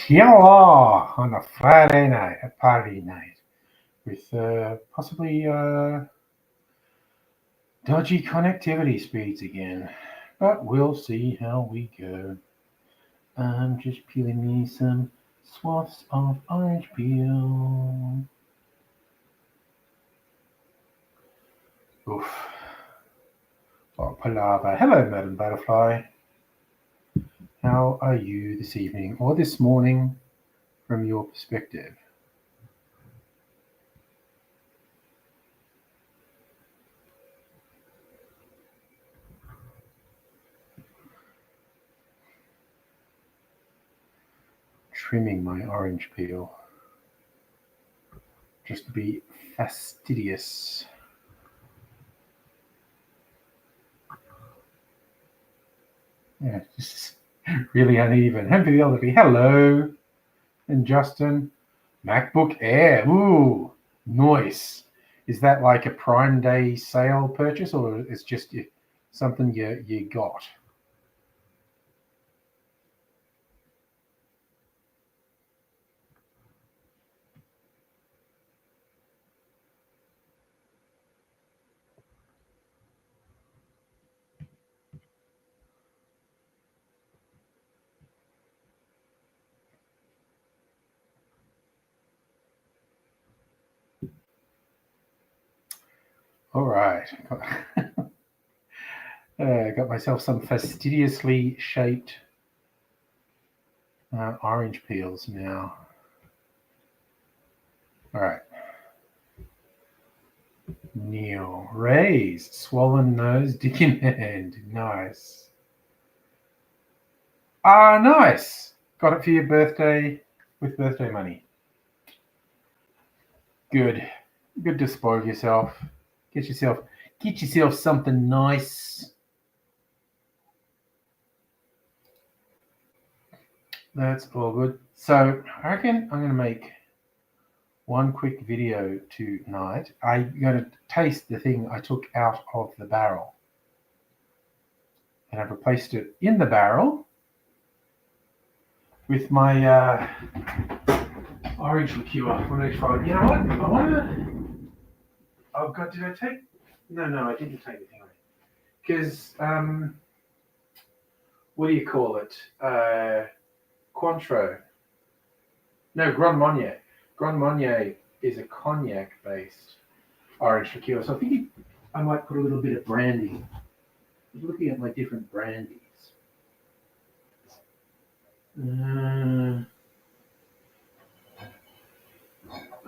Hello on a Friday night, a party night, with possibly dodgy connectivity speeds again, but we'll see how we go. I'm just peeling me some swaths of orange peel. Oof. Oh, palaver. Hello, Madam Butterfly. How are you this evening or this morning from your perspective? Trimming my orange peel just to be fastidious. Yeah, just really uneven. Happy to be able to be hello. And Justin, MacBook Air. Ooh, nice. Is that like a Prime Day sale purchase, or it's just something you got? All right. Got myself some fastidiously shaped orange peels now. All right. Neil, raise, swollen nose, dick in hand. Nice. Ah, nice. Got it for your birthday with birthday money. Good. Good to spoil yourself. Get yourself something nice. That's all good. So I reckon I'm going to make one quick video tonight. I'm going to taste the thing I took out of the barrel. And I've replaced it in the barrel with my orange liqueur. I'm going to try. You know what? I want to... Oh God, did I take... No, I didn't take the thing away. Because, what do you call it? Cointreau. No, Grand Marnier. Grand Marnier is a cognac-based orange liqueur. So I think I might put a little bit of brandy. I was looking at my different brandies. Oh,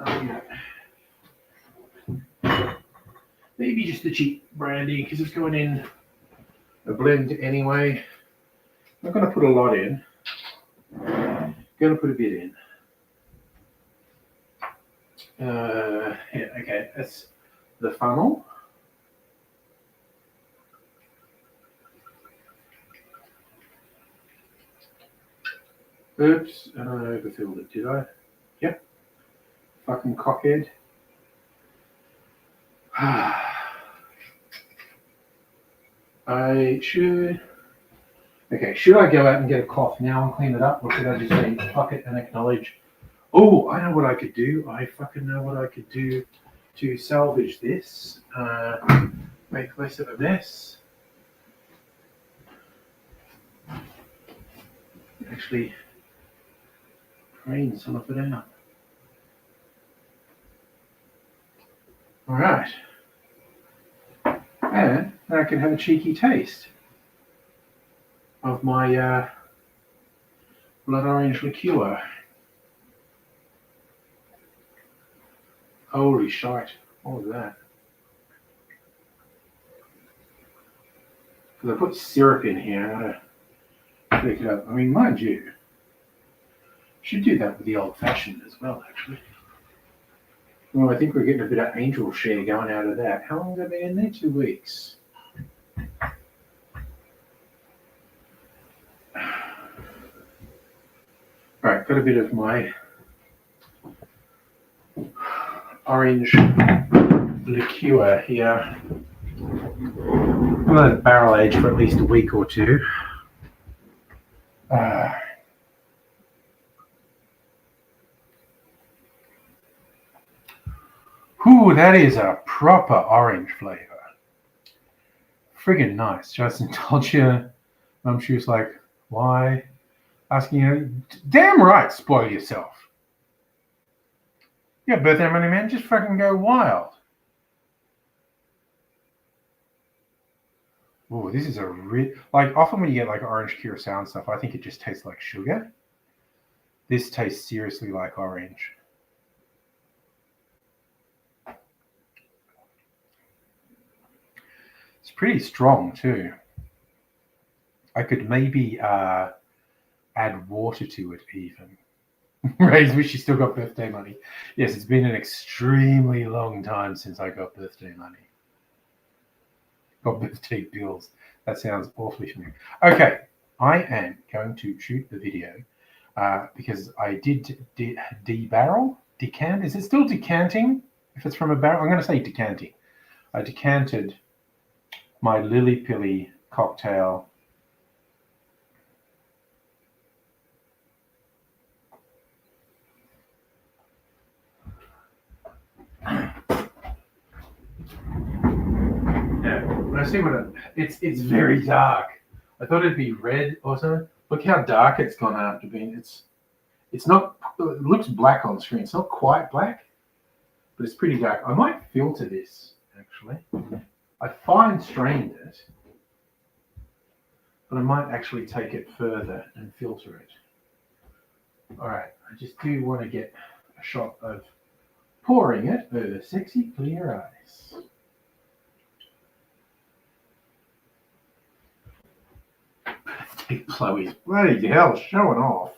yeah. Maybe just the cheap brandy because it's going in a blend anyway. I'm not going to put a lot in. I'm going to put a bit in. Yeah, okay, that's the funnel. Oops, I overfilled it, did I? Yep. Fucking cockhead. I should... Okay, should I go out and get a cloth now and clean it up, or should I just say fuck it and acknowledge? Oh, I know what I could do. I fucking know what I could do to salvage this. Make less of a mess. Actually, drain some of it out. All right. And I can have a cheeky taste of my blood orange liqueur. Holy shite, what was that? Because I put syrup in here, I gotta pick it up. I mean, mind you, Should do that with the old-fashioned as well, actually. Well, I think we're getting a bit of angel share going out of that. How long have I been in there? 2 weeks. Right, got a bit of my orange liqueur here. I'm going to let it barrel age for at least a week or two. Ooh, that is a proper orange flavour. Friggin' nice. Justin told you. She was like, why? Asking you, damn right, spoil yourself. Yeah, birthday money, man, just fucking go wild. Oh, this is a like often when you get like orange curacao and stuff, I think it just tastes like sugar. This tastes seriously like orange. It's pretty strong too. I could maybe add water to it even. Ray's wish you still got birthday money. Yes, it's been an extremely long time since I got birthday money. Got birthday bills. That sounds awfully familiar. Okay, I am going to shoot the video because I did decant. Is it still decanting? If it's from a barrel, I'm going to say decanting. I decanted my Lily Pilly cocktail. When I see what it's very dark. I thought it'd be red or something. Look how dark it's gone after being. It's not. It looks black on screen. It's not quite black, but it's pretty dark. I might filter this actually. I fine strained it, but I might actually take it further and filter it. All right. I just do want to get a shot of pouring it over sexy clear eyes. Chloe's bloody hell showing off.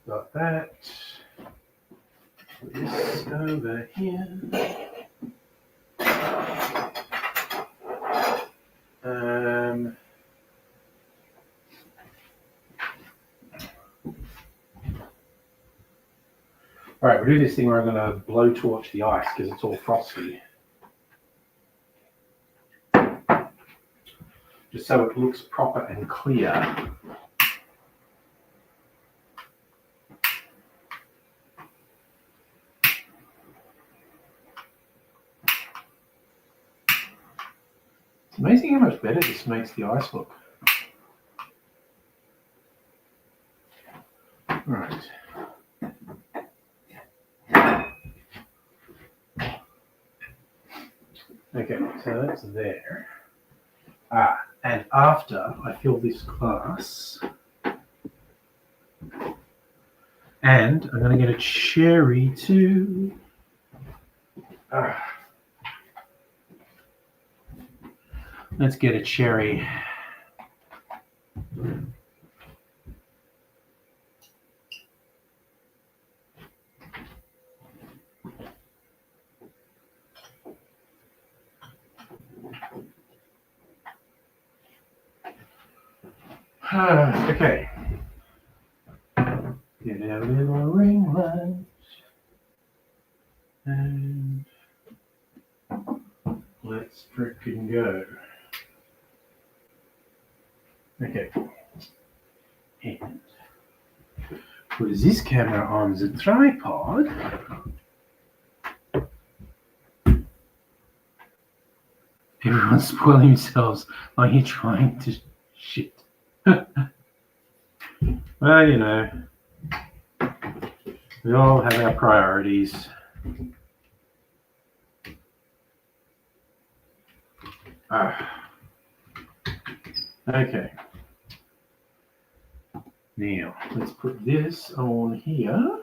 Got that. Put this over here. All right, we'll do this thing where I'm going to blowtorch the ice because it's all frosty. Just so it looks proper and clear. It's amazing how much better this makes the ice look. All right. Okay, so that's there. And after I fill this glass, and I'm going to get a cherry too. Let's get a cherry. Okay. Get a little ring light. And let's frickin' go. Okay. And put this camera on the tripod. Everyone's spoiling themselves like you're trying to shit. Well, you know, we all have our priorities. Okay. Now, let's put this on here.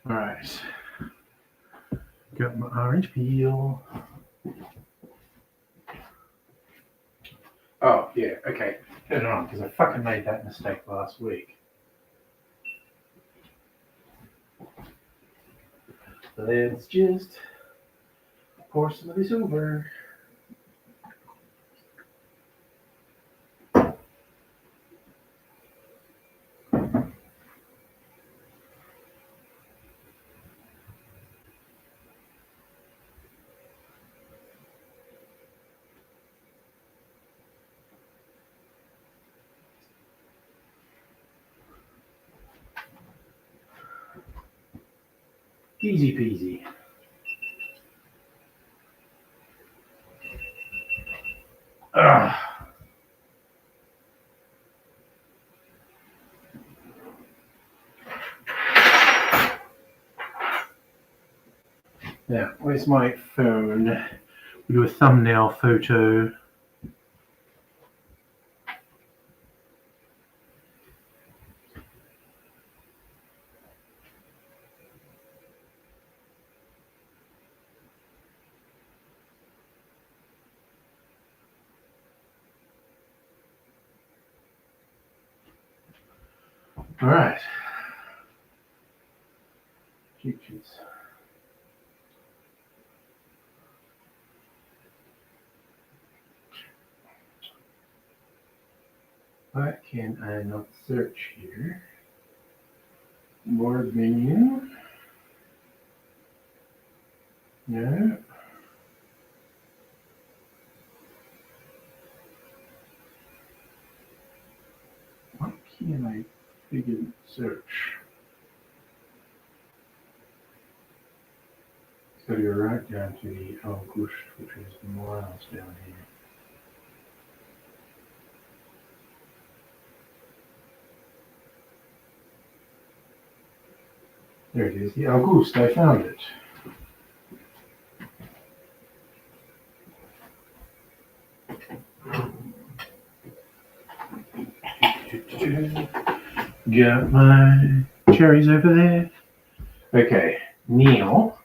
All right. Got my orange peel. Oh, yeah, okay. Turn it on, because I fucking made that mistake last week. Let's just pour some of this over. Easy peasy. Ugh. Now, where's my phone? We'll do a thumbnail photo. All right. Cheats. Why can I not search here? Board menu. No. What can I figure search? So you're right down to the August, which is miles down here. There it is, the August, I found it. Got my cherries over there. Okay, Neil.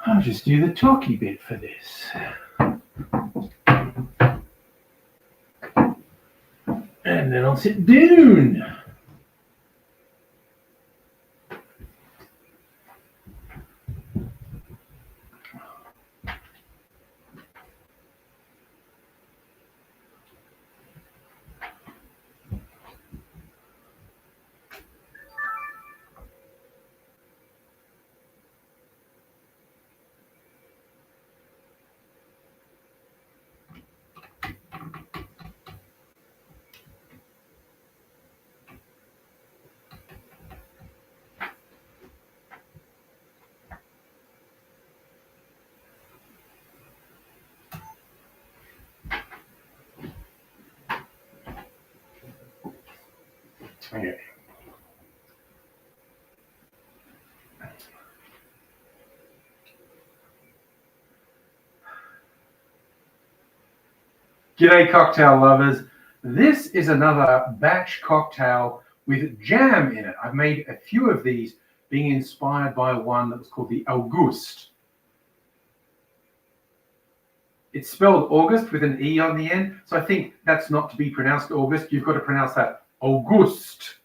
I'll just do the talky bit for this. And then I'll sit down. Okay. G'day cocktail lovers. This is another batch cocktail with jam in it. I've made a few of these being inspired by one that was called the August. It's spelled August with an E on the end, so I think that's not to be pronounced August. You've got to pronounce that August.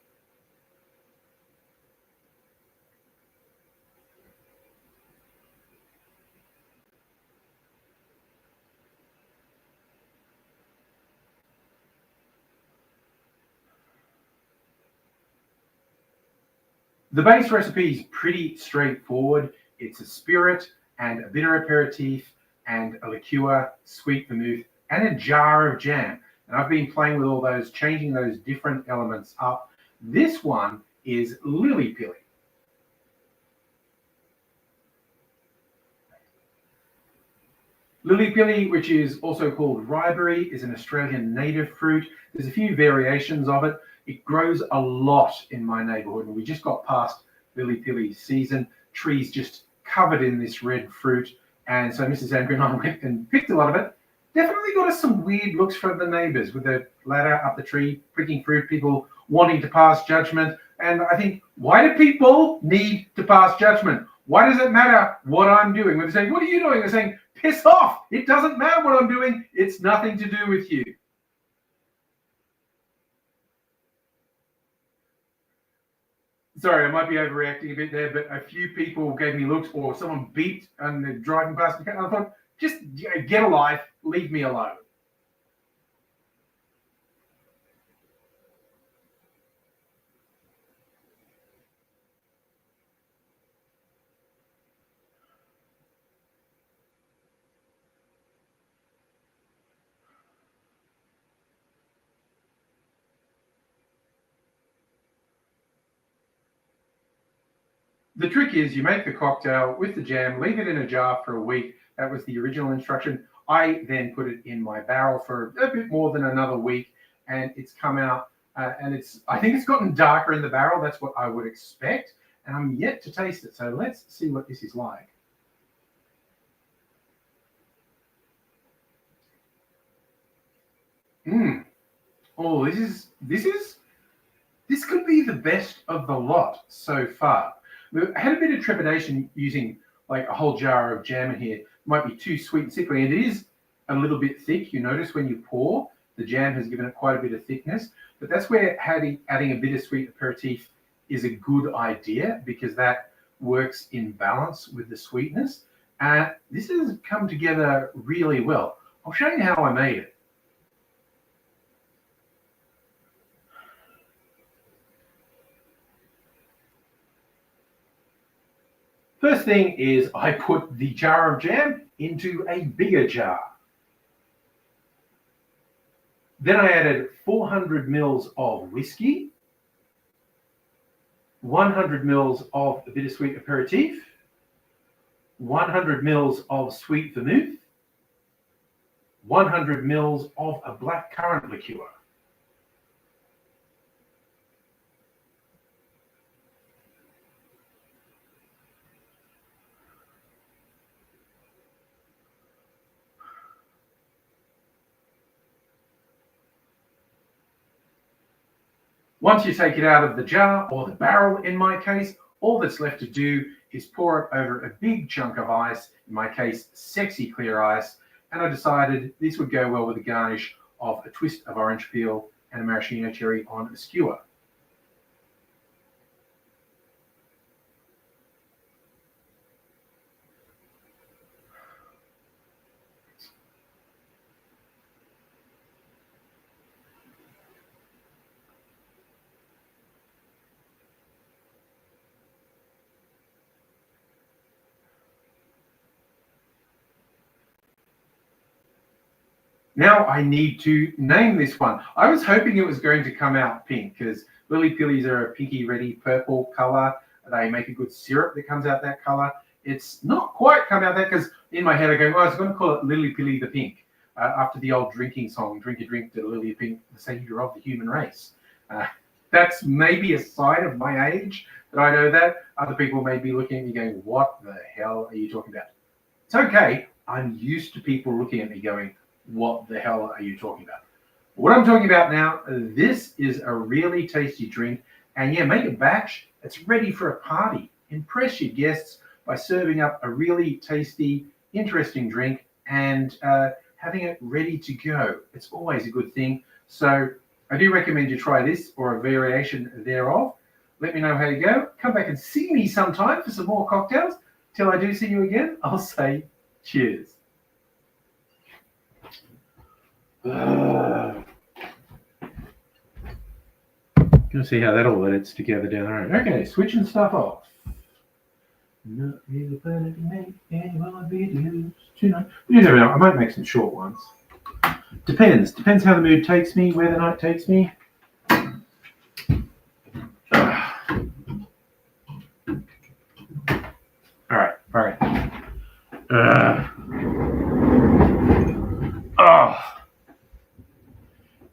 The base recipe is pretty straightforward. It's a spirit and a bitter aperitif and a liqueur, sweet vermouth, and a jar of jam. And I've been playing with all those, changing those different elements up This one is Lily Pilly. Lily Pilly, which is also called riberry, is an Australian native fruit. There's a few variations of it. It grows a lot in my neighbourhood, and we just got past Lily Pilly season. Trees just covered in this red fruit. And so Mrs. Andrew and I went and picked a lot of it. Definitely got us some weird looks from the neighbours with the ladder up the tree, picking fruit, people wanting to pass judgment. And I think, why do people need to pass judgment? Why does it matter what I'm doing? When they're saying, what are you doing? They're saying, piss off. It doesn't matter what I'm doing. It's nothing to do with you. Sorry, I might be overreacting a bit there, but a few people gave me looks, or someone beeped and they're driving past the car. And I thought, just get a life, leave me alone. The trick is you make the cocktail with the jam, leave it in a jar for a week. That was the original instruction. I then put it in my barrel for a bit more than another week, and it's come out, and I think it's gotten darker in the barrel. That's what I would expect, and I'm yet to taste it. So let's see what this is like. Oh, this could be the best of the lot so far. I had a bit of trepidation using like a whole jar of jam in here. It might be too sweet and sickly, and it is a little bit thick. You notice when you pour, the jam has given it quite a bit of thickness, but that's where adding a bittersweet aperitif is a good idea, because that works in balance with the sweetness. This has come together really well. I'll show you how I made it. First thing is I put the jar of jam into a bigger jar. Then I added 400 mils of whiskey, 100 mils of the bittersweet aperitif, 100 mils of sweet vermouth, 100 mils of a black currant liqueur. Once you take it out of the jar, or the barrel in my case, all that's left to do is pour it over a big chunk of ice, in my case, sexy clear ice, and I decided this would go well with a garnish of a twist of orange peel and a maraschino cherry on a skewer. Now I need to name this one. I was hoping it was going to come out pink, because Lily Pillies are a pinky reddy purple color. They make a good syrup that comes out that color. It's not quite come out that, because in my head I go, well, I was going to call it Lily Pilly the Pink, after the old drinking song, drink a drink to Lily Pink, the savior of the human race. That's maybe a sign of my age that I know that. Other people may be looking at me going, what the hell are you talking about? It's okay. I'm used to people looking at me going, what the hell are you talking about? What I'm talking about now, this is a really tasty drink, and yeah, make a batch. It's ready for a party. Impress your guests by serving up a really tasty, interesting drink and having it ready to go. It's always a good thing. So I do recommend you try this or a variation thereof. Let me know how you go. Come back and see me sometime for some more cocktails. Till I do see you again, I'll say cheers. Gonna see how that all edits together down the road. Okay, switching stuff off. Not really planning to make any more videos tonight. You never know, I might make some short ones. Depends how the mood takes me, where the night takes me. Oh.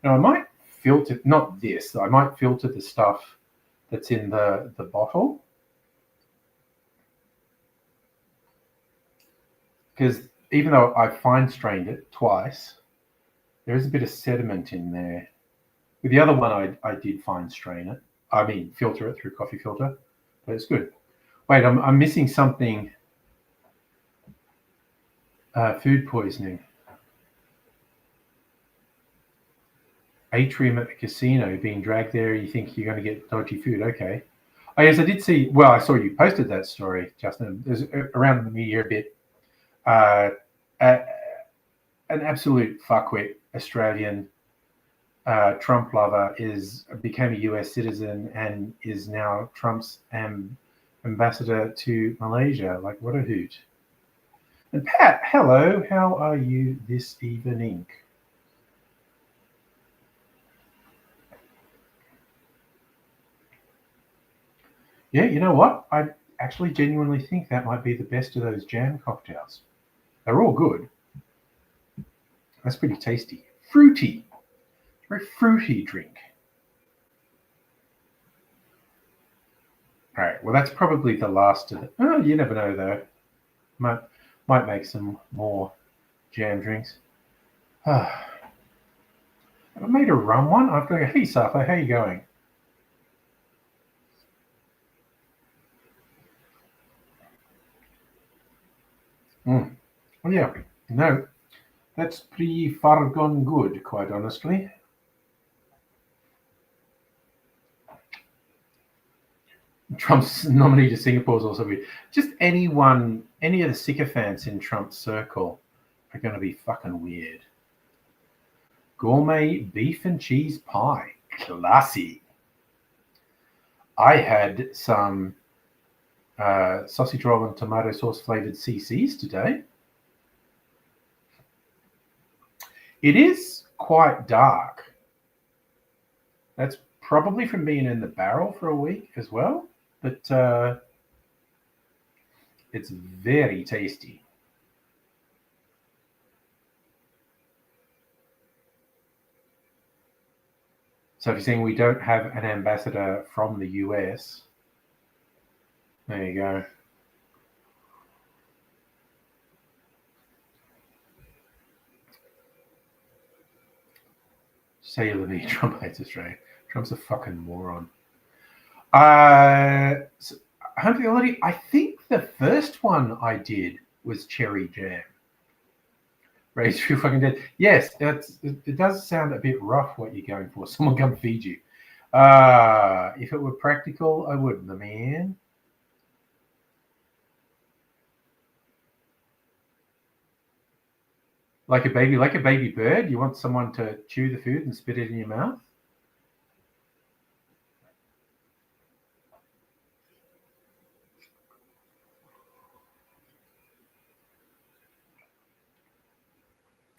Now I might filter, not this, I might filter the stuff that's in the bottle. Because even though I fine strained it twice, there is a bit of sediment in there. With the other one, I did fine strain it. I mean, filter it through coffee filter, but it's good. Wait, I'm missing something. Food poisoning. Atrium at a casino, being dragged there, you think you're going to get dodgy food. Okay. Oh, yes, I did see. Well, I saw you posted that story, Justin. There's around the media a bit. An absolute fuckwit Australian Trump lover became a US citizen and is now Trump's ambassador to Malaysia. Like, what a hoot. And Pat, hello, how are you this evening? Yeah, you know what? I actually genuinely think that might be the best of those jam cocktails. They're all good. That's pretty tasty. Fruity. Very fruity drink. All right, well, that's probably the last of it. Oh, you never know, though. Might make some more jam drinks. I made a rum one. I've got hey, Safa, how you going? Well, yeah, no, that's pretty far gone good, quite honestly. Trump's nominee to Singapore is also weird. Just any of the sycophants in Trump's circle are going to be fucking weird. Gourmet beef and cheese pie. Classy. I had some sausage roll and tomato sauce flavored CCs today. It is quite dark. That's probably from being in the barrel for a week as well, but it's very tasty. So if you're saying we don't have an ambassador from the US, there you go. Say you live Trump hates Australia. Trump's a fucking moron. So, I think the first one I did was cherry jam. Raised through fucking dead. Yes, it does sound a bit rough what you're going for. Someone come feed you. If it were practical, I wouldn't, the man. Like a baby bird. You want someone to chew the food and spit it in your mouth?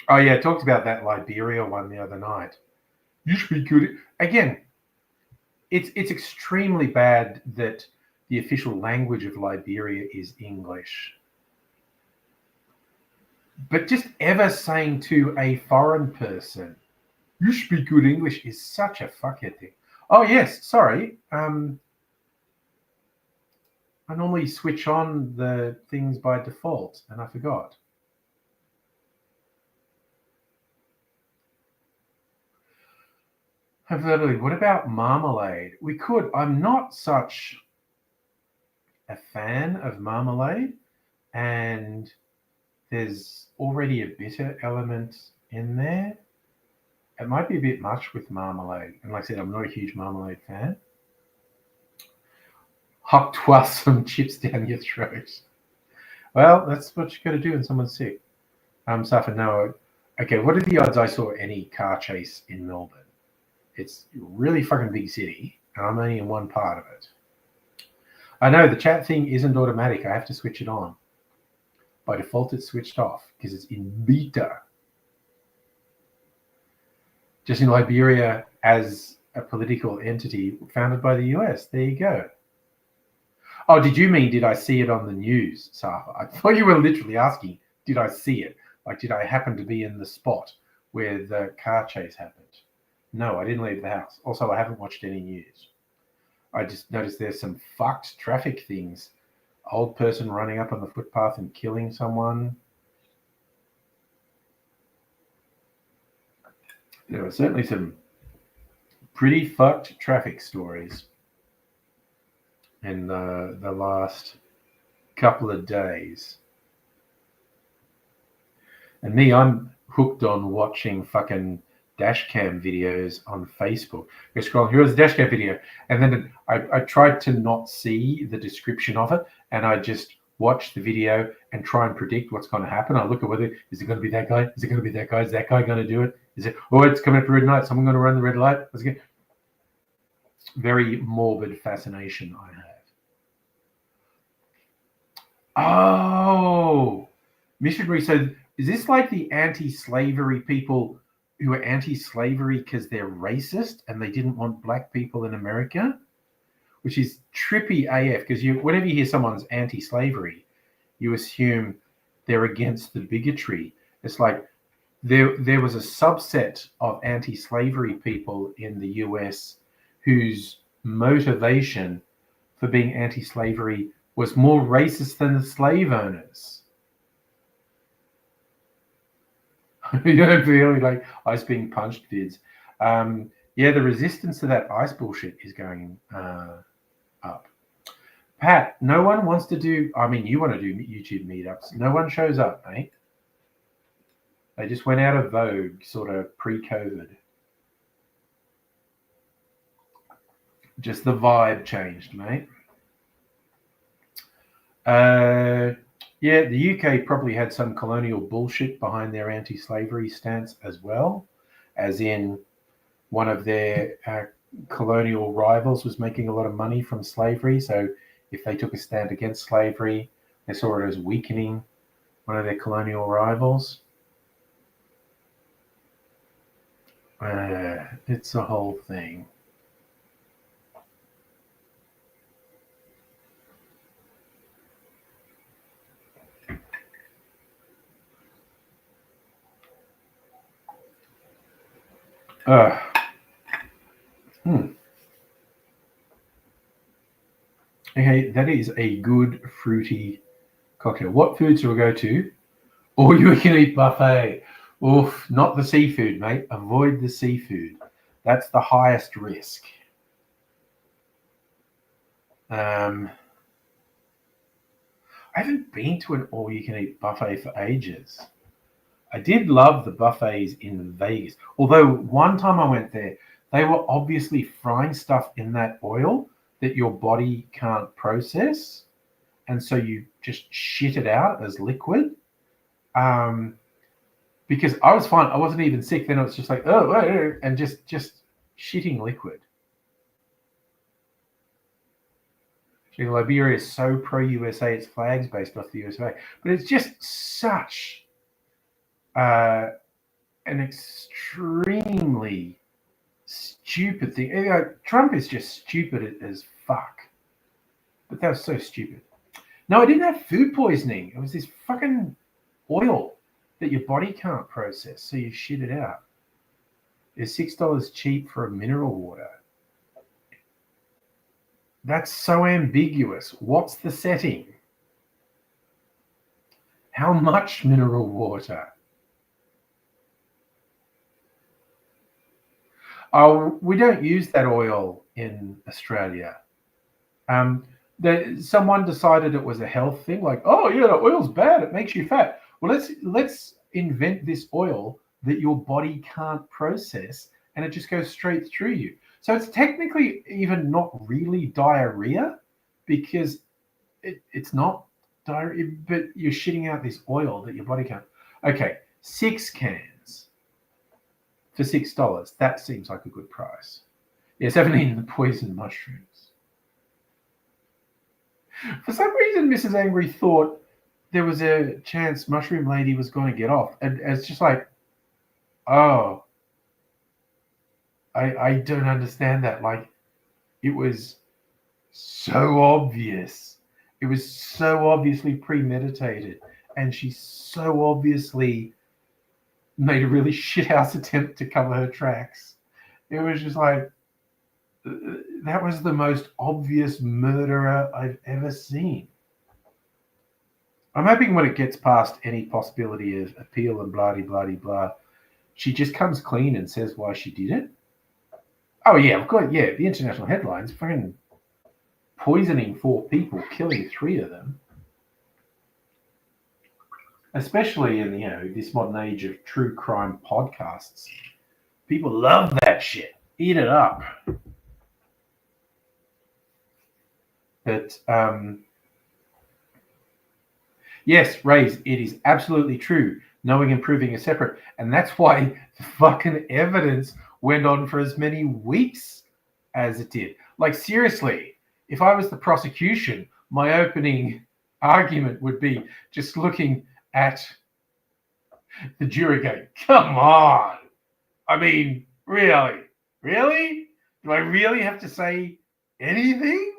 Oh yeah, I talked about that Liberia one the other night. You should be good. Again, it's extremely bad that the official language of Liberia is English. But just ever saying to a foreign person, you speak good English is such a fuckhead thing. Oh yes, sorry. I normally switch on the things by default and I forgot. What about marmalade? We could. I'm not such a fan of marmalade, and there's already a bitter element in there. It might be a bit much with marmalade. And like I said, I'm not a huge marmalade fan. Hop twice some chips down your throat. Well, that's what you got to do when someone's sick. Safa, no. Okay, what are the odds I saw any car chase in Melbourne? It's a really fucking big city, and I'm only in one part of it. I know the chat thing isn't automatic. I have to switch it on. By default, it's switched off because it's in beta. Just in Liberia as a political entity founded by the US. There you go. Oh, did you mean, did I see it on the news, Safa? I thought you were literally asking, did I see it? Like, did I happen to be in the spot where the car chase happened? No, I didn't leave the house. Also, I haven't watched any news. I just noticed there's some fucked traffic things. Old person running up on the footpath and killing someone. There were certainly some pretty fucked traffic stories in the last couple of days. And me, I'm hooked on watching fucking dash cam videos on Facebook. You're scrolling, here's a dash cam video. And then I tried to not see the description of it. And I just watch the video and try and predict what's going to happen. I look at whether, is it going to be that guy? Is it going to be that guy? Is that guy going to do it? Is it, oh, it's coming up to red light. Someone going to run the red light? Very morbid fascination I have. Oh, missionary. So is this like the anti-slavery people who are anti-slavery because they're racist and they didn't want black people in America? Which is trippy AF, because whenever you hear someone's anti-slavery, you assume they're against the bigotry. It's like there was a subset of anti-slavery people in the US whose motivation for being anti-slavery was more racist than the slave owners. You don't feel like ice being punched vids. Yeah, the resistance to that ice bullshit is going up. Pat, no one wants to do, I mean, you want to do YouTube meetups. No one shows up, mate. They just went out of vogue sort of pre-COVID. Just the vibe changed, mate. Yeah, the UK probably had some colonial bullshit behind their anti-slavery stance as well, as in one of their colonial rivals was making a lot of money from slavery. So if they took a stand against slavery, they saw it as weakening one of their colonial rivals. It's a whole thing. Okay, that is a good fruity cocktail. What foods do we go to? Or you can eat buffet. Oof, not the seafood, mate. Avoid the seafood. That's the highest risk. I haven't been to an all-you-can-eat buffet for ages. I did love the buffets in Vegas. Although one time I went there, they were obviously frying stuff in that oil that your body can't process. And so you just shit it out as liquid. Because I was fine. I wasn't even sick. Then it was just like, and just shitting liquid. Liberia is so pro-USA, its flag's based off the USA. But it's just such an extremely stupid thing. Trump is just stupid as fuck. But that was so stupid. No, I didn't have food poisoning. It was this fucking oil that your body can't process, so you shit it out. It's $6 cheap for a mineral water. That's so ambiguous. What's the setting? How much mineral water? Oh, we don't use that oil in Australia. Someone decided it was a health thing, like, oh yeah, oil's bad, it makes you fat. Well, let's invent this oil that your body can't process, and it just goes straight through you. So it's technically even not really diarrhea, because it's not diarrhea, but you're shitting out this oil that your body can't. Okay, 6 cans for $6. That seems like a good price. Yes, haven't eaten the poison mushrooms. For some reason, Mrs. Angry thought there was a chance Mushroom Lady was going to get off. And it's just like, oh, I don't understand that. Like, it was so obvious It was so obviously premeditated, and she so obviously made a really shithouse attempt to cover her tracks. It was just like, that was the most obvious murderer I've ever seen. I'm hoping when it gets past any possibility of appeal and blah blah blah, she just comes clean and says why she did it. Oh yeah, of course, yeah. The international headlines, fucking poisoning 4 people, killing 3 of them. Especially in this modern age of true crime podcasts, people love that shit. Eat it up. But yes, Rays, it is absolutely true. Knowing and proving is separate, and that's why the fucking evidence went on for as many weeks as it did. Like seriously, if I was the prosecution, my opening argument would be just looking at the jury going, come on. I mean, really? Really? Do I really have to say anything?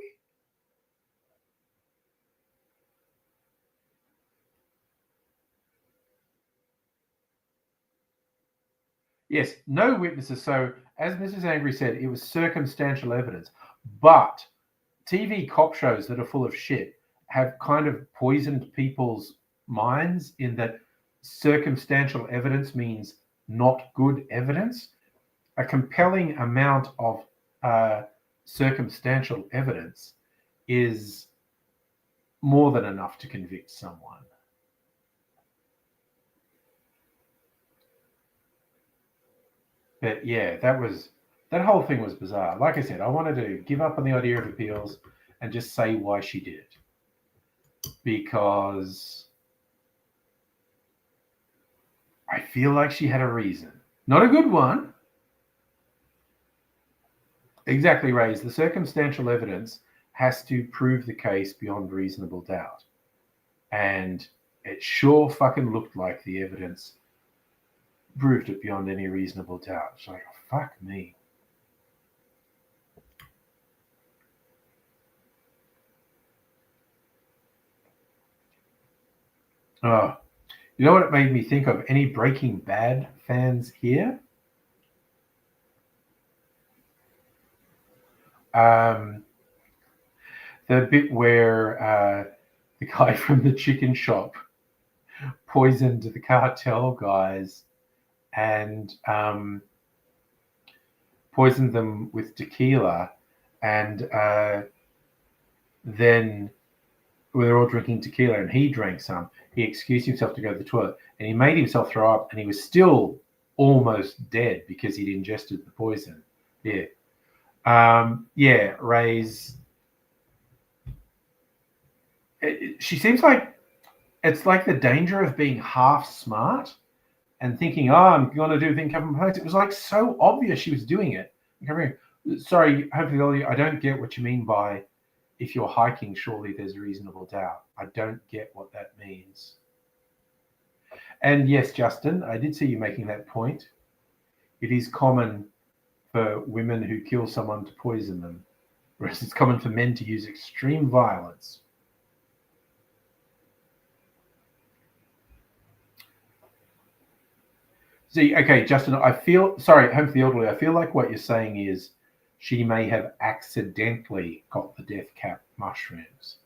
Yes, no witnesses. So, as Mrs. Angry said, it was circumstantial evidence. But TV cop shows that are full of shit have kind of poisoned people's minds in that circumstantial evidence means not good evidence. A compelling amount of circumstantial evidence is more than enough to convict someone. But yeah, that whole thing was bizarre. Like I said, I wanted to give up on the idea of appeals and just say why she did it. Because I feel like she had a reason. Not a good one. Exactly, Rays. The circumstantial evidence has to prove the case beyond reasonable doubt. And it sure fucking looked like the evidence proved it beyond any reasonable doubt. It's like, fuck me. Oh, you know what it made me think of? Any Breaking Bad fans here? The bit where the guy from the chicken shop poisoned the cartel guys and poisoned them with tequila, and then when they were all drinking tequila and he drank some, he excused himself to go to the toilet and he made himself throw up, and he was still almost dead because he'd ingested the poison. Yeah. Yeah, Ray's. She seems like it's like the danger of being half smart and thinking, oh, I'm going to do things come from place. It was like so obvious she was doing it. Sorry, hopefully I don't get what you mean by if you're hiking, surely there's reasonable doubt. I don't get what that means. And yes, Justin, I did see you making that point. It is common for women who kill someone to poison them, whereas it's common for men to use extreme violence. See, okay, Justin, I feel sorry, Home for the Elderly. I feel like what you're saying is she may have accidentally got the death cap mushrooms.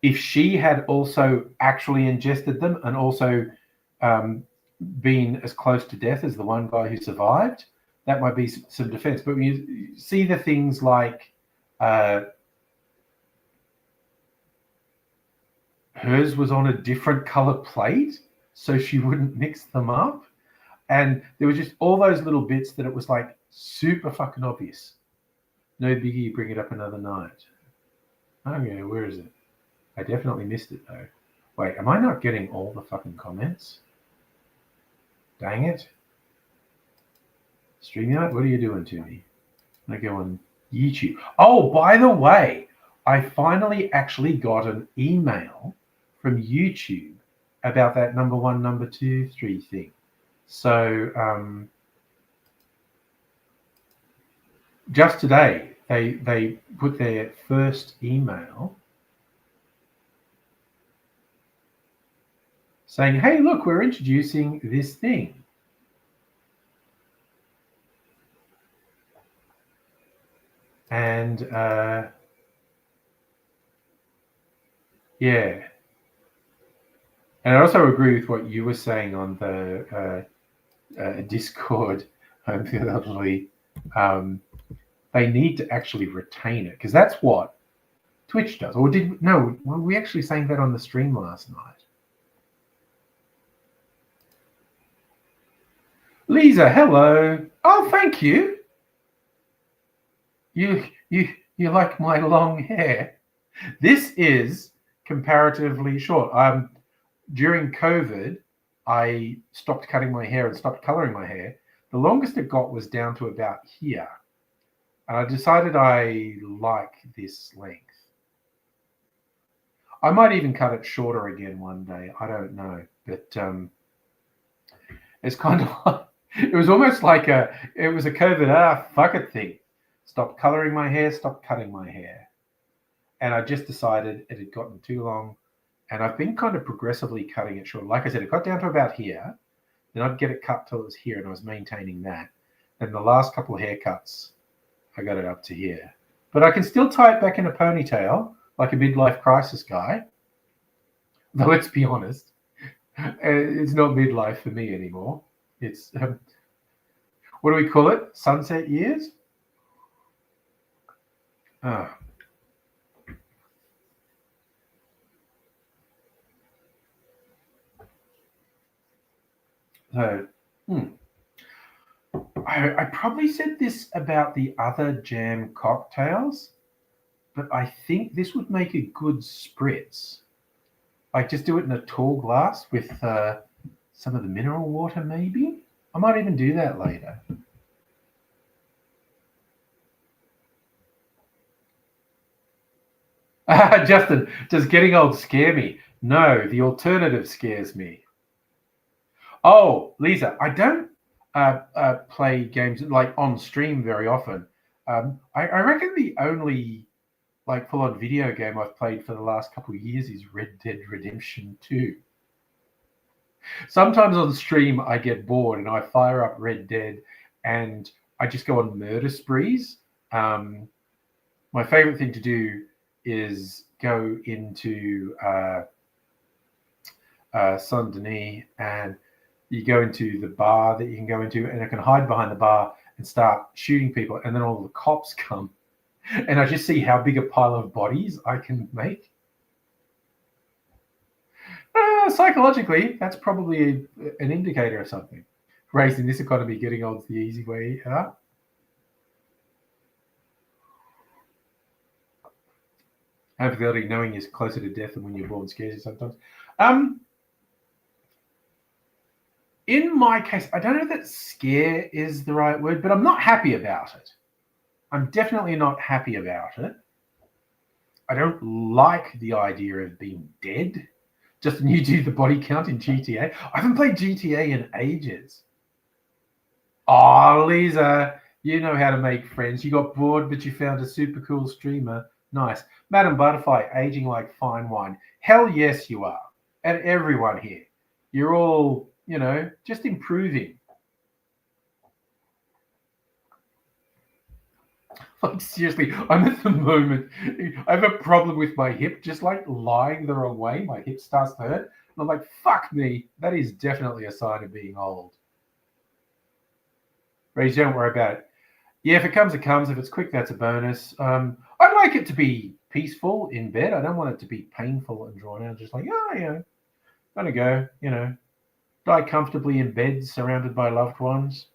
If she had also actually ingested them and also been as close to death as the one guy who survived, that might be some defense. But when you see the things like hers was on a different color plate, so she wouldn't mix them up. And there were just all those little bits that it was like super fucking obvious. No biggie, bring it up another night. Oh yeah, where is it? I definitely missed it though. Wait, am I not getting all the fucking comments? Dang it. StreamYard, what are you doing to me? I go on YouTube. Oh, by the way, I finally actually got an email from YouTube about that number 1, number 2, 3 thing. So just today, they put their first email saying, hey, look, we're introducing this thing. And yeah. And I also agree with what you were saying on the Discord. Unfortunately, they need to actually retain it, because that's what Twitch does. Or were we actually saying that on the stream last night? Lisa, hello. Oh, thank you. You like my long hair. This is comparatively short. During COVID, I stopped cutting my hair and stopped coloring my hair. The longest it got was down to about here. And I decided I like this length. I might even cut it shorter again one day. I don't know. But it's kind of like, it was almost like it was a COVID, fuck it thing. Stopped coloring my hair, stopped cutting my hair. And I just decided it had gotten too long. And I've been kind of progressively cutting it short. Like I said, it got down to about here. Then I'd get it cut till it was here, and I was maintaining that. And the last couple of haircuts, I got it up to here. But I can still tie it back in a ponytail, like a midlife crisis guy. Though let's be honest, it's not midlife for me anymore. It's, what do we call it? Sunset years? Oh. So, I probably said this about the other jam cocktails, but I think this would make a good spritz. Like, just do it in a tall glass with some of the mineral water, maybe? I might even do that later. Justin, does getting old scare me? No, the alternative scares me. Oh, Lisa, I don't play games like on stream very often. I reckon the only like full-on video game I've played for the last couple of years is Red Dead Redemption 2. Sometimes on stream I get bored and I fire up Red Dead and I just go on murder sprees. My favorite thing to do is go into Saint Denis, and you go into the bar that you can go into, and I can hide behind the bar and start shooting people, and then all the cops come, and I just see how big a pile of bodies I can make. Psychologically, that's probably an indicator of something. Raised in this economy, getting old's the easy way out. Infidelity, knowing is closer to death than when you're born, scares you sometimes. In my case, I don't know that scare is the right word, but I'm not happy about it. I'm definitely not happy about it. I don't like the idea of being dead. Justin, you do the body count in GTA? I haven't played GTA in ages. Oh, Lisa, you know how to make friends. You got bored, but you found a super cool streamer. Nice. Madam Butterfly, aging like fine wine. Hell yes, you are. And everyone here. You're all, just improving. Like, seriously, I'm at the moment, I have a problem with my hip, just like lying the wrong way. My hip starts to hurt. And I'm like, fuck me. That is definitely a sign of being old. Rage, don't worry about it. Yeah, if it comes, it comes. If it's quick, that's a bonus. I'd like it to be peaceful in bed. I don't want it to be painful and drawn out. Just like, gonna go, die comfortably in bed surrounded by loved ones.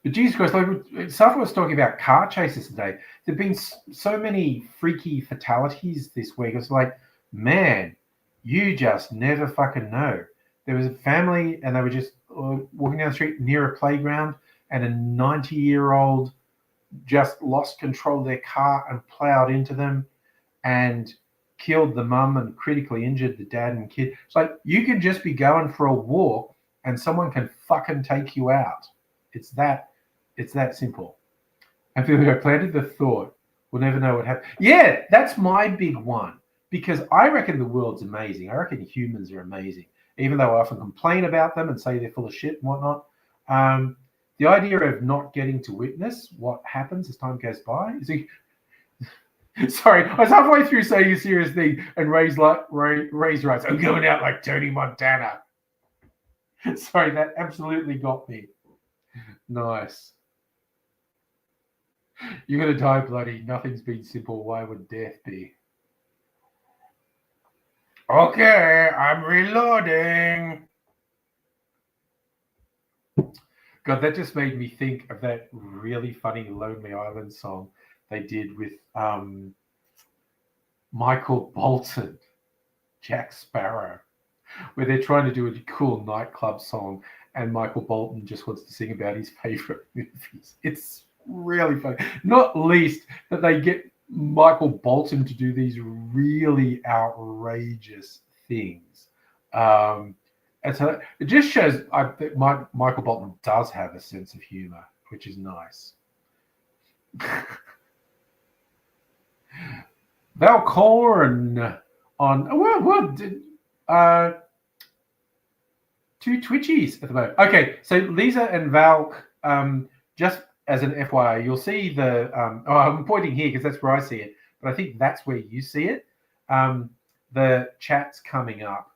But Jesus Christ, like Safa was talking about car chases today. There've been so many freaky fatalities this week. It's like, man, you just never fucking know. There was a family and they were just walking down the street near a playground, and a 90-year-old just lost control of their car and plowed into them and killed the mum and critically injured the dad and kid. It's like, you can just be going for a walk and someone can fucking take you out. It's that simple. I feel like I planted the thought, we'll never know what happened. Yeah, that's my big one. because I reckon the world's amazing. I reckon humans are amazing, even though I often complain about them and say they're full of shit and whatnot. The idea of not getting to witness what happens as time goes by is sorry, I was halfway through saying a serious thing, and Ray's writes, I'm going out like Tony Montana. Sorry, that absolutely got me. Nice. You're going to die bloody. Nothing's been simple. Why would death be? Okay, I'm reloading. God, that just made me think of that really funny Lonely Island song they did with Michael Bolton, Jack Sparrow, where they're trying to do a cool nightclub song and Michael Bolton just wants to sing about his favorite movies. It's really funny. Not least that they get Michael Bolton to do these really outrageous things. And so it just shows that Michael Bolton does have a sense of humor, which is nice. Valcorn on two Twitchies at the moment. Okay, so Lisa and Val, just as an FYI, you'll see the I'm pointing here because that's where I see it, but I think that's where you see it. The chat's coming up.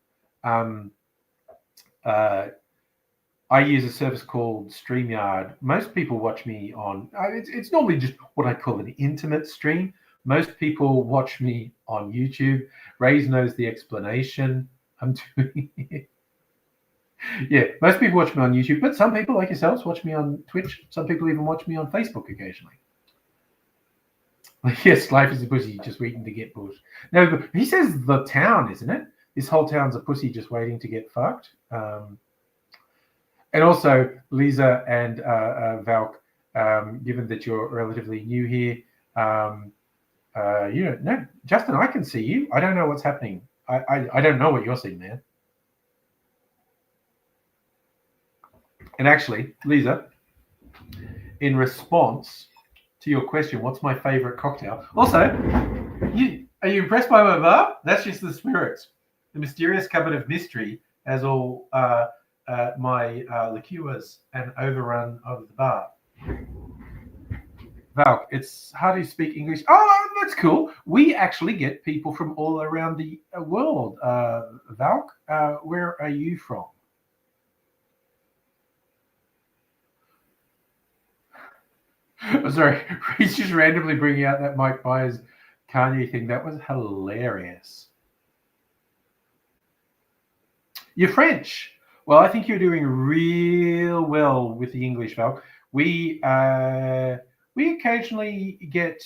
I use a service called StreamYard. Most people watch me on, it's normally just what I call an intimate stream. Most people watch me on YouTube. Raze knows the explanation I'm doing here. Yeah, most people watch me on YouTube, but some people like yourselves watch me on Twitch. Some people even watch me on Facebook occasionally. Yes, life is a pussy just waiting to get pushed. No, he says the town, isn't it? This whole town's a pussy just waiting to get fucked. And also, Lisa and Valk, given that you're relatively new here, you don't know. Justin, I can see you. I don't know what's happening. I don't know what you're seeing, man. And actually, Lisa, in response to your question, what's my favorite cocktail? Also, are you impressed by my bar? That's just the spirits. The mysterious cupboard of mystery has all my liqueurs and overrun of the bar. Val, it's hard to speak English. Oh, that's cool. We actually get people from all around the world. Val, where are you from? Sorry, he's just randomly bringing out that Mike Myers Kanye thing. That was hilarious. You're French. Well, I think you're doing real well with the English, Val. We occasionally get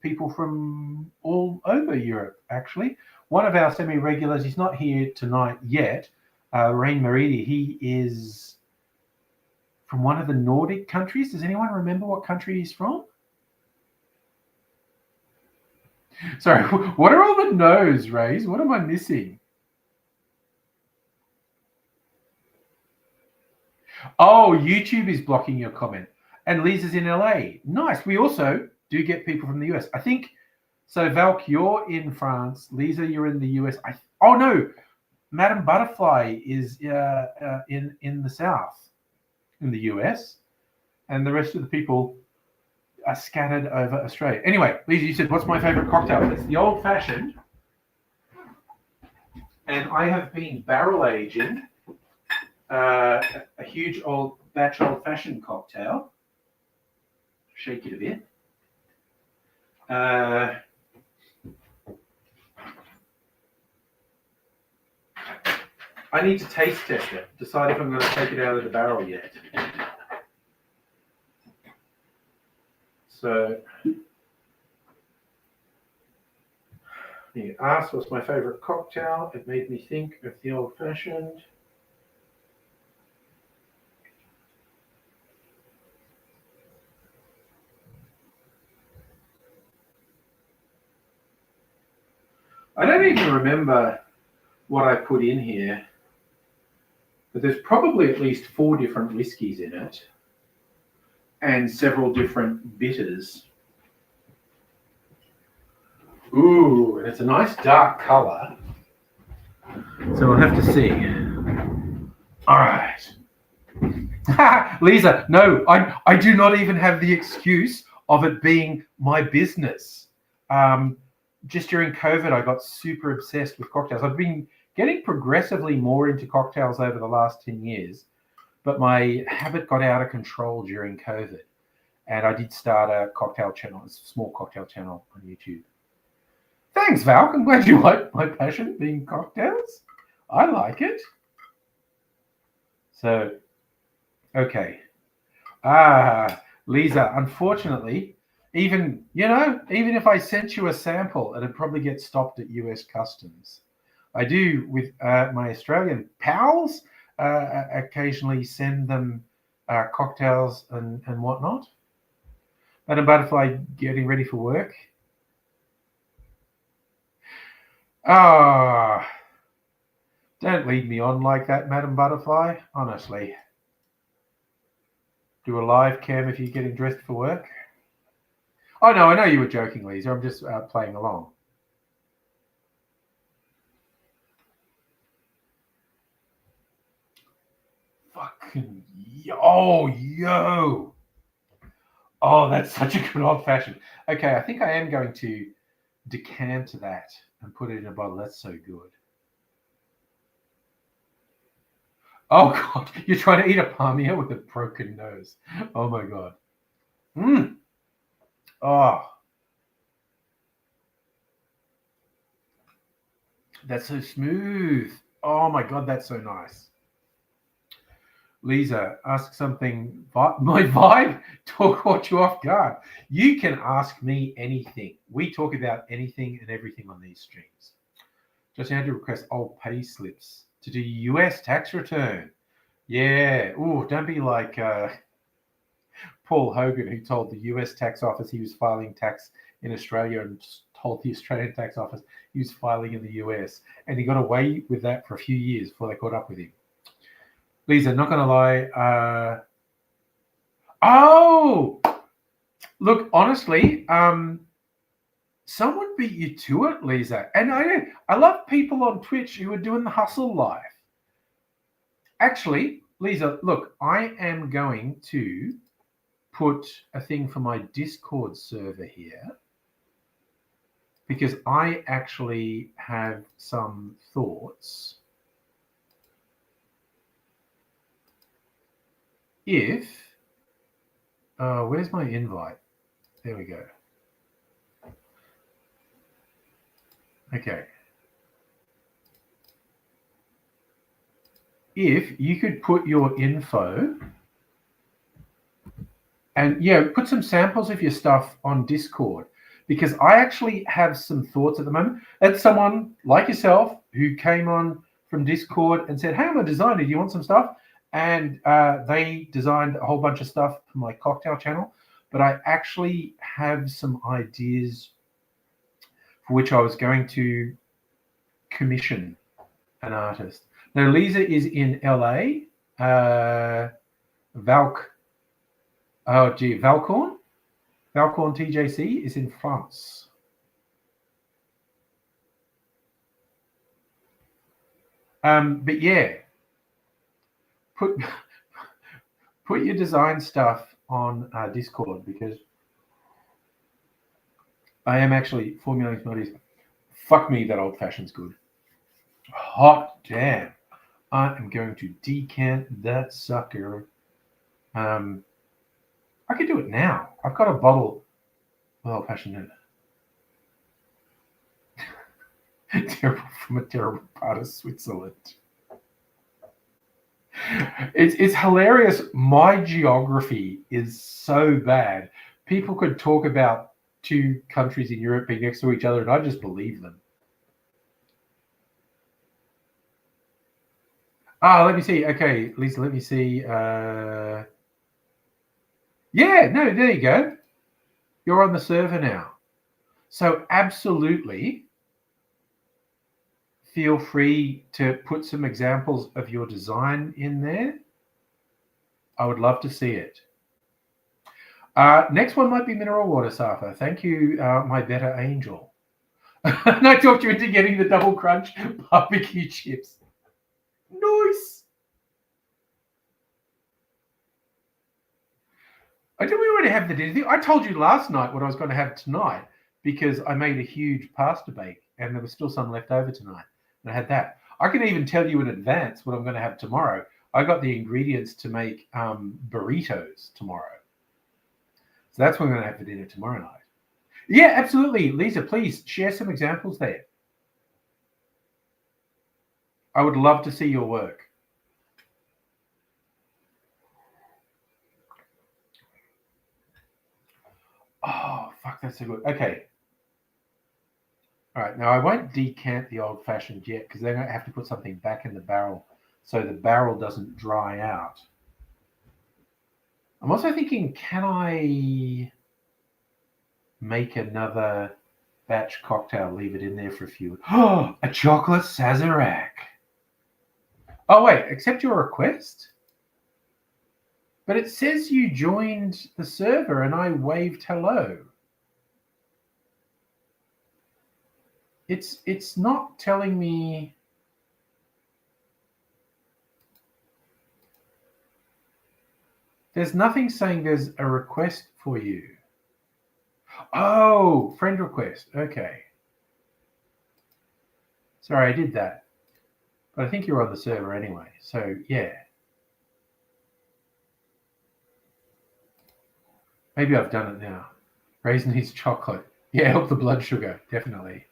people from all over Europe, actually. One of our semi-regulars, he's not here tonight yet, Rain Maridi, he is from one of the Nordic countries. Does anyone remember what country he's from? Sorry, what are all the no's, Rays? What am I missing? Oh, YouTube is blocking your comment. And Lisa's in LA. Nice. We also do get people from the US. I think, so Valk, you're in France. Lisa, you're in the US. Oh, no. Madam Butterfly is in the South, in the US. And the rest of the people are scattered over Australia. Anyway, Lisa, you said, what's my favorite cocktail? It's the Old Fashioned. And I have been barrel aging a huge old batch Old Fashioned cocktail. Shake it a bit. I need to taste test it, decide if I'm going to take it out of the barrel yet. So, you asked what's my favorite cocktail. It made me think of the Old Fashioned. I don't even remember what I put in here, but there's probably at least 4 different whiskies in it and several different bitters. Ooh, and it's a nice dark color. So we'll have to see. All right. Lisa, no, I do not even have the excuse of it being my business. Just during COVID, I got super obsessed with cocktails. I've been getting progressively more into cocktails over the last 10 years, but my habit got out of control during COVID. And I did start a cocktail channel, a small cocktail channel on YouTube. Thanks, Val. I'm glad you like my passion being cocktails. I like it. So, okay. Lisa, unfortunately, even if I sent you a sample, it'd probably get stopped at US Customs. I do with my Australian pals occasionally send them cocktails and whatnot. Madam Butterfly getting ready for work. Don't lead me on like that, Madam Butterfly, honestly. Do a live cam if you're getting dressed for work. Oh, no, I know you were joking, Lisa. I'm just playing along. Fucking yo. Oh, that's such a good old-fashioned. Okay, I think I am going to decant that and put it in a bottle. That's so good. Oh, God. You're trying to eat a palmier with a broken nose. Oh, my God. Oh. That's so smooth. Oh, my God. That's so nice. Lisa, ask something. My vibe caught you off guard. You can ask me anything. We talk about anything and everything on these streams. Just had to request old pay slips to do US tax return. Yeah. Ooh, don't be like Paul Hogan, who told the US tax office he was filing tax in Australia and told the Australian tax office he was filing in the US. And he got away with that for a few years before they caught up with him. Lisa, not going to lie. Look, honestly, someone beat you to it, Lisa. And I love people on Twitch who are doing the hustle live. Actually, Lisa, look, I am going to put a thing for my Discord server here because I actually have some thoughts. Where's my invite? There we go. Okay. If you could put your info and put some samples of your stuff on Discord, because I actually have some thoughts at the moment. That's someone like yourself who came on from Discord and said, hey, I'm a designer. Do you want some stuff? And they designed a whole bunch of stuff for my cocktail channel. But I actually have some ideas for which I was going to commission an artist. Now, Lisa is in LA. Valcorn TJC is in France. But yeah, put your design stuff on Discord because I am actually formulating some ideas. Fuck me, that old fashioned's good. Hot damn. I am going to decant that sucker. I could do it now. I've got a bottle of old fashioned. Terrible from a terrible part of Switzerland. It's hilarious. My geography is so bad. People could talk about two countries in Europe being next to each other, and I just believe them. Let me see. Okay, Lisa, let me see. Yeah, no, there you go. You're on the server now. So absolutely feel free to put some examples of your design in there. I would love to see it. Next one might be mineral water, Safa. Thank you, my better angel. And I talked you into getting the double crunch barbecue chips. Nice. I didn't already have the dinner thing. I told you last night what I was going to have tonight because I made a huge pasta bake and there was still some left over tonight. And I had that. I can even tell you in advance what I'm going to have tomorrow. I got the ingredients to make burritos tomorrow. So that's what I'm going to have for dinner tomorrow night. Yeah, absolutely. Lisa, please share some examples there. I would love to see your work. Oh, fuck, that's so good. Okay. All right. Now, I won't decant the old-fashioned yet because then I have to put something back in the barrel so the barrel doesn't dry out. I'm also thinking, can I make another batch cocktail, leave it in there for a few? Oh, a chocolate Sazerac. Oh, wait, accept your request? But it says you joined the server and I waved hello. It's not telling me. There's nothing saying there's a request for you. Oh, friend request. Okay. Sorry, I did that. But I think you're on the server anyway. So, yeah. Maybe I've done it now. Raisin needs chocolate. Yeah, help the blood sugar. Definitely.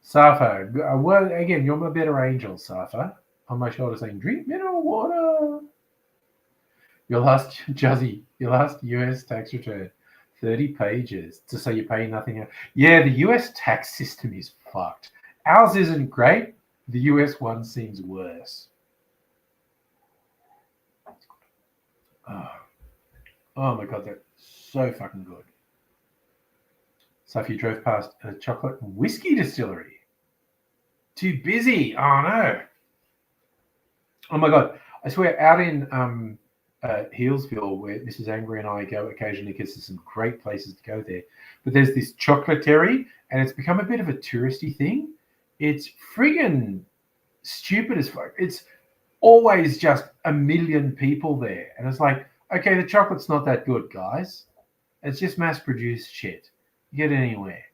Safa. Well, again, you're my better angel, Safa. On my shoulder saying, drink mineral water. Your last, Juzzy, your last US tax return. 30 pages to say you pay nothing else. Yeah, the US tax system is fucked. Ours isn't great. The US one seems worse. Oh my god, that's so fucking good. So if you drove past a chocolate and whiskey distillery. Too busy. Oh no. Oh my god. I swear, out in Healesville, where Mrs. Angry and I go occasionally because there's some great places to go there. But there's this chocolaterie, and it's become a bit of a touristy thing. It's friggin' stupid as fuck. It's always just a million people there. And it's like, okay, the chocolate's not that good, guys. It's just mass-produced shit. You get anywhere.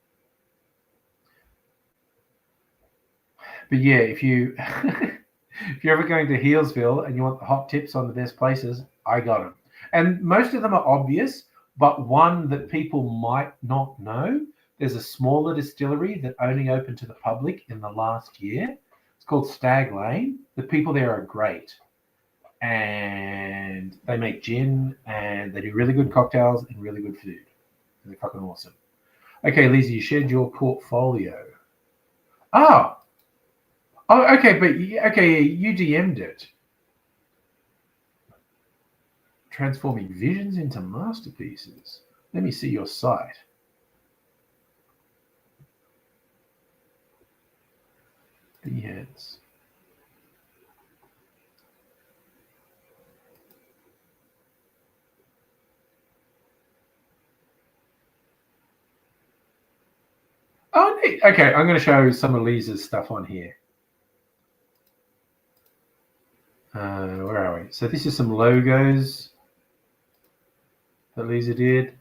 But yeah, if you if you're ever going to Healesville and you want the hot tips on the best places, I got them. And most of them are obvious, but one that people might not know. There's a smaller distillery that only opened to the public in the last year. It's called Stag Lane. The people there are great. And they make gin and they do really good cocktails and really good food. And they're fucking awesome. Okay, Lizzie, you shared your portfolio. Oh, okay, but okay, you DM'd it. Transforming visions into masterpieces. Let me see your site. Behance. Oh, neat. Okay, I'm going to show some of Lisa's stuff on here. Where are we? So this is some logos that Lisa did.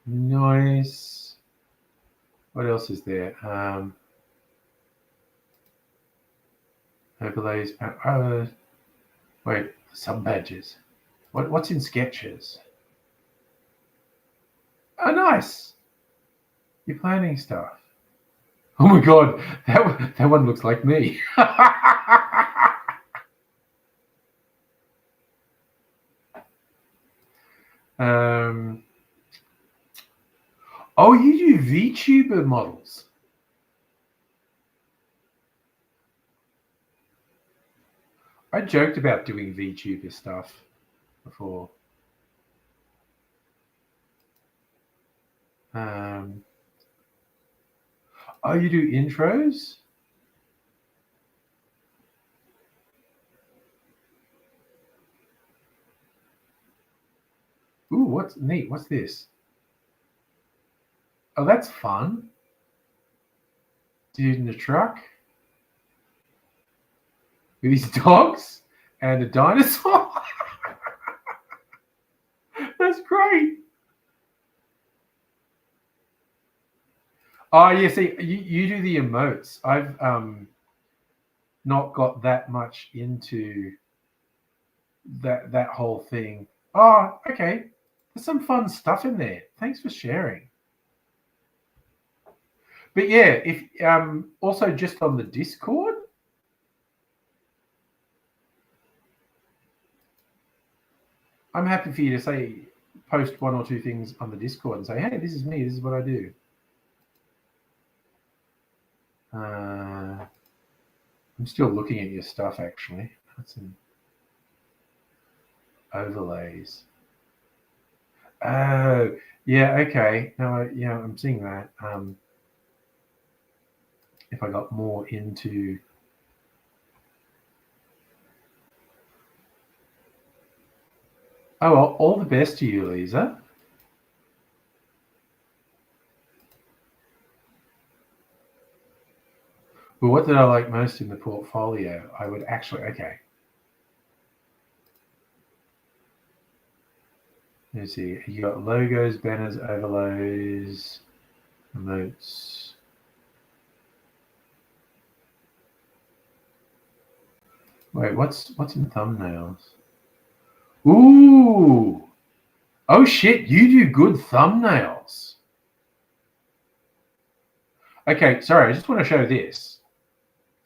Nice. What else is there? Overlays. Wait, sub badges. What's in sketches? Oh, nice. You're planning stuff. Oh my god, that one looks like me. Oh, you do VTuber models. I joked about doing VTuber stuff before. Oh, you do intros? what's neat? What's this? Oh, that's fun. Dude in the truck with his dogs and a dinosaur. That's great. Oh yeah, see, you do the emotes. I've not got that much into that whole thing. Oh, okay. There's some fun stuff in there. Thanks for sharing. But yeah, if also just on the Discord. I'm happy for you to say post one or two things on the Discord and say, hey, this is me, this is what I do. I'm still looking at your stuff actually. That's in overlays. Oh, yeah, okay. No, yeah, I'm seeing that. If I got more into oh well, all the best to you, Lisa. But what did I like most in the portfolio? I would actually okay. Let's see. You got logos, banners, overlays, emotes. Wait, what's in thumbnails? Ooh! Oh shit, you do good thumbnails. Okay, sorry, I just want to show this.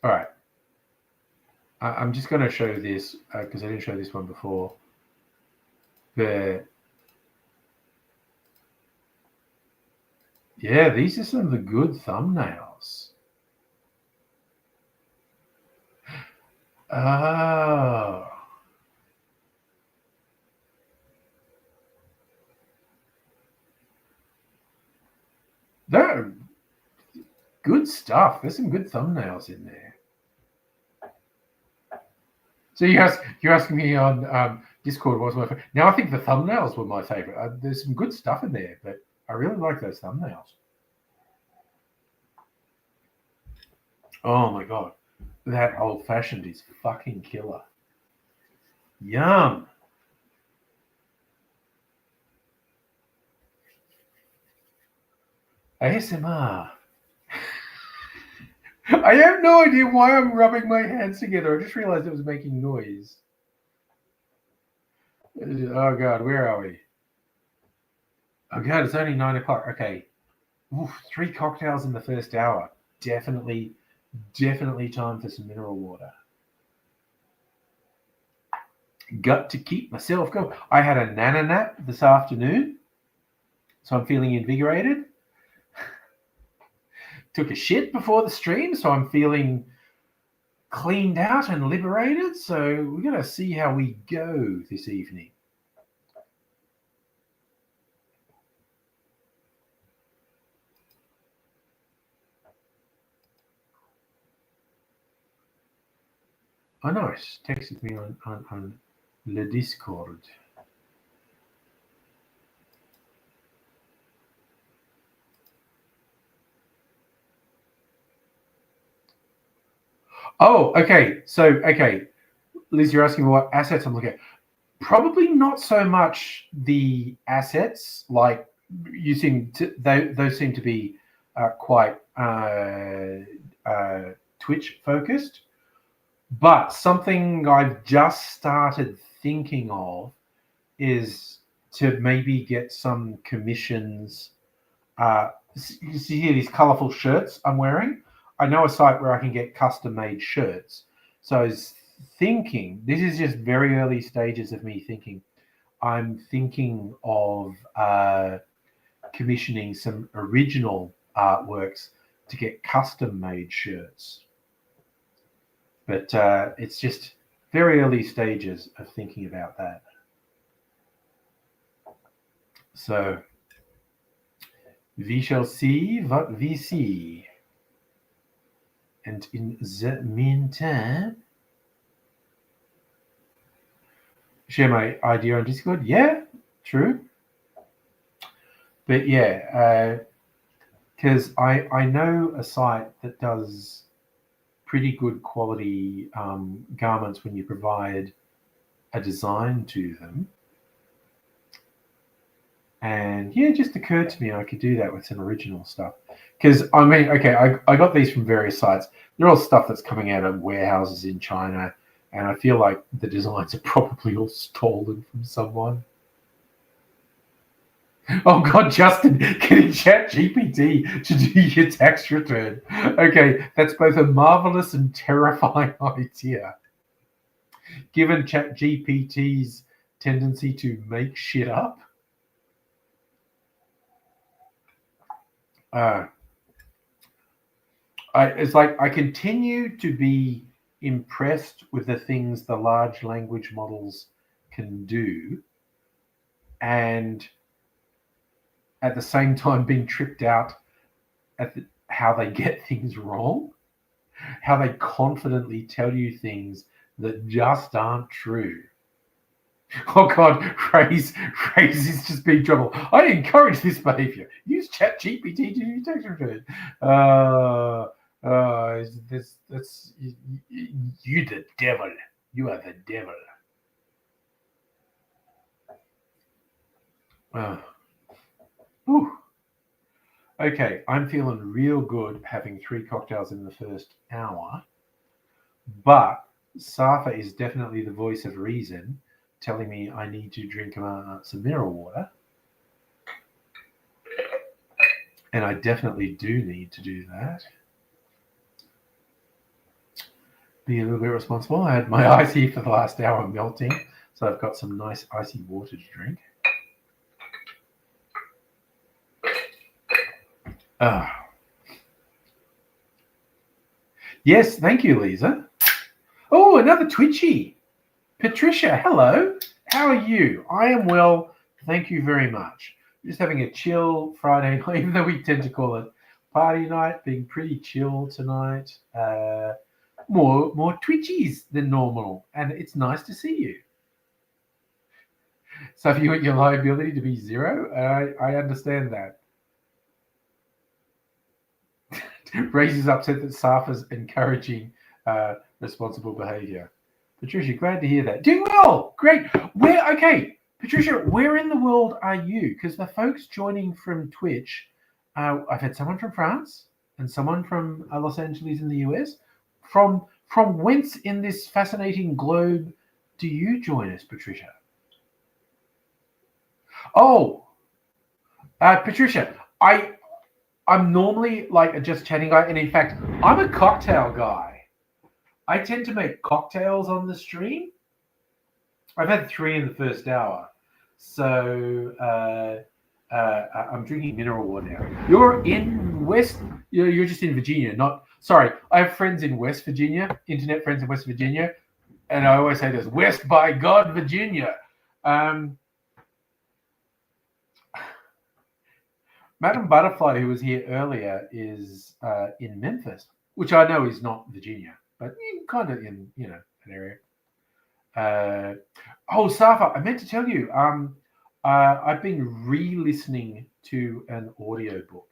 All right. I'm just going to show this because I didn't show this one before. But yeah, these are some of the good thumbnails. Oh. They're good stuff. There's some good thumbnails in there. So you're asking me on Discord what's my favorite. Now I think the thumbnails were my favorite. There's some good stuff in there, but I really like those thumbnails. Oh my god, that old fashioned is fucking killer. Yum. ASMR. I have no idea why I'm rubbing my hands together. I just realized it was making noise. Oh god, where are we? Oh god, it's only 9 o'clock. Okay. Oof, 3 cocktails in the first hour. Definitely time for some mineral water. Got to keep myself going. I had a nana nap this afternoon, so I'm feeling invigorated. Took a shit before the stream, so I'm feeling cleaned out and liberated. So we're going to see how we go this evening. Oh, nice. Texted me on le Discord. Oh, okay. So, okay. Liz, you're asking what assets I'm looking at. Probably not so much the assets. Like you seem to, those seem to be quite Twitch focused. But something I've just started thinking of is to maybe get some commissions. You see here these colorful shirts I'm wearing. I know a site where I can get custom made shirts. So I was thinking, this is just very early stages of me thinking, I'm thinking of commissioning some original artworks to get custom made shirts. But it's just very early stages of thinking about that. So we shall see what we see. And in the meantime, share my idea on Discord. Yeah, true. But yeah, because I know a site that does pretty good quality garments when you provide a design to them. And yeah, it just occurred to me I could do that with some original stuff. Because I mean, okay, I got these from various sites. They're all stuff that's coming out of warehouses in China, and I feel like the designs are probably all stolen from someone. Oh God, Justin, getting Chat GPT to do your tax return. Okay, that's both a marvelous and terrifying idea. Given Chat GPT's tendency to make shit up. Uh, it's like I continue to be impressed with the things the large language models can do, and at the same time being tripped out at how they get things wrong, how they confidently tell you things that just aren't true. Oh God, Ray's is just being trouble. I encourage this behavior. Use Chat GPT to do your tax return. That's you the devil. You are the devil. Whew. Okay, I'm feeling real good having 3 cocktails in the first hour, but Safa is definitely the voice of reason telling me I need to drink some mineral water. And I definitely do need to do that. Be a little bit responsible. I had my ice here for the last hour melting, so I've got some nice icy water to drink. Yes, thank you, Lisa. Oh, another Twitchy. Patricia, hello. How are you? I am well. Thank you very much. Just having a chill Friday night, even though we tend to call it party night, being pretty chill tonight. More Twitchies than normal, and it's nice to see you. So if you want your liability to be 0, I understand that. Raises upset that Safa's encouraging responsible behavior. Patricia, glad to hear that. Doing well, great. Okay, Patricia, where in the world are you? Because the folks joining from Twitch, I've had someone from France and someone from Los Angeles in the US. From whence in this fascinating globe do you join us, Patricia? Oh, Patricia, I'm normally like a just chatting guy, and in fact, I'm a cocktail guy. I tend to make cocktails on the stream. I've had 3 in the first hour, so I'm drinking mineral water now. You're in West. You're just in Virginia, not. Sorry, I have friends in West Virginia, internet friends in West Virginia, and I always say this: West by God, Virginia. Madam Butterfly, who was here earlier, is in Memphis, which I know is not Virginia, but kind of in an area. Safa, I meant to tell you, I've been re-listening to an audiobook,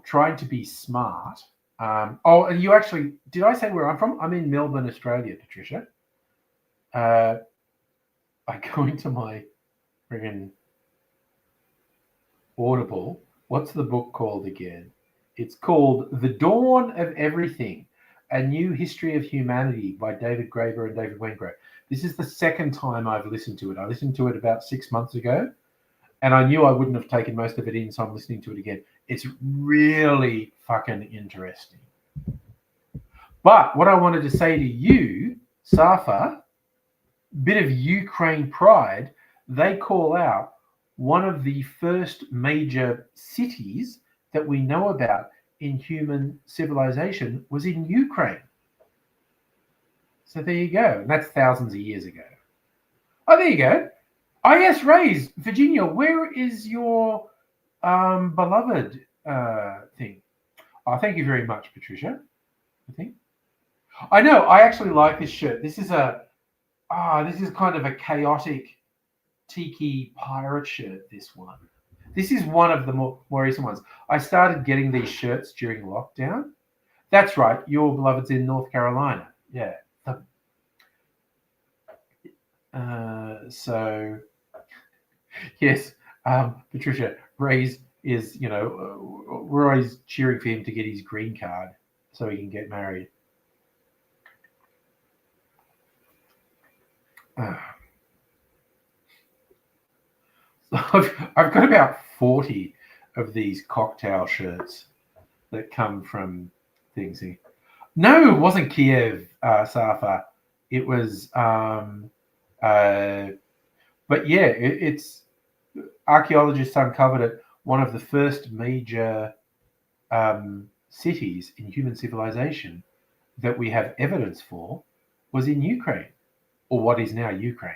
trying to be smart. And you actually, did I say where I'm from? I'm in Melbourne, Australia, Patricia. I go into my friggin' Audible. What's the book called again? It's called The Dawn of Everything, A New History of Humanity by David Graeber and David Wengrow. This is the second time I've listened to it. I listened to it about 6 months ago, and I knew I wouldn't have taken most of it in, so I'm listening to it again. It's really fucking interesting. But what I wanted to say to you, Safa, bit of Ukraine pride, they call out one of the first major cities that we know about in human civilization was in Ukraine. So there you go. And that's thousands of years ago. Oh, there you go. I.S. Rays, Virginia, where is your beloved thing? Oh, thank you very much, Patricia. I think. I know. I actually like this shirt. This is kind of a chaotic tiki pirate shirt, this one. This is one of the more recent ones. I started getting these shirts during lockdown. That's right. Your beloved's in North Carolina. Yeah. So yes, Patricia, Ray's is, we're always cheering for him to get his green card so he can get married. I've got about 40 of these cocktail shirts that come from things. No, it wasn't Kiev, Safa. It was, but yeah, it's archaeologists uncovered it. One of the first major cities in human civilization that we have evidence for was in Ukraine, or what is now Ukraine.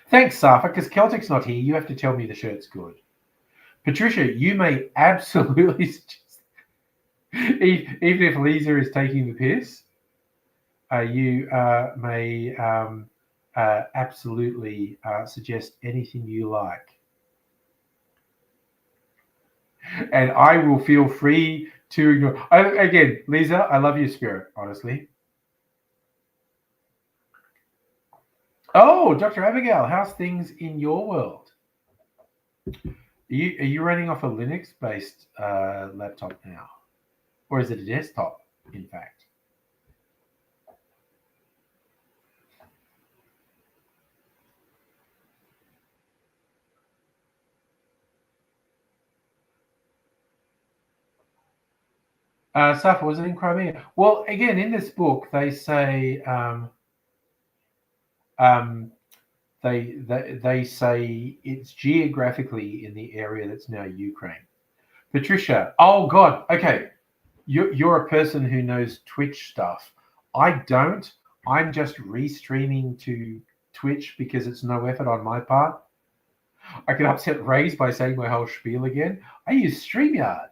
Thanks, Safa, because Celtic's not here. You have to tell me the shirt's good. Patricia, you may absolutely suggest, even if Lisa is taking the piss, you may absolutely suggest anything you like. And I will feel free to ignore. Again, Lisa, I love your spirit, honestly. Oh, Dr. Abigail, how's things in your world? Are you running off a Linux-based laptop now? Or is it a desktop, in fact? Safa, was it in Crimea? Well, again, in this book, they say they say it's geographically in the area that's now Ukraine. Patricia, oh God, okay, you're a person who knows Twitch stuff. I don't. I'm just restreaming to Twitch because it's no effort on my part. I can upset Rays by saying my whole spiel again. I use StreamYard.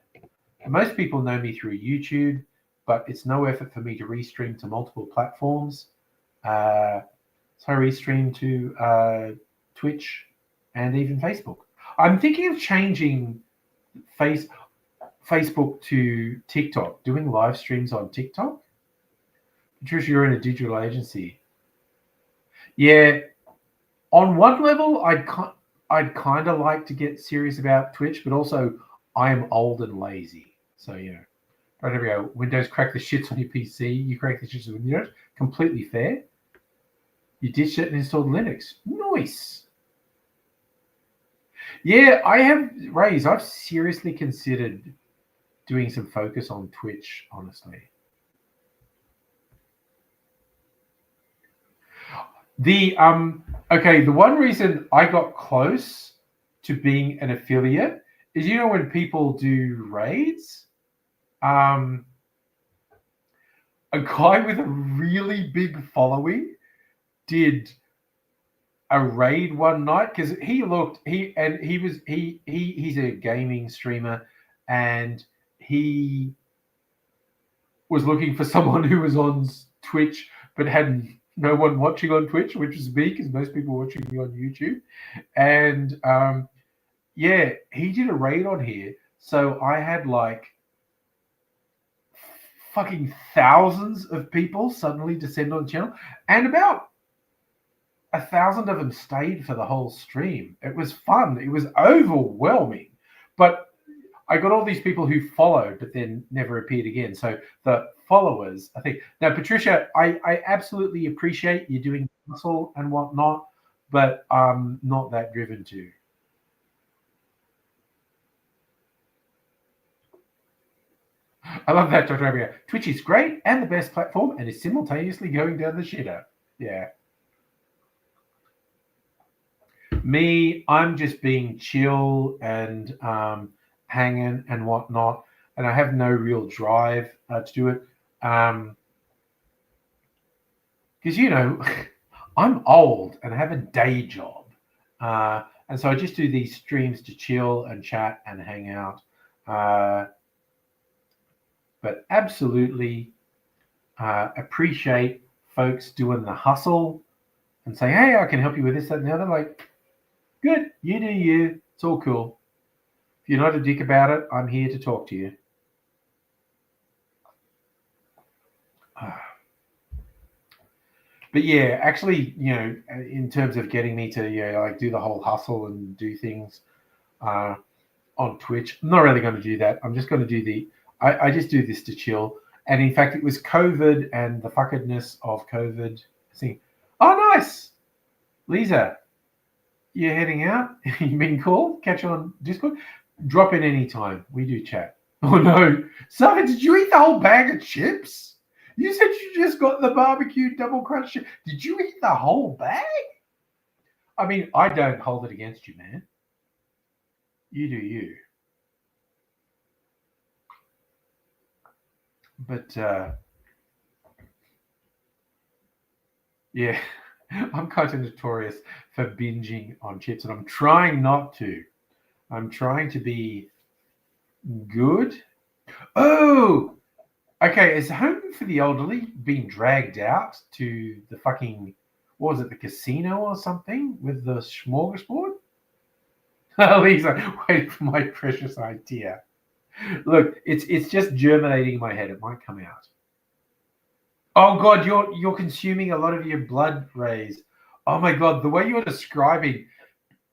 Most people know me through YouTube, but it's no effort for me to restream to multiple platforms. So I restream to Twitch and even Facebook. I'm thinking of changing Facebook to TikTok, doing live streams on TikTok. Patricia, you're in a digital agency. Yeah, on one level, I'd kind of like to get serious about Twitch, but also I am old and lazy. So, right, here we go. Windows crack the shits on your PC. You crack the shits on Windows. Completely fair. You ditched it and installed Linux. Nice. Yeah, I have, Rays, I've seriously considered doing some focus on Twitch, honestly. The one reason I got close to being an affiliate is, when people do raids, a guy with a really big following did a raid one night because he's a gaming streamer, and he was looking for someone who was on Twitch but had no one watching on Twitch, which is me because most people are watching me on YouTube. And he did a raid on here, so I had like fucking thousands of people suddenly descend on the channel, and about 1,000 of them stayed for the whole stream. It was fun. It was overwhelming, but I got all these people who followed but then never appeared again. So the followers, I think. Now, Patricia, I absolutely appreciate you doing hustle and whatnot, but I'm not that driven to. I love that, Dr. Abigail. Twitch is great and the best platform and is simultaneously going down the shitter. Yeah. Me, I'm just being chill and hanging and whatnot, and I have no real drive to do it. Because, I'm old and I have a day job. And so I just do these streams to chill and chat and hang out. But absolutely appreciate folks doing the hustle and saying, hey, I can help you with this, that, and the other. Like, good, you do you. It's all cool. If you're not a dick about it, I'm here to talk to you. But yeah, actually, in terms of getting me to like do the whole hustle and do things on Twitch, I'm not really going to do that. I'm just going to do I just do this to chill. And in fact, it was COVID and the fuckedness of COVID. Saying, oh, nice, Lisa, you're heading out. You been cool? Catch you on Discord. Drop in anytime. We do chat. Oh no, Sava, did you eat the whole bag of chips? You said you just got the barbecue double crunch chip. Did you eat the whole bag? I mean, I don't hold it against you, man. You do you. But yeah, I'm kind of notorious for binging on chips, and I'm trying not to. I'm trying to be good. Oh, okay. Is Home for the Elderly being dragged out to the fucking, what was it, the casino or something with the smorgasbord? Lisa, wait for my precious idea. Look, it's just germinating in my head. It might come out. Oh God, you're consuming a lot of your blood rays. Oh my God, the way you're describing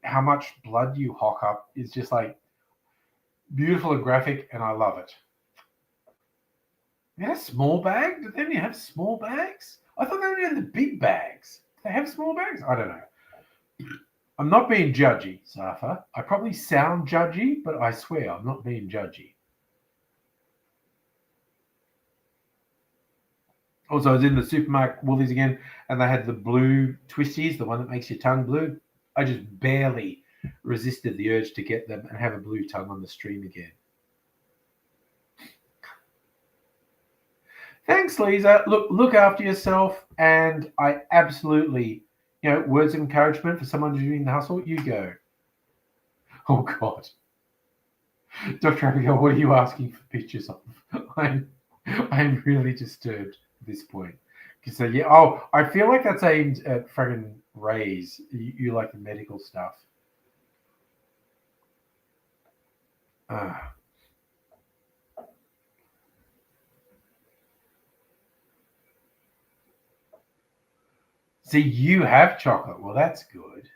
how much blood you hock up is just like beautiful and graphic, and I love it. You have a small bag? Do they only have small bags? I thought they only had the big bags. Do they have small bags? I don't know. I'm not being judgy, Safa. I probably sound judgy, but I swear I'm not being judgy. Also, I was in the supermarket, Woolies again, and they had the blue twisties, the one that makes your tongue blue. I just barely resisted the urge to get them and have a blue tongue on the stream again. Thanks, Lisa. Look after yourself, and I absolutely, words of encouragement for someone doing the hustle. You go. Oh God, Dr. Abigail, what are you asking for pictures of? I'm really disturbed at this point. So yeah, I feel like that's aimed at friggin' Rays. You like the medical stuff. See, you have chocolate. Well, that's good.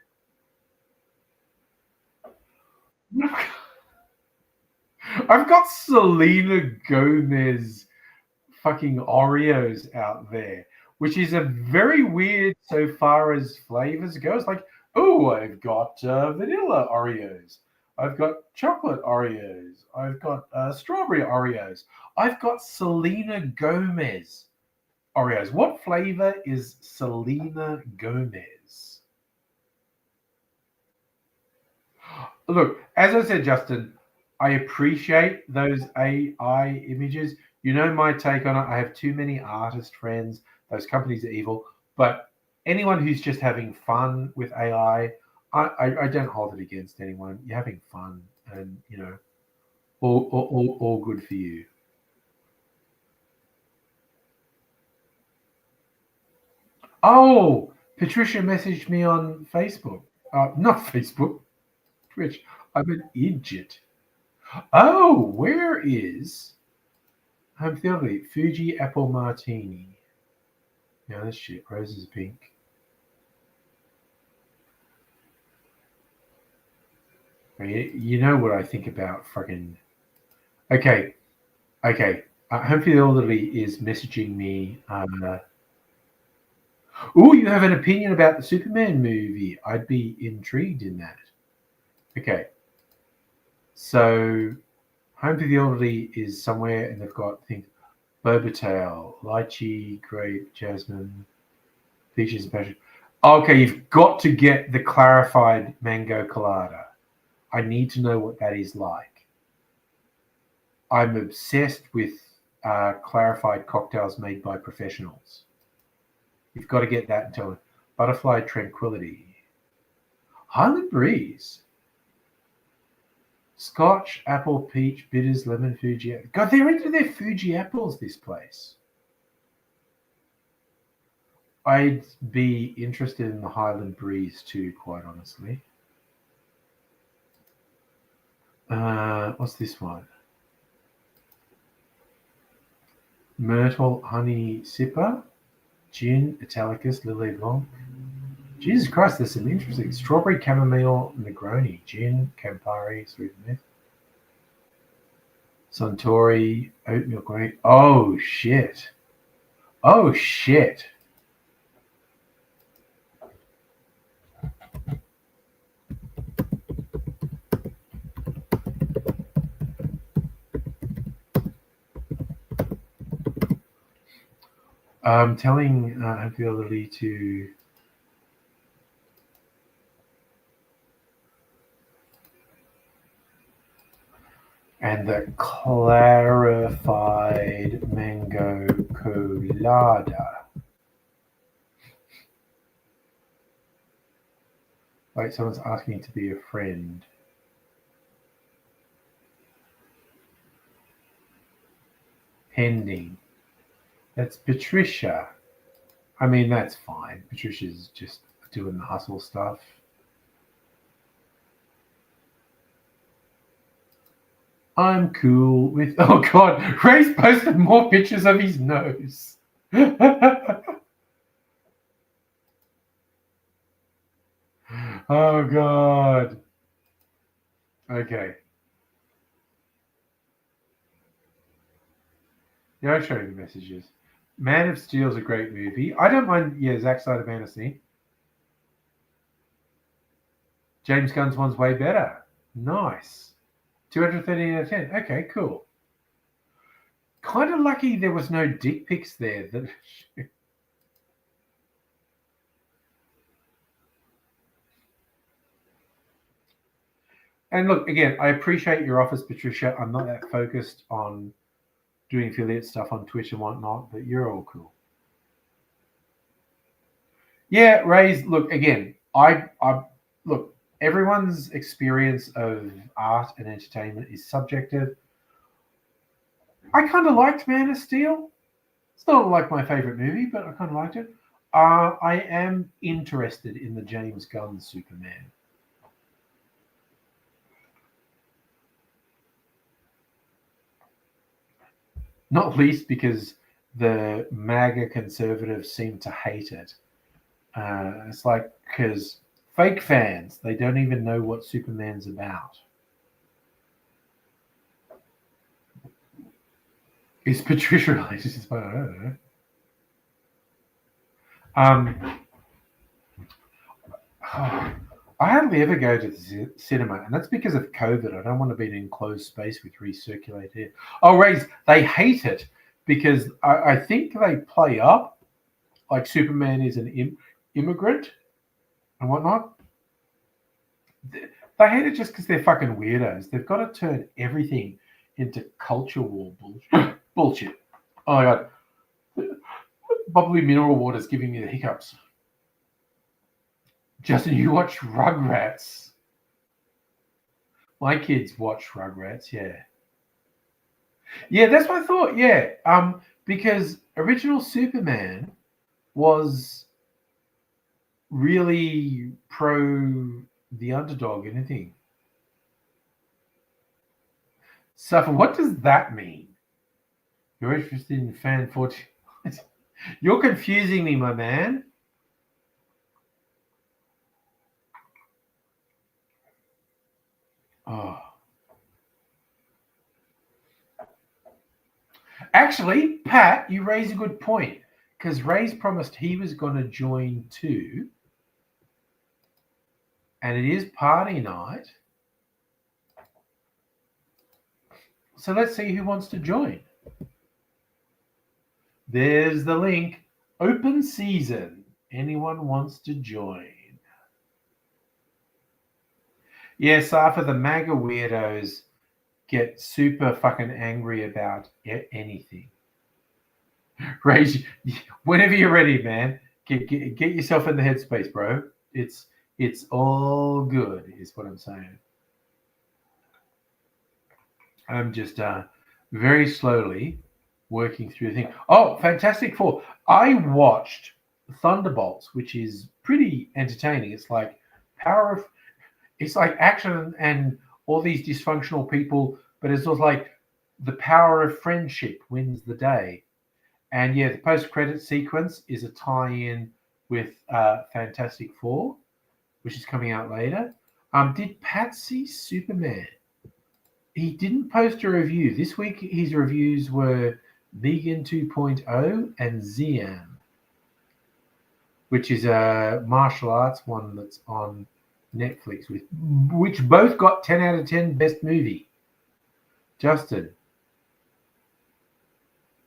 I've got Selena Gomez fucking Oreos out there, which is a very weird so far as flavors goes. Like, oh, I've got vanilla Oreos. I've got chocolate Oreos. I've got strawberry Oreos. I've got Selena Gomez Oreos. What flavor is Selena Gomez? Look, as I said, Justin, I appreciate those AI images. You know my take on it. I have too many artist friends. Those companies are evil. But anyone who's just having fun with AI, I don't hold it against anyone. You're having fun, and all good for you. Oh, Patricia messaged me on Facebook. Not Facebook, Twitch. I'm an idiot. Oh, where is Home Theory? Fuji Apple Martini. Yeah, that's shit. Rose is pink. You know what I think about fucking. Okay. Home for the Elderly is messaging me. Oh, you have an opinion about the Superman movie? I'd be intrigued in that. Okay. So, Home for the Elderly is somewhere, and they've got things. Boba tail, lychee, grape, jasmine, peaches, and passion. Okay, you've got to get the clarified mango colada. I need to know what that is like. I'm obsessed with clarified cocktails made by professionals. You've got to get that until Butterfly Tranquility. Highland Breeze. Scotch, apple, peach, bitters, lemon, Fuji. God, they're into their Fuji apples, this place. I'd be interested in the Highland Breeze too, quite honestly. What's this one? Myrtle Honey Sipper, Gin Italicus Lily Blanc. Jesus Christ, there's some interesting. Strawberry Chamomile Negroni, Gin Campari Sweet Mist, Suntory Oatmeal Green. Oh shit. Oh shit. I'm telling Ability to and the clarified mango colada. Wait, someone's asking to be a friend. Pending. That's Patricia. I mean, that's fine. Patricia's just doing the hustle stuff. I'm cool with. Oh God, Ray's posted more pictures of his nose. Oh God. Okay. Yeah, I'll show you the messages. Man of Steel's a great movie. I don't mind. Yeah, Zack Snyder Man of Steel. James Gunn's one's way better. Nice. 213 out of 10. Okay, cool. Kind of lucky there was no dick pics there. That. And look, again, I appreciate your offers, Patricia. I'm not that focused on doing affiliate stuff on Twitch and whatnot, but you're all cool. Yeah, Ray's. Look, again, I look. Everyone's experience of art and entertainment is subjective. I kind of liked Man of Steel. It's not like my favorite movie, but I kind of liked it. I am interested in the James Gunn Superman. Not least because the MAGA conservatives seem to hate it. It's like, because fake fans, they don't even know what Superman's about. Is Patricia related? I don't know. I hardly ever go to the cinema, and that's because of COVID. I don't want to be in an enclosed space with recirculated air. Oh, Rays, they hate it because I think they play up like Superman is an immigrant and whatnot. They hate it just because they're fucking weirdos. They've got to turn everything into culture war bullshit. Oh my God. Bubbly mineral water is giving me the hiccups. Justin, you watch Rugrats. My kids watch Rugrats, yeah. Yeah, that's what I thought, yeah. Because original Superman was really pro the underdog and anything. Suffer, what does that mean? You're interested in fan fortune. You're confusing me, my man. Oh. Actually, Pat, you raise a good point because Ray's promised he was going to join too, and it is party night. So let's see who wants to join. There's the link. Open season. Anyone wants to join? Yes, after the MAGA weirdos get super fucking angry about anything. Raise whenever you're ready, man. Get yourself in the headspace, bro. It's all good, is what I'm saying. I'm just very slowly working through the thing. Oh, Fantastic Four. I watched Thunderbolts, which is pretty entertaining. It's like it's like action and all these dysfunctional people, but it's also like the power of friendship wins the day. And yeah, the post-credit sequence is a tie-in with Fantastic Four, which is coming out later. Did Pat see Superman? He didn't post a review. This week his reviews were Vegan 2.0 and Ziam, which is a martial arts one that's on Netflix, which both got 10 out of 10 best movie. Justin.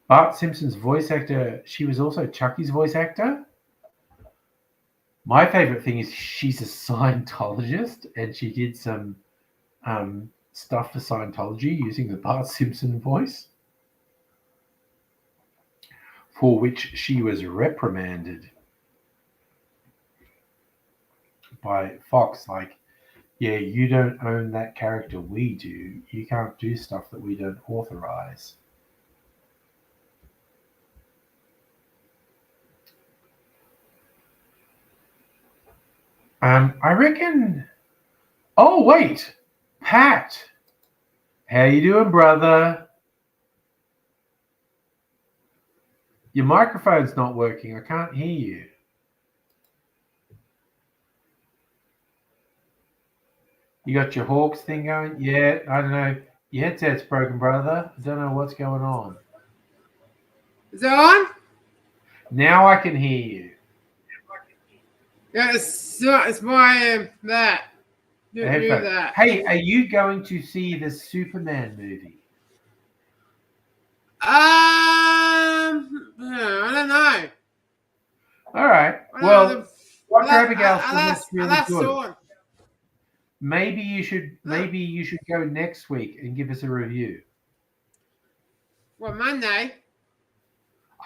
Bart Simpson's voice actor, she was also Chucky's voice actor. My favorite thing is she's a Scientologist, and she did some stuff for Scientology using the Bart Simpson voice, for which she was reprimanded by Fox. Like, yeah, you don't own that character, we do. You can't do stuff that we don't authorize. I reckon. Oh wait, Pat, how you doing, brother? Your microphone's not working. I can't hear you. You got your Hawks thing going? Yeah, I don't know. Your headset's broken, brother. I don't know what's going on. Is it on? Now I can hear you. Yeah, it's my that. Do that. Hey, are you going to see the Superman movie? I don't know. All right. Well, Dr. Abigail looks really good. Maybe you should go next week and give us a review. Well, Monday.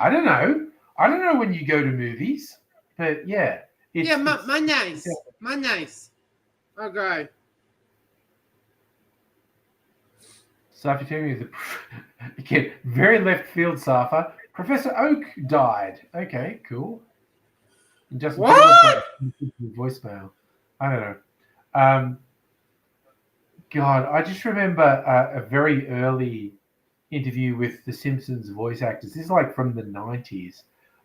I don't know. I don't know when you go to movies, but yeah. Mondays. Mondays. Okay. Safa telling me again, very left field, Safa. Professor Oak died. Okay, cool. And Justin what? Voicemail. I don't know. God, I just remember a very early interview with the Simpsons voice actors. This is like from the 90s.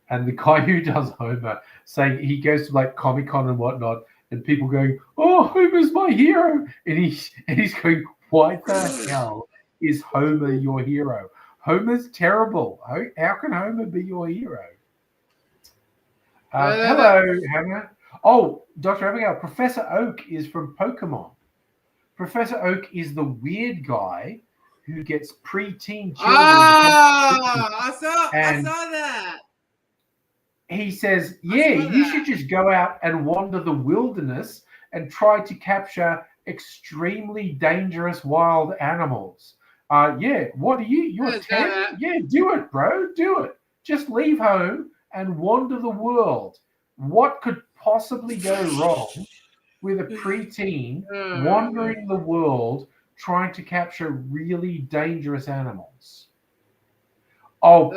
And the guy who does Homer saying he goes to like Comic-Con and whatnot, and people going, "Oh, Homer's my hero," and he's going, "Why the hell is Homer your hero? Homer's terrible. How can Homer be your hero?" Hello, Hannah. Oh, Dr. Abigail, Professor Oak is from Pokemon. Professor Oak is the weird guy who gets preteen children. I saw that. He says, you should just go out and wander the wilderness and try to capture extremely dangerous wild animals. What are you? You're 10? Yeah, do it, bro. Do it. Just leave home and wander the world. What could possibly go wrong with a preteen wandering the world trying to capture really dangerous animals? Oh,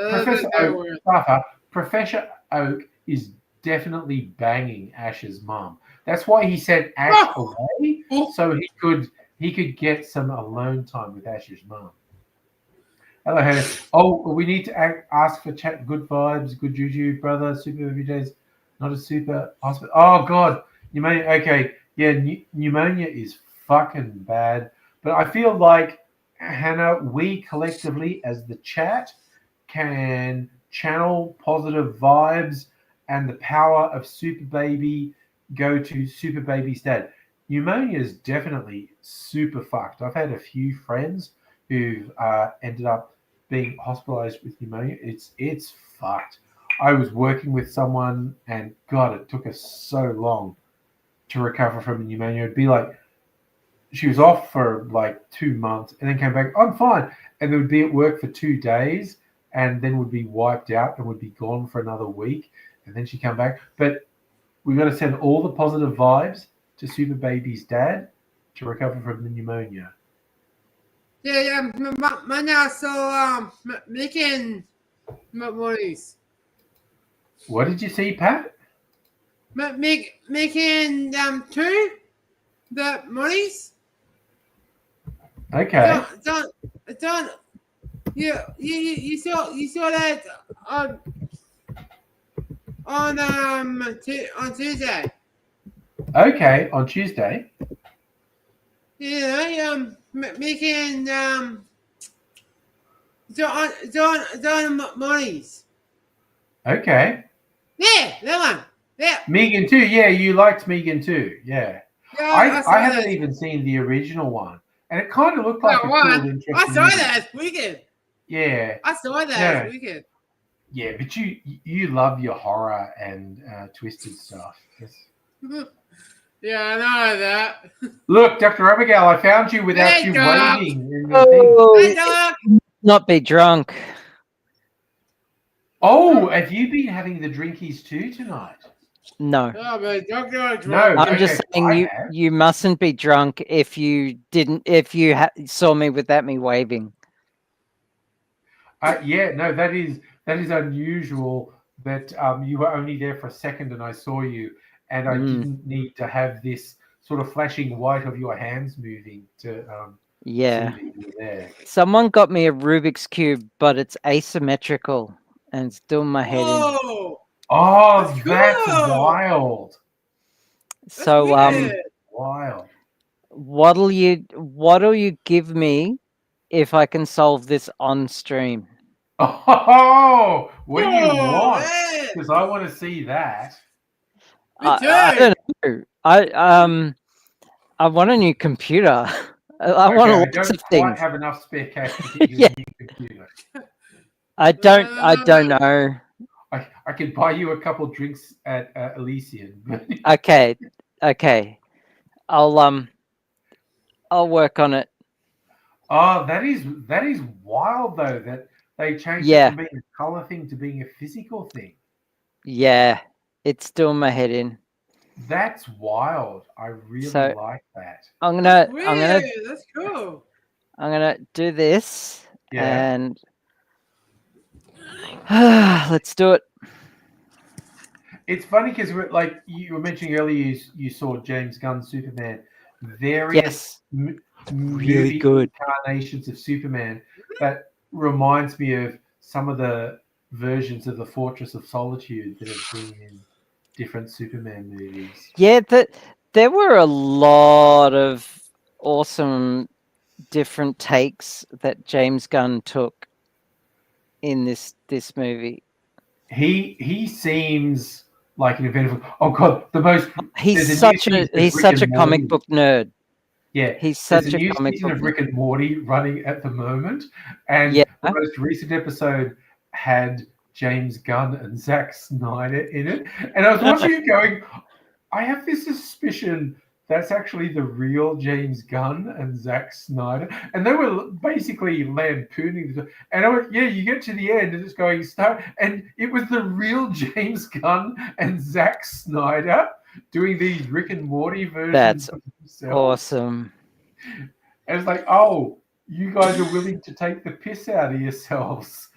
Professor Oak is definitely banging Ash's mum. That's why he sent Ash away, so he could get some alone time with Ash's mum. Hello, Hannah. Oh, we need to ask for chat. Good vibes, good juju, brother. Super every day's not a super hospital. Oh God, pneumonia. Okay, yeah, pneumonia is fucking bad. But I feel like, Hannah, we collectively as the chat can channel positive vibes and the power of Super Baby go to Super Baby's dad. Pneumonia is definitely super fucked. I've had a few friends who've ended up being hospitalized with pneumonia. It's fucked. I was working with someone, and God, it took us so long to recover from pneumonia. It'd be like she was off for like 2 months and then came back, I'm fine. And then would be at work for 2 days and then would be wiped out and would be gone for another week. And then she'd come back. But we've got to send all the positive vibes to Super Baby's dad to recover from the pneumonia. Yeah. Monday, so making monies. What did you see, Pat? Making two the monies. Okay. Don't. You saw that on on Tuesday. Okay. On Tuesday. Yeah, making Don Monies. Okay. Yeah, that one. Yeah, Megan too. Yeah, you liked Megan too. Yeah. yeah, I I I saw haven't that. even seen the original one, and it kind of looked like Well, a one, cool, I interesting saw movie. that as weekend. Yeah. I saw that as No. weekend. Yeah, but you love your horror and twisted stuff. Yes. Yeah, I know that. Look, Dr. Abigail, I found you without Hey, you dog. waving in the thing. Hey, Oh, dog. not be drunk. Oh, have you been having the drinkies too tonight? No. Oh, but don't go drunk. No. I'm Okay, just saying I you have. you mustn't be drunk if you saw me without me waving. Yeah, no, that is unusual. That you were only there for a second, and I saw you, and I didn't need to have this sort of flashing white of your hands moving to see Yeah. that you were there. Someone got me a Rubik's Cube, but it's asymmetrical and it's doing my head in. Whoa, Oh, that's that's cool. wild. That's So wicked. Wild. what'll you give me if I can solve this on stream? Oh, what do you Whoa, want? man. Because I want to see that. Me too. I don't know. I want a new computer. I want Okay, I lots don't of quite things. have enough spare cash to get you Yeah. a new computer. I don't know. I could buy you a couple drinks at Elysian. Okay. I'll work on it. Oh, that is wild though that they changed it Yeah. from being a color thing to being a physical thing. Yeah. It's doing my head in. That's wild. I really So like that. I'm That's gonna weird. That's cool. do this Yeah. and let's do it. It's funny because like you were mentioning earlier, you saw James Gunn's Superman. Various Yes. Really movie good. incarnations of Superman that reminds me of some of the versions of the Fortress of Solitude that have been in different Superman movies. Yeah, there were a lot of awesome different takes that James Gunn took in this movie. He seems like an event. Oh God, the most. He's There's a new such season a of he's Rick such a and comic Morty. book nerd. Yeah, He's there's such a a new comic season book of nerd. Rick and Morty running at the moment, and Yeah. the most recent episode had James Gunn and Zack Snyder in it. And I was watching it going, I have this suspicion that's actually the real James Gunn and Zack Snyder. And they were basically lampooning the. And I went, yeah, you get to the end and it's going, start. And it was the real James Gunn and Zack Snyder doing these Rick and Morty versions That's of themselves. awesome. And it's like, oh, you guys are willing to take the piss out of yourselves.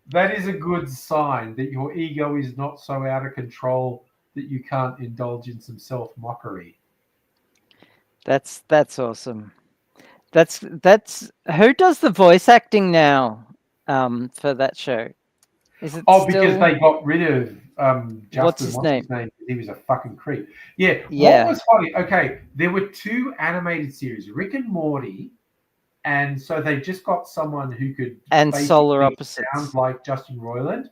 That is a good sign that your ego is not so out of control that you can't indulge in some self-mockery. That's awesome. That's who does the voice acting now for that show? Is it Oh, still because they got rid of Justin. What's his name? He was a fucking creep. Yeah. What Yeah. was funny? Okay, there were two animated series, Rick and Morty, and so they just got someone who could and Solar basically Opposites? sound like Justin Roiland,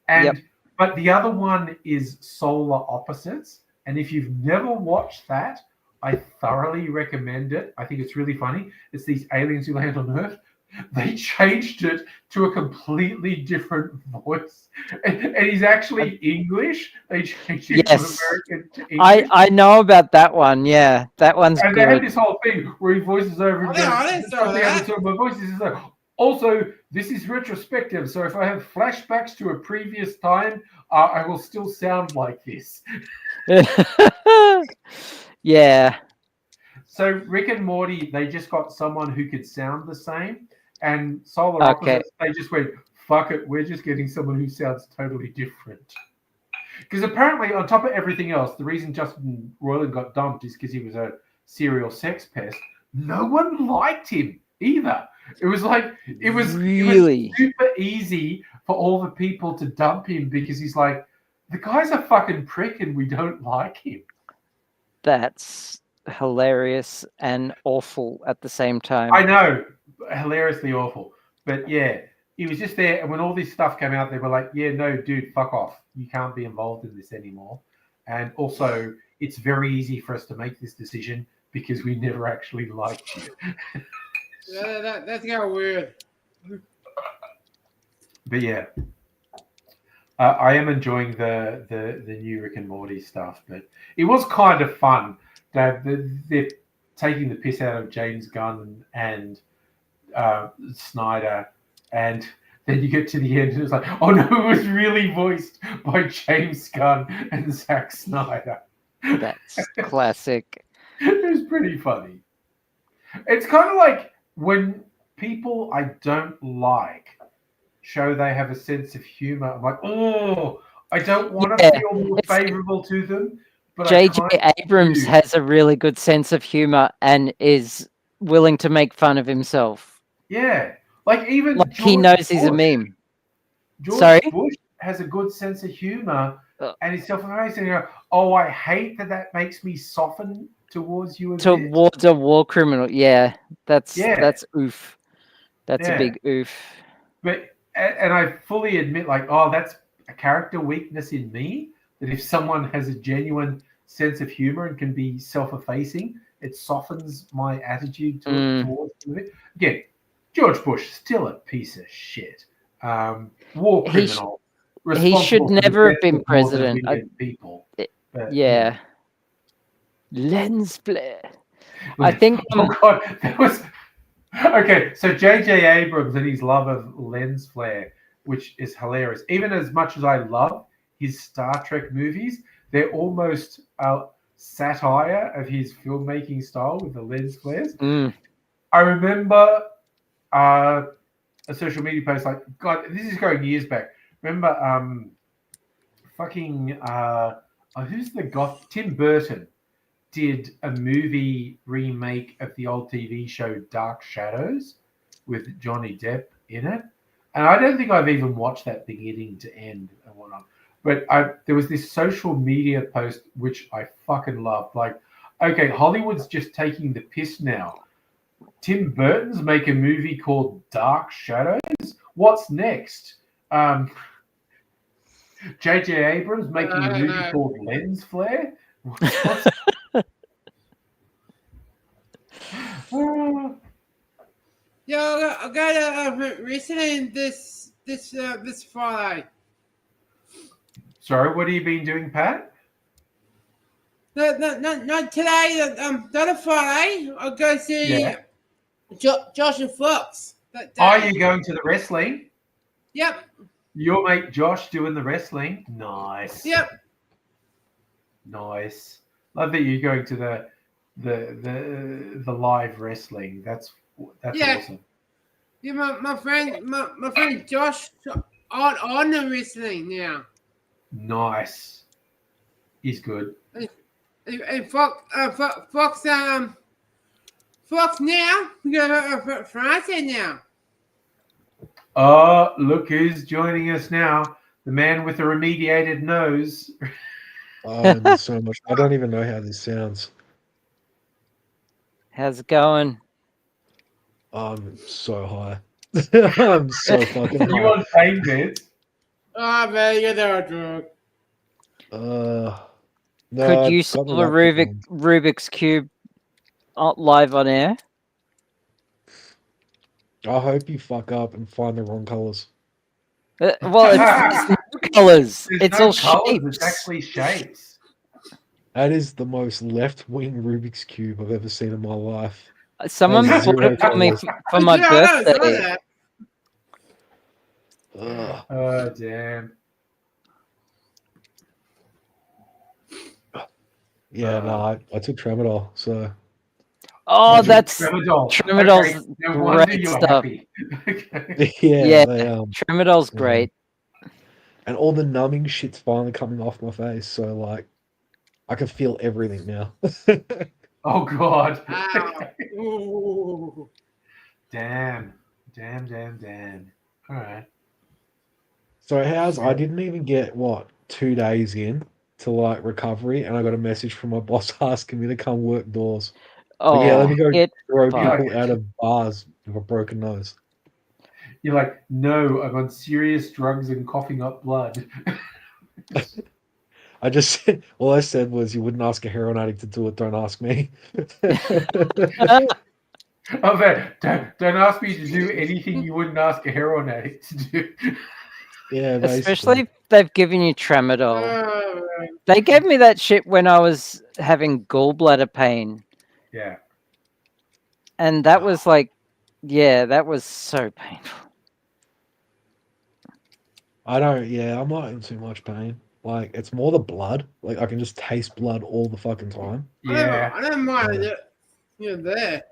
and Yep. but the other one is Solar Opposites, and if you've never watched that, I thoroughly recommend it. I think it's really funny. It's these aliens who land on Earth. They changed it to a completely different voice, and he's actually English. They changed it from Yes. American to English. I know about that one. Yeah, that one's And they had good. this whole thing where he voices over and I goes, didn't saw that. my voice is like, also, this is retrospective, so if I have flashbacks to a previous time, I will still sound like this. Yeah. So Rick and Morty, they just got someone who could sound the same, and Solar Okay. Opposites, they just went, fuck it, we're just getting someone who sounds totally different. Because apparently, on top of everything else, the reason Justin Roiland got dumped is because he was a serial sex pest. no one liked him either. It was like it was Really? super easy for all the people to dump him because he's like, the guy's a fucking prick and we don't like him. That's hilarious and awful at the same time. I know, hilariously awful. But yeah, he was just there. And when all this stuff came out, they were like, yeah, no, dude, fuck off. You can't be involved in this anymore. And also, it's very easy for us to make this decision because we never actually liked you. That's kind of weird. But yeah, I am enjoying the new Rick and Morty stuff. But it was kind of fun. They're taking the piss out of James Gunn and Snyder, and then you get to the end and it's like, oh no, it was really voiced by James Gunn and Zack Snyder. That's classic. It was pretty funny. It's kind of like when people I don't like show they have a sense of humor. I'm like, oh, I don't want to feel more favorable to them. But J.J. Abrams has a really good sense of humor and is willing to make fun of himself. Yeah. Like even like he knows he's a meme. George Bush has a good sense of humor and he's self-effacing. Oh, I hate that makes me soften towards you towards a war criminal. Yeah, that's oof. That's a big oof. But and I fully admit, like, oh, that's a character weakness in me. That if someone has a genuine sense of humor and can be self-effacing, it softens my attitude towards them. Again, George Bush still a piece of shit. War criminal. He should never have been president. People. But, yeah. Lens flare. I think. Oh God, that was okay. So J.J. Abrams and his love of lens flare, which is hilarious. Even as much as I love his Star Trek movies, they're almost a satire of his filmmaking style with the lens flares. I remember a social media post like, God, this is going years back. Remember, who's the goth? Tim Burton did a movie remake of the old TV show Dark Shadows with Johnny Depp in it. And I don't think I've even watched that beginning to end and whatnot. But there was this social media post which I fucking loved. Like, okay, Hollywood's just taking the piss now. Tim Burton's make a movie called Dark Shadows. What's next? J.J. Abrams making a movie called Lens Flare. Yo, I got recently this Friday. Sorry, what have you been doing, Pat? Not today. The other Friday, I'll go see Josh and Fox. Are you going to the wrestling? Yep. Your mate Josh doing the wrestling? Nice. Yep. Nice. Love that you're going to the live wrestling. That's awesome. Yeah, my friend Josh on the wrestling now. Nice. He's good. And Fox now. We got Friday now. Oh, look who's joining us now. The man with the remediated nose. Oh, so much. I don't even know how this sounds. How's it going? I'm so high. I'm so fucking high. You on pain meds? Oh, man, you're there, drunk. No, could you solve a Rubik's Cube live on air? I hope you fuck up and find the wrong colours. Well, it's no colours. It's all shapes. It's actually shapes. That is the most left-wing Rubik's Cube I've ever seen in my life. Someone bought it for me for my birthday. Oh, damn. Yeah, no, I took tramadol, so... Oh, that's Tramadol's great stuff. Yeah, Tramadol's great. And all the numbing shit's finally coming off my face, so like I can feel everything now. Oh God. Ow. Ooh. Damn. All right. So how's I Yeah. didn't even get 2 days in to like recovery, and I got a message from my boss asking me to come work doors. But yeah, let Oh, me go it throw fuck. people out of bars with a broken nose. You're like, no, I'm on serious drugs and coughing up blood. I just said, all I said was, you wouldn't ask a heroin addict to do it. Don't ask me. Oh, man, don't ask me to do anything you wouldn't ask a heroin addict to do. Yeah, basically. Especially if they've given you tramadol. Oh, man. They gave me that shit when I was having gallbladder pain. Yeah. And that was like, yeah, that was so painful. I'm not in too much pain. Like, it's more the blood. Like, I can just taste blood all the fucking time. Yeah. I don't mind it. You're there.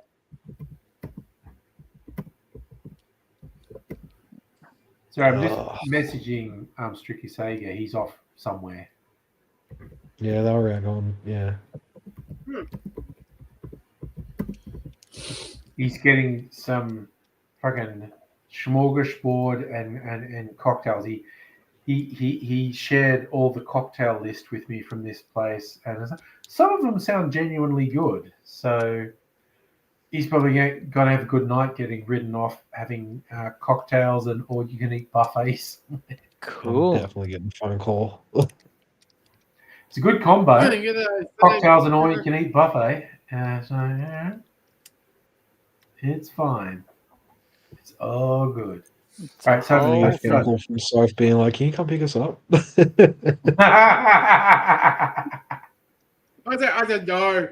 So I'm just Ugh. messaging Stricky Sega. He's off somewhere. Yeah, they were on. Yeah. He's getting some fucking smorgasbord and cocktails. He shared all the cocktail list with me from this place, and some of them sound genuinely good. So he's probably going to have a good night getting ridden off having cocktails and all you can eat buffets. Cool. I'm definitely getting a phone call. It's a good I'm combo. gonna get a Cocktails and all you can eat buffet. So yeah, it's fine. It's all good. It's All right, so whole I let's get a go. call from Soph being like, "Can you come pick us up?" I said no.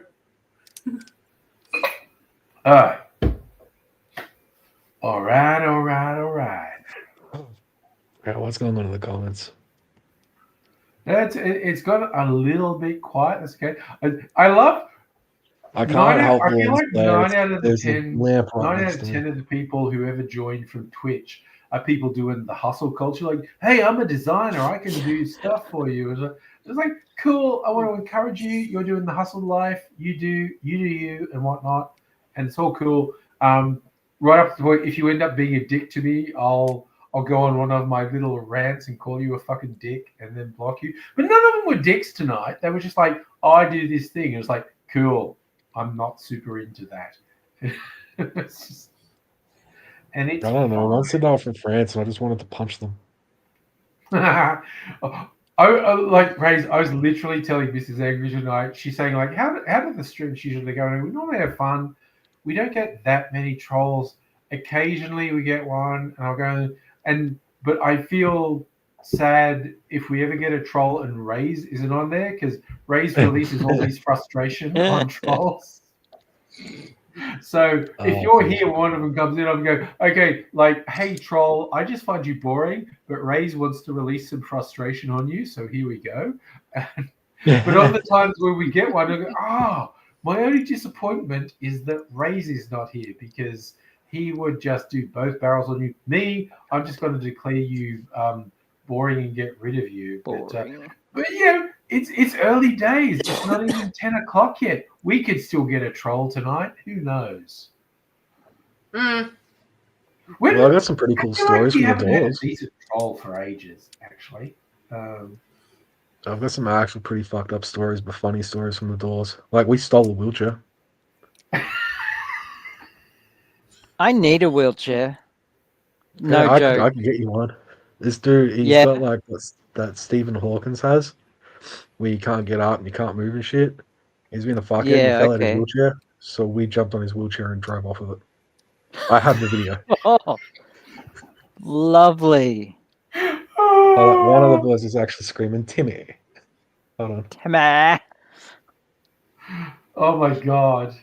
All right. Yeah, what's going on in the comments? It's got a little bit quiet. That's okay. I love I can't help I feel boys. like 9 out of the There's a 10, lamp right 9 out next of to me. 10 of the people who ever joined from Twitch are people doing the hustle culture. Like, hey, I'm a designer. I can do stuff for you. It's like cool. I want to encourage you. You're doing the hustle life. You do you and whatnot, and it's all cool. Right up to the point. If you end up being a dick to me, I'll go on one of my little rants and call you a fucking dick and then block you. But none of them were dicks tonight. They were just like, oh, I do this thing. It was like, cool. I'm not super into that. It's just, and it's I don't know. fine. Once they are from France, and I just wanted to punch them. I like Grace. I was literally telling Mrs. Anglish tonight. She's saying like, how do the streams usually go? And we normally have fun. We don't get that many trolls. Occasionally we get one, and I'll go but I feel sad if we ever get a troll and Ray's isn't on there because Ray's releases all his frustration on trolls. So if you're here and one of them comes in, I'm going, okay, like, hey, troll, I just find you boring, but Raze wants to release some frustration on you, so here we go. But on the times where we get one, I go, my only disappointment is that Raze is not here because he would just do both barrels on you. Me, I'm just going to declare you boring and get rid of you. boring. But it's early days. It's not even 10 o'clock yet. We could still get a troll tonight. Who knows? Mm. Well, I've got some pretty cool stories we from the haven't had a doors. decent troll for ages, actually. I've got some actual pretty fucked up stories, but funny stories from the doors. Like, we stole a wheelchair. I need a wheelchair. No Yeah, joke. I can get you one. This dude, he's Yeah. got like that Stephen Hawkins has, where you can't get up and you can't move and shit. He's been a fuckhead. He Yeah, fell out of his okay. wheelchair, so we jumped on his wheelchair and drove off of it. I have the video. Oh, lovely. One of the boys is actually screaming, "Timmy!" Hold on. Timmy. Oh my god.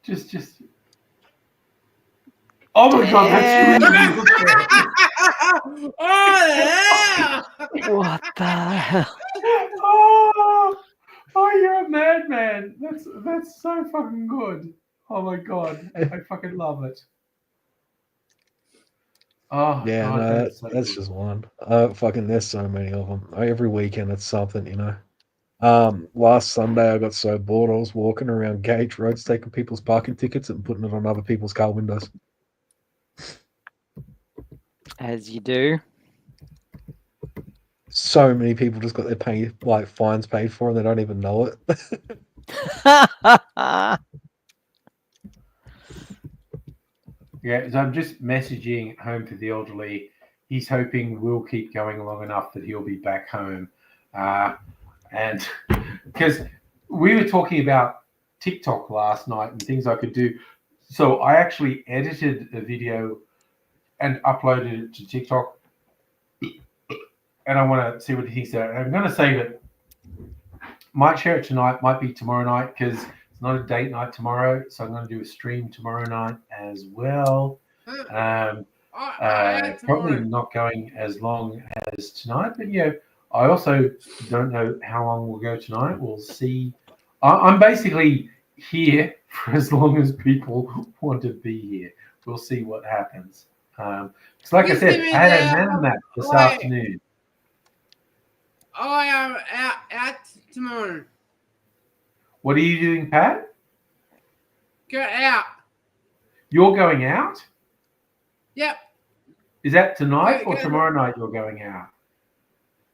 Just oh my god, that's really Oh yeah! What the hell? Oh, you're a madman. That's so fucking good. Oh my god. I fucking love it. Oh Yeah, god, no, that's so that's good. just one. Fucking, there's so many of them. Every weekend it's something, you know. Last Sunday I got so bored I was walking around Gage Roads taking people's parking tickets and putting it on other people's car windows. As you do. So many people just got their fines paid for and they don't even know it. Yeah, so I'm just messaging home to the elderly. He's hoping we'll keep going long enough that he'll be back home. And because we were talking about TikTok last night and things I could do. So I actually edited a video and uploaded it to TikTok. And I want to see what he thinks there. And I'm going to say that might share it tonight, might be tomorrow night because it's not a date night tomorrow. So I'm going to do a stream tomorrow night as well. Probably not going as long as tonight, but yeah, I also don't know how long we'll go tonight. We'll see. I'm basically here for as long as people want to be here. We'll see what happens. Because like I said, I had a man map this afternoon. I am out tomorrow. What are you doing, Pat? Go out. You're going out? Yep. Is that tonight or tomorrow night you're going out?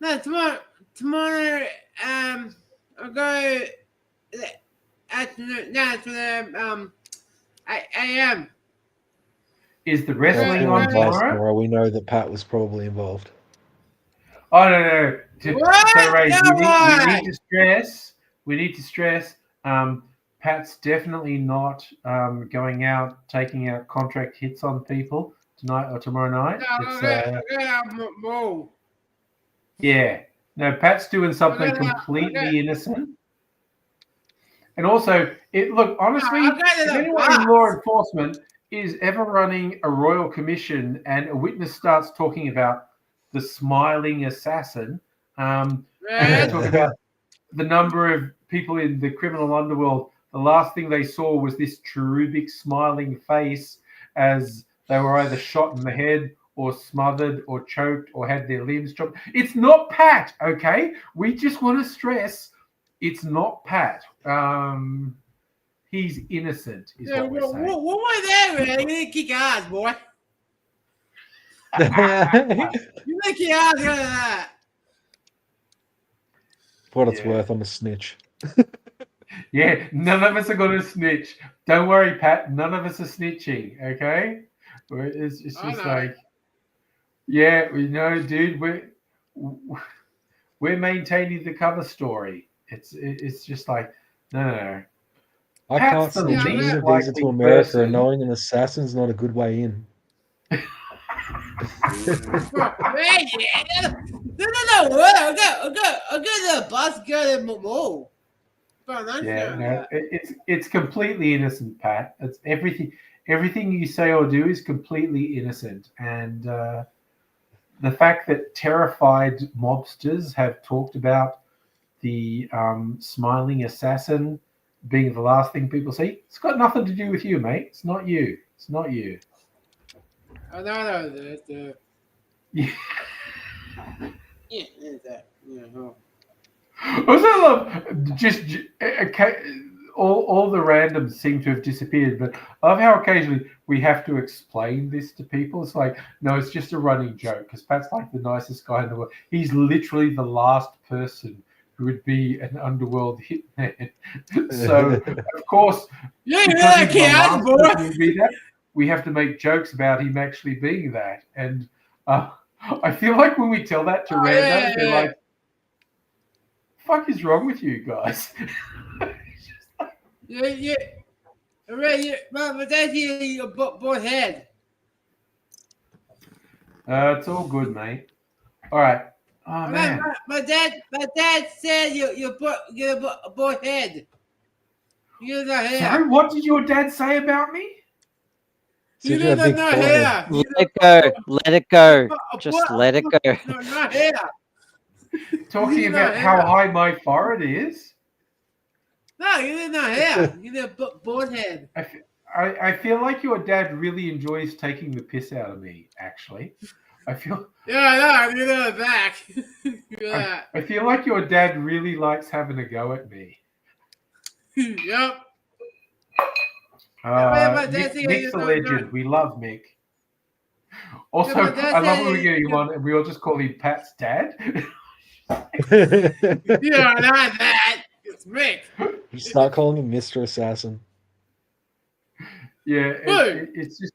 No, tomorrow. Tomorrow, I'll go afternoon. No, to the 8 a.m. Is the wrestling on tomorrow? We know that Pat was probably involved. Oh no. So Ray, we need to stress. Pat's definitely not going out, taking out contract hits on people tonight or tomorrow night. Yeah. No, Pat's doing something completely innocent. And also, honestly, if anyone in law enforcement is ever running a royal commission and a witness starts talking about the smiling assassin, and they talk about the number of people in the criminal underworld, the last thing they saw was this cherubic smiling face as they were either shot in the head or smothered or choked or had their limbs chopped. It's not Pat, okay? We just want to stress it's not Pat. He's innocent, is what we're saying. What was that, man? You didn't kick ass, boy. You didn't kick ass out of that. For what it's worth, I'm a snitch. Yeah, none of us are going to snitch. Don't worry, Pat. None of us are snitching, okay? It's just like, yeah, we know, dude. We're maintaining the cover story. It's just like, no. I can't snitch. I need a visa to America, and knowing an assassin's not a good way in. No. I'll go to the bus, go to the mall. It's completely innocent, Pat. It's everything you say or do is completely innocent, and the fact that terrified mobsters have talked about the smiling assassin being the last thing people see, it's got nothing to do with you, mate. It's not you. It's not you. Oh, no. Yeah. Yeah. Also, love just all the randoms seem to have disappeared, but I love how occasionally we have to explain this to people. It's like, no, it's just a running joke because Pat's like the nicest guy in the world. He's literally the last person who would be an underworld hitman. So, of course, we have to make jokes about him actually being that. And I feel like when we tell that to randoms, they're like, fuck is wrong with you guys? Yeah. But that's your both head. It's all good, mate. All right. Oh man. My dad said you both head. You're not hair. Sorry, what did your dad say about me? You didn't know hair. Let it go. Just let it go. No, not hair. Talking about how high my forehead is. No, you didn't know hair. You did bald head. I feel like your dad really enjoys taking the piss out of me. Actually, I feel. Yeah, you know the back. Yeah. I feel like your dad really likes having a go at me. Yep. Mick's a legend. We love Mick. Also, Yeah, but that's I love when we a- get him on and we all just call him Pat's dad. Yeah, not that. It's Mick. Start calling him Mr. Assassin. Yeah, Hey! it's just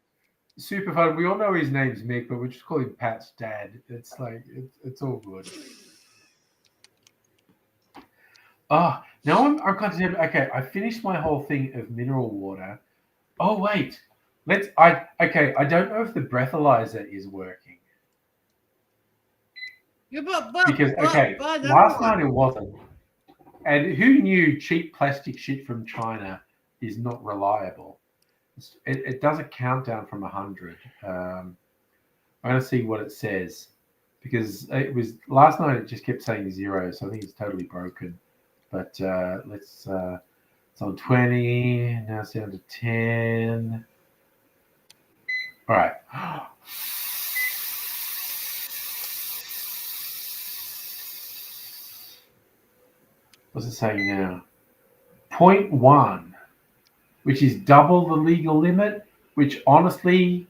super fun. We all know his name's Mick, but we just call him Pat's dad. It's like it's all good. Oh, now I'm content. Okay, I finished my whole thing of mineral water. Oh wait, I don't know if the breathalyzer is working Yeah, because last night it wasn't. And who knew cheap plastic shit from China is not reliable? It does a countdown from 100. I'm going to see what it says because it was last night. It just kept saying 0, so I think it's totally broken. But let's. It's on 20. Now it's down to 10. All right. What's it saying now? 0.1, which is double the legal limit, which honestly,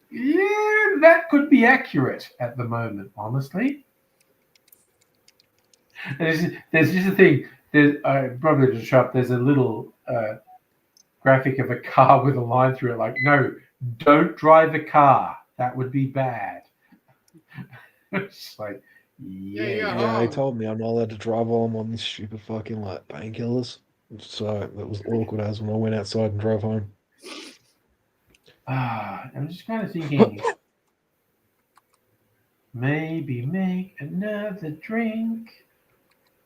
yeah, that could be accurate at the moment, honestly. And there's just a thing. There's probably just shop. There's a little graphic of a car with a line through it, like, no, don't drive a car. That would be bad. It's like, Yeah, they told me I'm not allowed to drive while I'm on this stupid fucking like painkillers. So that was awkward as when I went outside and drove home. I'm just kind of thinking, maybe make another drink.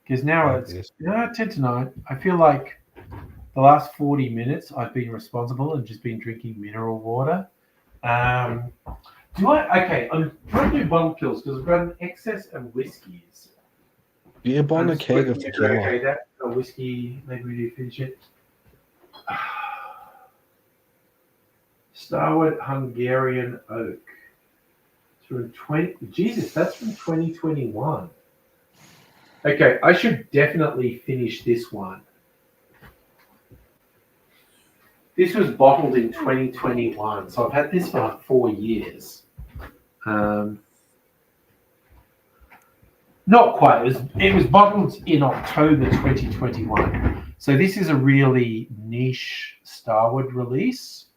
Because now it's 10 to 9. I feel like the last 40 minutes I've been responsible and just been drinking mineral water. I'm trying to do bottle kills because I've got an excess of whiskies. Yeah, buying a keg of tequila. Okay, that's a whiskey. Maybe we do finish it. Starwood Hungarian Oak. It's from that's from 2021. Okay, I should definitely finish this one. This was bottled in 2021, so I've had this for like 4 years. Not quite. It was bottled in October 2021. So this is a really niche Starwood release.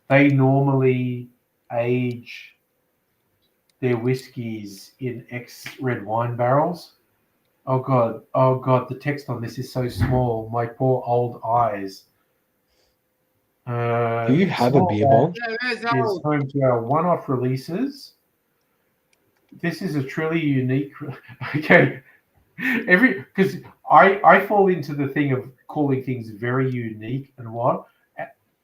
They normally age their whiskies in red wine barrels. Oh god, the text on this is so small. My poor old eyes. Do you have a beer bong? Is home to our one-off releases. This is a truly unique. Okay, because I fall into the thing of calling things very unique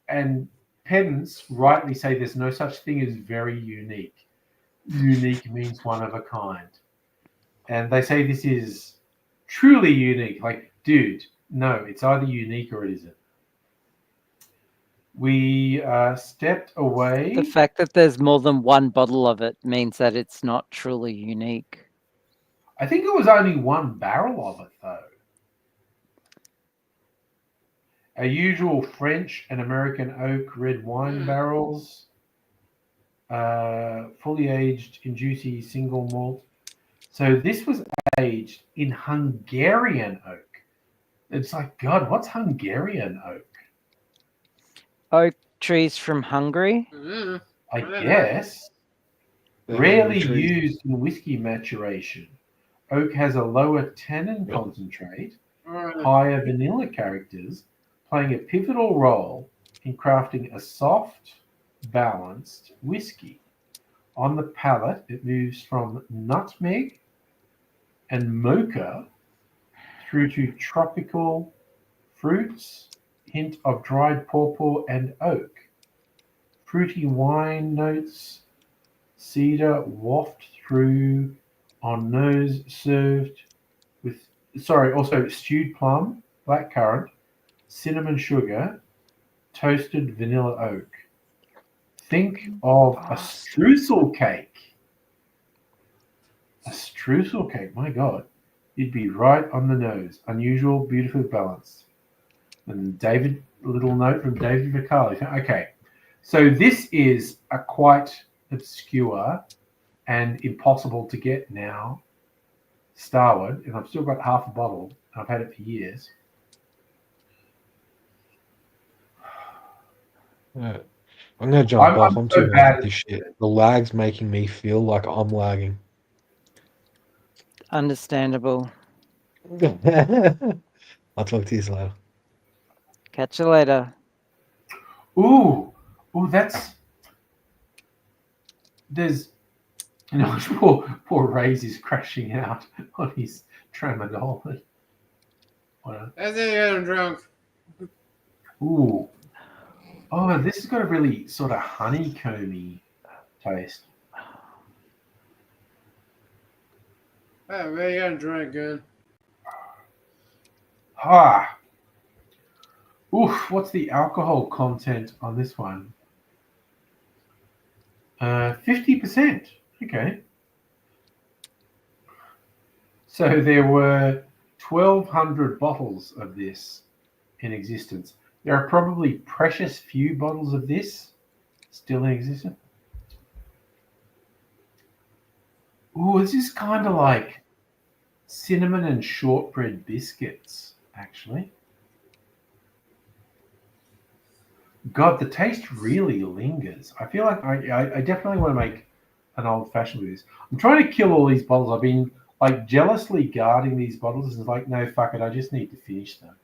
and pedants rightly say there's no such thing as very unique. Unique means one of a kind, and they say this is truly unique. Like, dude, no, it's either unique or it isn't. We stepped away. The fact that there's more than one bottle of it means that it's not truly unique. I think it was only one barrel of it, though. Our usual French and American oak red wine barrels, fully aged in juicy single malt. So this was aged in Hungarian oak. It's like, God, what's Hungarian oak? Oak trees from Hungary? I guess. Rarely used in whiskey maturation. Oak has a lower tannin concentrate, higher vanilla characters, playing a pivotal role in crafting a soft, balanced whiskey. On the palate, it moves from nutmeg and mocha through to tropical fruits, hint of dried pawpaw and oak. Fruity wine notes, cedar waft through on nose, served with, also stewed plum, blackcurrant, cinnamon sugar, toasted vanilla oak. Think of a streusel cake. A Streusel cake, my God. You'd be right on the nose. Unusual, beautifully balanced. And a little note from David Vicali. Okay, so this is a quite obscure and impossible to get now Starward, and I've still got half a bottle. I've had it for years. Yeah. I'm gonna jump off. I'm so too bad bad at this shit. The lag's making me feel like I'm lagging. Understandable. I'll talk to you later. Catch you later. Ooh, there's poor Ray's is crashing out on his tramadol. That's it. I'm drunk. Ooh, oh, this has got a really sort of honeycomby taste. I really got drunk, good. Ah, oof. What's the alcohol content on this one? 50%. Okay. So there were 1,200 bottles of this in existence. There are probably precious few bottles of this still in existence. Ooh, this is kind of like cinnamon and shortbread biscuits, actually. God, the taste really lingers. I feel like I definitely want to make an old fashioned with this. I'm trying to kill all these bottles. I've been like jealously guarding these bottles. It's like, no, fuck it. I just need to finish them.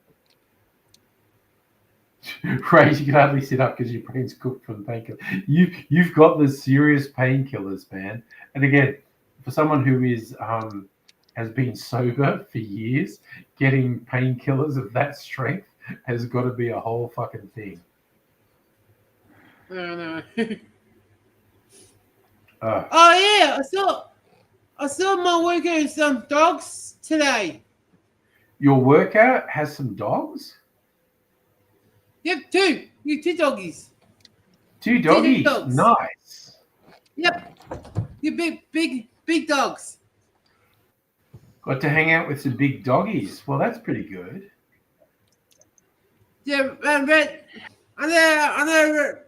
Ray, you can hardly sit up because your brain's cooked from painkillers. You've got the serious painkillers, man. And again, for someone who is has been sober for years, getting painkillers of that strength has got to be a whole fucking thing. No. Oh yeah, I saw my worker some dogs today. Your worker has some dogs? Yep, two. You two doggies. Two doggies. dogs. Nice. Yep. You big dogs. Got to hang out with some big doggies. Well, that's pretty good. Yeah, but I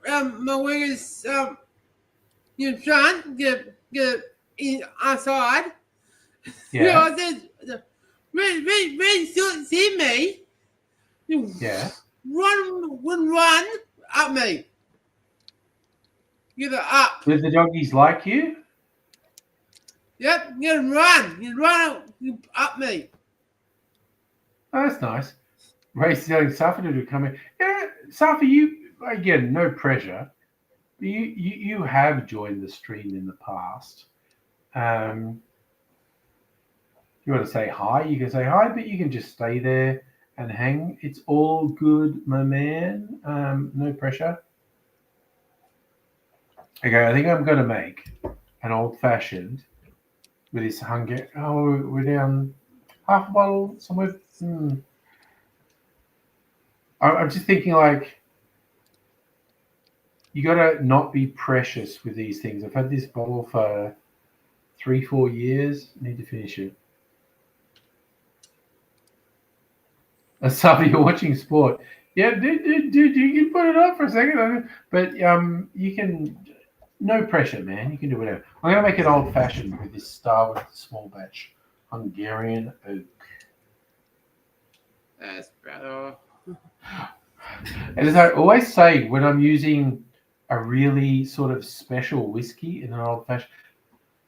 know my workers son get in outside. Yeah. I said when see me, Yeah. run up me. Get up. Did the doggies like you? Yep, you run up me. Oh, that's nice. Ray's telling Safa to come in. Yeah, Safa, you again, no pressure. You have joined the stream in the past. You want to say hi, you can say hi, but you can just stay there and hang. It's all good, my man. No pressure. Okay, I think I'm going to make an old-fashioned with this hunger. Oh, we're down half a bottle somewhere. I'm just thinking, like, you got to not be precious with these things. I've had this bottle for 3-4 years. I need to finish it. Savi, you're watching sport. Yeah, dude, you can put it up for a second. But you can, no pressure, man. You can do whatever. I'm going to make it old-fashioned with this Starward small batch Hungarian oak. That's better. And as I always say, when I'm using a really sort of special whiskey in an old-fashioned,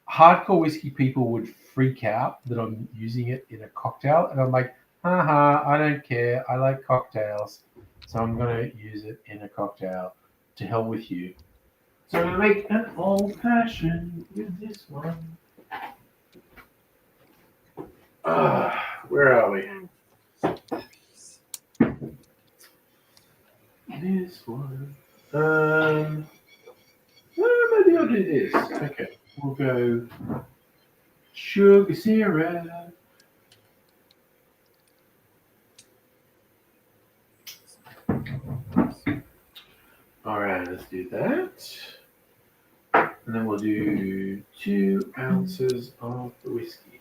hardcore whiskey people would freak out that I'm using it in a cocktail. And I'm like, haha, I don't care. I like cocktails. So I'm going to use it in a cocktail. To hell with you. So I'm going to make an old-fashioned with this one. Where are we? This one. Maybe I'll do this. Okay, we'll go sugar syrup. All right, let's do that. And then we'll do 2 ounces of the whiskey.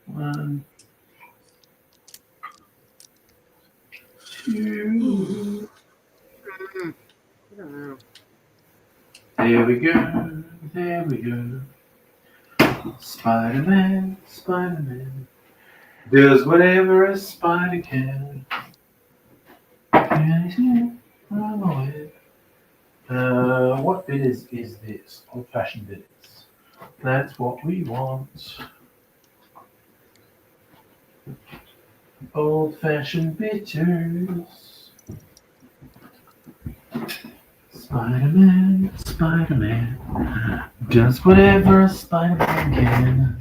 1, 2. I don't know. There we go. There we go. Spider-Man, Spider-Man does whatever a spider can. What bit is this? Old-fashioned bits. That's what we want. Old-fashioned bitters. Spider-Man, Spider-Man does whatever a Spider-Man can.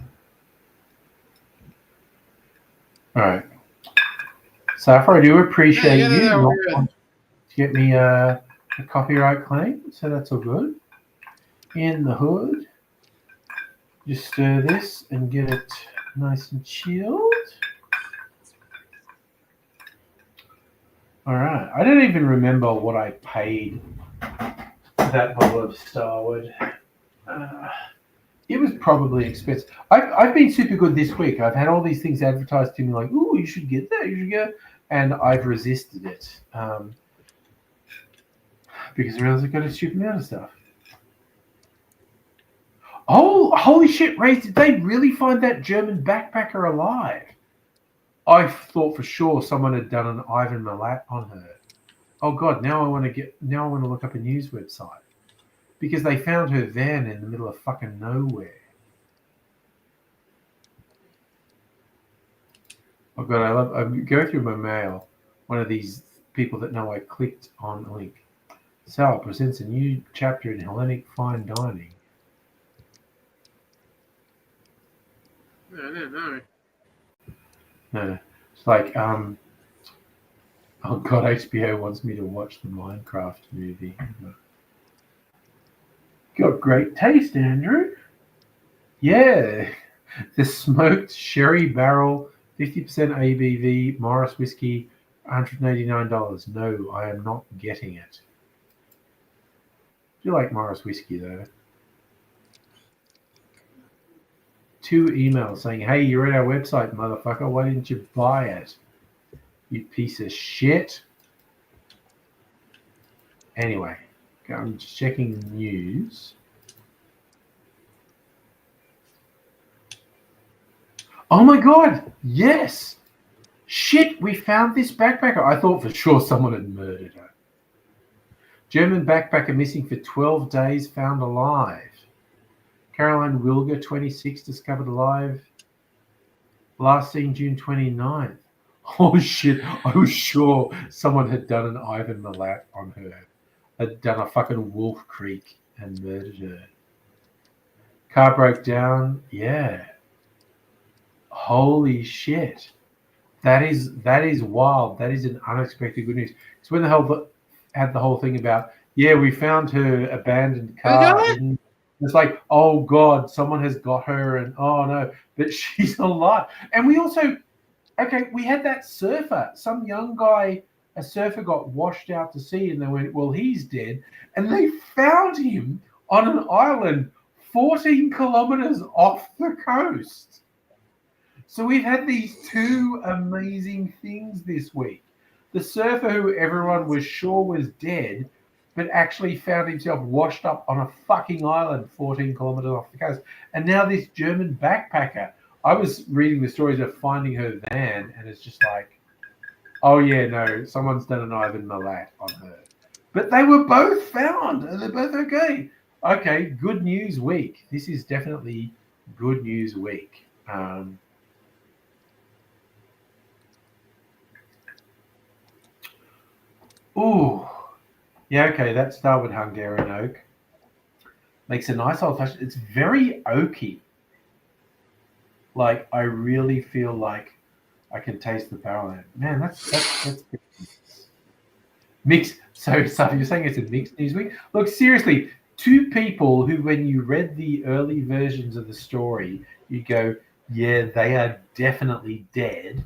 All right. Safra, I do appreciate you not wanting to get me a copyright claim, so that's all good. In the hood, just stir this and get it nice and chilled. All right. I don't even remember what I paid for that bottle of Starwood. It was probably expensive. I've been super good this week. I've had all these things advertised to me like, "Ooh, you should get that. You should get," and I've resisted it because I realized I've got a stupid amount of stuff. Oh, holy shit, Ray, did they really find that German backpacker alive? I thought for sure someone had done an Ivan Milat on her. Oh god, now I want to look up a news website. Because they found her van in the middle of fucking nowhere. Oh god, I'm going through my mail. One of these people that know I clicked on a link. Sal presents a new chapter in Hellenic fine dining. No. No. It's like, oh god, HBO wants me to watch the Minecraft movie. Got great taste, Andrew. Yeah. The smoked sherry barrel, 50% ABV, Morris whiskey, $189. No, I am not getting it. Do you like Morris whiskey, though? 2 emails saying, hey, you're at our website, motherfucker. Why didn't you buy it? You piece of shit. Anyway, I'm just checking the news. Oh my god, yes! Shit, we found this backpacker. I thought for sure someone had murdered her. German backpacker missing for 12 days, found alive. Caroline Wilger, 26, discovered alive. Last seen June 29th. Oh shit, I was sure someone had done an Ivan Milat on her. Had done a fucking Wolf Creek and murdered her. Car broke down, yeah. Holy shit. That is wild. That is an unexpected good news. It's when the hell had the whole thing about, yeah, we found her abandoned car. It's like, oh god, someone has got her, and oh no, but she's alive. And we also, we had that surfer. Some young guy, a surfer, got washed out to sea, and they went, well, he's dead. And they found him on an island 14 kilometers off the coast. So we've had these 2 amazing things this week. The surfer who everyone was sure was dead, but actually found himself washed up on a fucking island 14 kilometers off the coast. And now this German backpacker. I was reading the stories of finding her van, and it's just like, oh yeah, no, someone's done an Ivan Milat on her. But they were both found, and they're both okay. Okay, good news week. This is definitely good news week. Ooh. Yeah, okay, that Starwood Hungarian oak makes a nice old fashioned. It's very oaky. Like, I really feel like I can taste the barrel. Man, that's mixed. So you're saying it's a mixed news week? Look, seriously, 2 people who, when you read the early versions of the story, you go, yeah, they are definitely dead.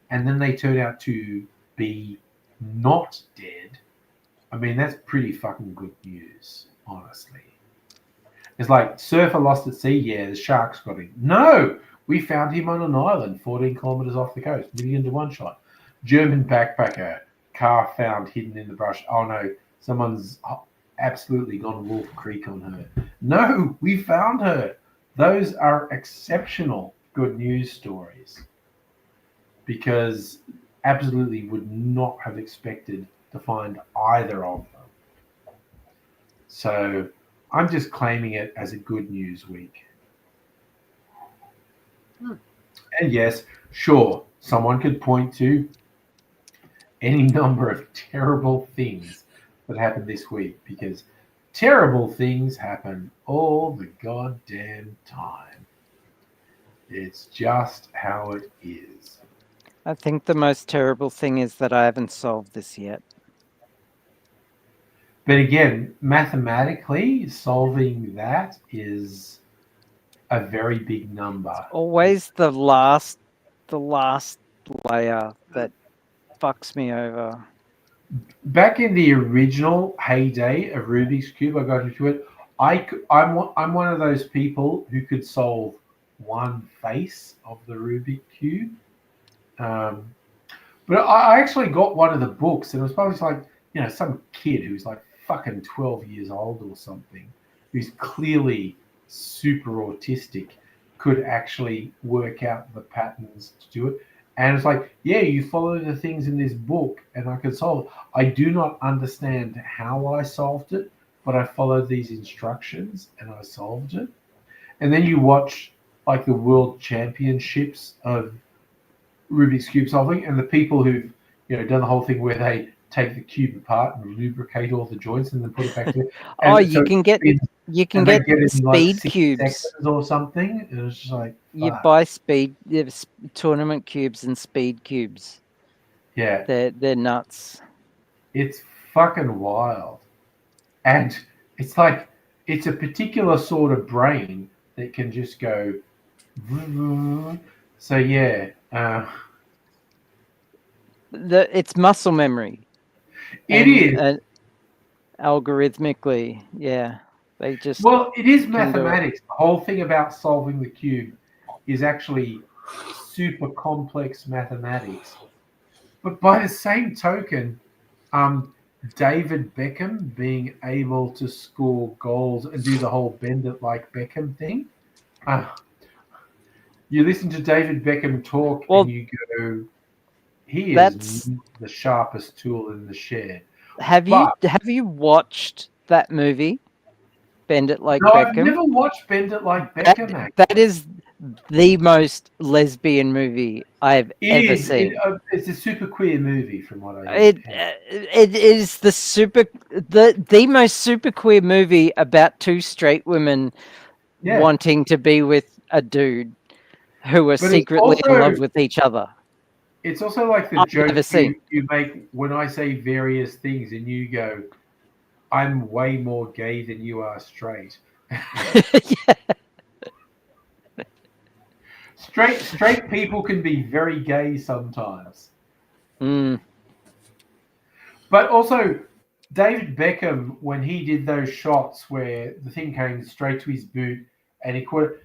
And then they turn out to be not dead. I mean, that's pretty fucking good news, honestly. It's like, surfer lost at sea, yeah, the sharks got him. No, We found him on an island 14 kilometers off the coast, million to one shot. German backpacker, car found hidden in the brush. Oh no, someone's absolutely gone Wolf Creek on her. No, we found her. Those are exceptional good news stories, because absolutely would not have expected to find either of them. So I'm just claiming it as a good news week. And yes, sure, someone could point to any number of terrible things that happened this week, because terrible things happen all the goddamn time. It's just how it is. I think the most terrible thing is that I haven't solved this yet. But again, mathematically, solving that is a very big number. Always the last layer that fucks me over. Back in the original heyday of Rubik's Cube, I got into it. I'm one of those people who could solve one face of the Rubik Cube. But I actually got one of the books, and it was probably like, some kid who's like fucking 12 years old or something, who's clearly super autistic, could actually work out the patterns to do it. And it's like, yeah, you follow the things in this book and I could solve it. I do not understand how I solved it, but I followed these instructions and I solved it. And then you watch like the world championships of Rubik's Cube solving, and the people who've done the whole thing where they take the cube apart and lubricate all the joints and then put it back together. Oh, you can get speed cubes or something. And it's just like, you buy tournament cubes and speed cubes. Yeah, they're nuts. It's fucking wild, and it's like it's a particular sort of brain that can just go. So yeah, it's muscle memory. It is algorithmically, yeah. They just it is mathematics. The whole thing about solving the cube is actually super complex mathematics. But by the same token, David Beckham being able to score goals and do the whole bend it like Beckham thing. You listen to David Beckham talk and you go, he is the sharpest tool in the shed. Have you watched that movie, Bend It Like No, Beckham? I've never watched Bend It Like Beckham. That is the most lesbian movie I've ever seen. It's a super queer movie, from what I heard. It is the most super queer movie about two straight women wanting to be with a dude who are secretly in love with each other. It's also like the joke you make when I say various things and you go, I'm way more gay than you are straight. Straight people can be very gay sometimes. Mm. But also, David Beckham, when he did those shots where the thing came straight to his boot and he caught it,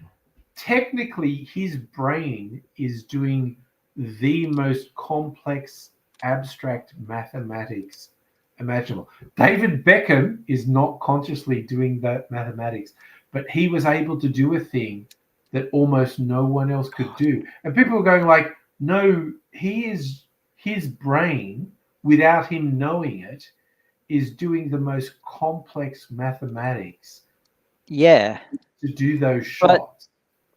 technically his brain is doing the most complex abstract mathematics imaginable. David Beckham is not consciously doing that mathematics, but he was able to do a thing that almost no one else could do. And people are going like, no, his brain, without him knowing it, is doing the most complex mathematics. Yeah. To do those shots.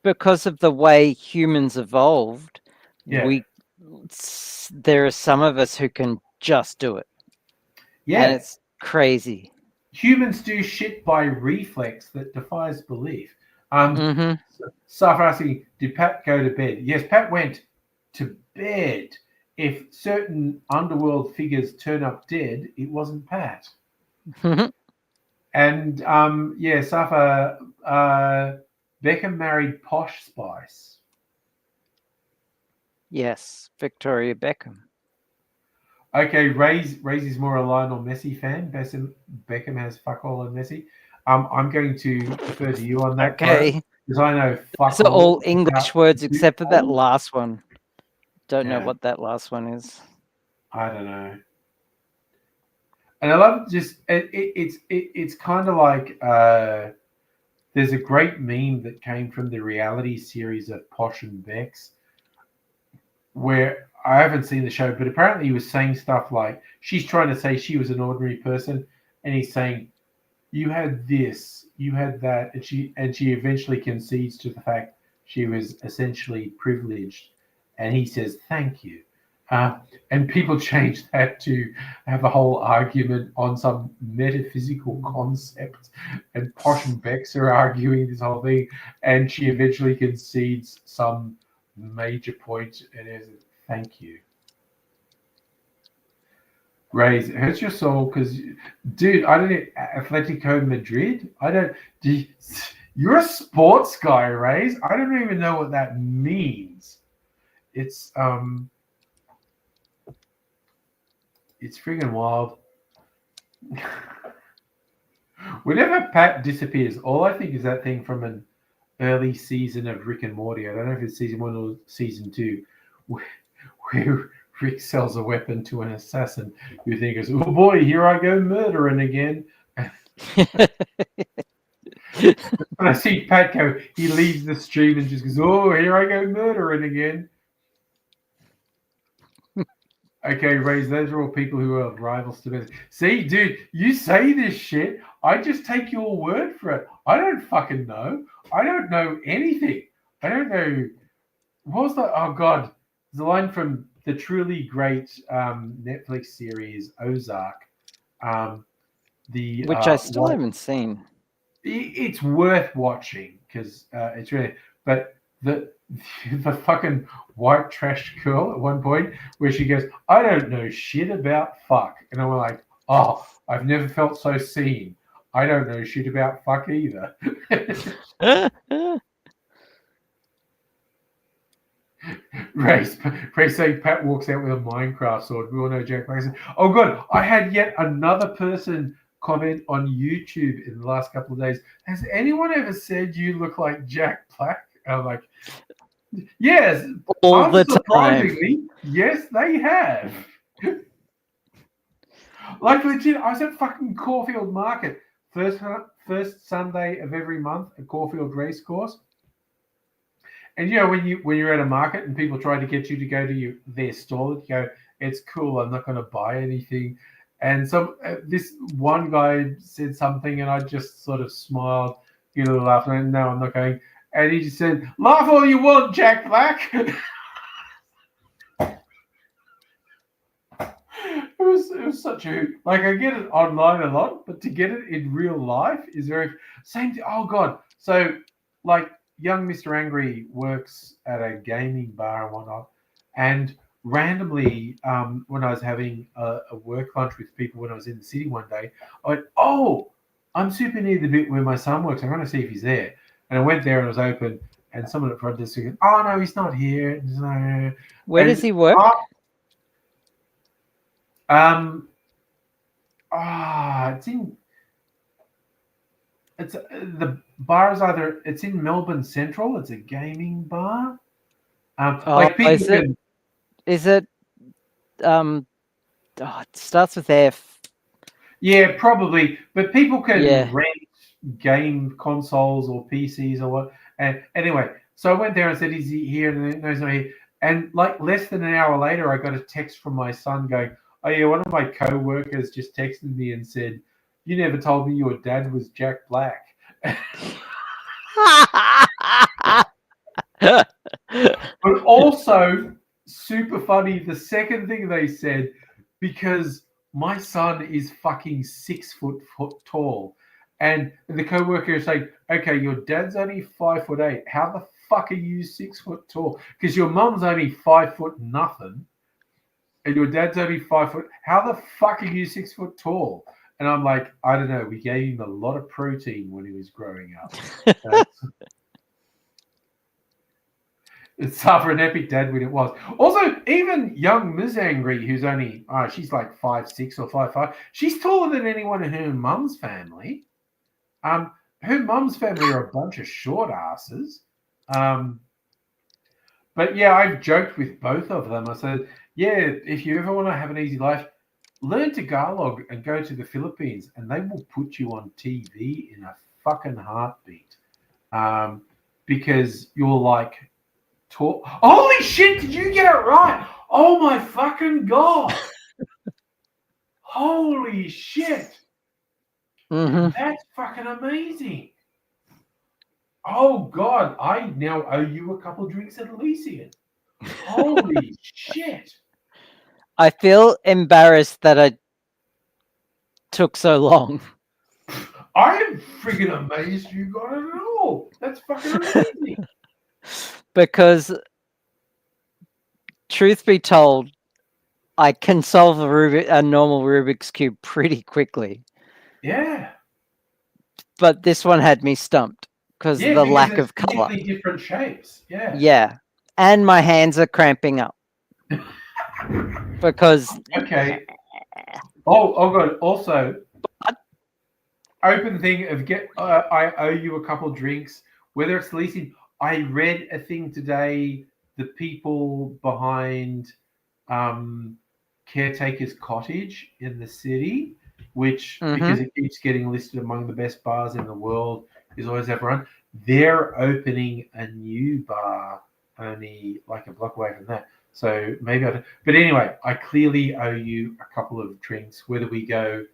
But because of the way humans evolved, there are some of us who can just do it. Yeah. And it's crazy. Humans do shit by reflex that defies belief. Safar asking, did Pat go to bed? Yes, Pat went to bed. If certain underworld figures turn up dead, it wasn't Pat. And Safar, Beckham married Posh Spice. Yes, Victoria Beckham. Okay, Ray's is more a Lionel Messi fan. Beckham has fuck all on Messi. I'm going to defer to you on that. Okay. Because I know fuck So all about English words except for that football. last one. Don't know Yeah. what that last one is. I don't know. And I love just it's kind of like there's a great meme that came from the reality series of Posh and Bex, where I haven't seen the show, but apparently he was saying stuff like she's trying to say she was an ordinary person, and he's saying you had this, you had that, and she eventually concedes to the fact she was essentially privileged, and he says thank you, and people change that to have a whole argument on some metaphysical concept, and Posh and Bex are arguing this whole thing, and she eventually concedes some major point, and is thank you. Raise, it hurts your soul because, dude, I don't know, Atletico Madrid. I don't. You're a sports guy, Raise. I don't even know what that means. It's friggin' wild. Whenever Pat disappears, all I think is that thing from an early season of Rick and Morty. I don't know if it's season 1 or season 2, where Rick sells a weapon to an assassin who thinks, oh boy, here I go murdering again. When I see Pat go, he leaves the stream and just goes, oh, here I go murdering again. Okay, Raze, those are all people who are rivals to me. See, dude, you say this shit. I just take your word for it. I don't fucking know. I don't know anything. I don't know. What was that? Oh, God. There's a line from the truly great Netflix series Ozark. Which I still haven't seen. It's worth watching because it's really. But the fucking white trash girl at one point where she goes, I don't know shit about fuck. And I'm like, oh, I've never felt so seen. I don't know shit about fuck either. Race saying Pat walks out with a Minecraft sword. We all know Jack Black. Oh, God, I had yet another person comment on YouTube in the last couple of days. Has anyone ever said you look like Jack Black? I'm like, yes. All the time. Yes, they have. Like, legit, I was at fucking Caulfield Market. First Sunday of every month at Caulfield Racecourse. And you know when you're at a market and people try to get you to go to their stall, you go, it's cool, I'm not going to buy anything. And so this one guy said something, and I just sort of smiled, get a little laugh, and no, I'm not going. And he just said, "Laugh all you want, Jack Black." It was such a like I get it online a lot, but to get it in real life is very same. Oh God, so like. Young Mr. Angry works at a gaming bar and whatnot, and randomly, when I was having a work lunch with people when I was in the city one day, I went, "Oh, I'm super near the bit where my son works. I'm going to see if he's there." And I went there and it was open, and someone at front desk said, "Oh no, he's not here." Where does he work? It's in. It's the bar is either it's in Melbourne Central. It's a gaming bar. Like people is it? It starts with F. Yeah, probably. But people can rent game consoles or PCs or what. And anyway, so I went there and said, "Is he here?" And no, he's not here. And like less than an hour later, I got a text from my son going, "Oh yeah, one of my co-workers just texted me and said, you never told me your dad was Jack Black." But also super funny, the second thing they said, because my son is fucking 6 foot tall. And the co-worker is saying, okay, your dad's only 5'8". How the fuck are you 6 foot tall? Because your mum's only 5 foot nothing. And your dad's only 5 foot. How the fuck are you 6 foot tall? And I'm like, I don't know. We gave him a lot of protein when he was growing up. It's for an epic dad when it was. Also, even young Ms. Angry, who's only, she's like 5'6" or 5'5". She's taller than anyone in her mum's family. her mum's family are a bunch of short asses. But yeah, I've joked with both of them. I said, yeah, if you ever want to have an easy life, learn Tagalog and go to the Philippines, and they will put you on TV in a fucking heartbeat. Because you're like, holy shit, did you get it right? Oh my fucking God. Holy shit. Mm-hmm. That's fucking amazing. Oh God, I now owe you a couple drinks at Elysian. Holy shit. I feel embarrassed that I took so long. I am freaking amazed you got it at all. That's fucking amazing. Because, truth be told, I can solve a normal Rubik's Cube pretty quickly. Yeah. But this one had me stumped because of the lack of color. Different shapes. Yeah. Yeah. And my hands are cramping up. Because. Okay. Oh God. Also, open thing of I owe you a couple drinks, whether it's leasing. I read a thing today, the people behind Caretaker's Cottage in the city, which because it keeps getting listed among the best bars in the world, is always everyone. They're opening a new bar only like a block away from that. So maybe but anyway, I clearly owe you a couple of drinks, whether we go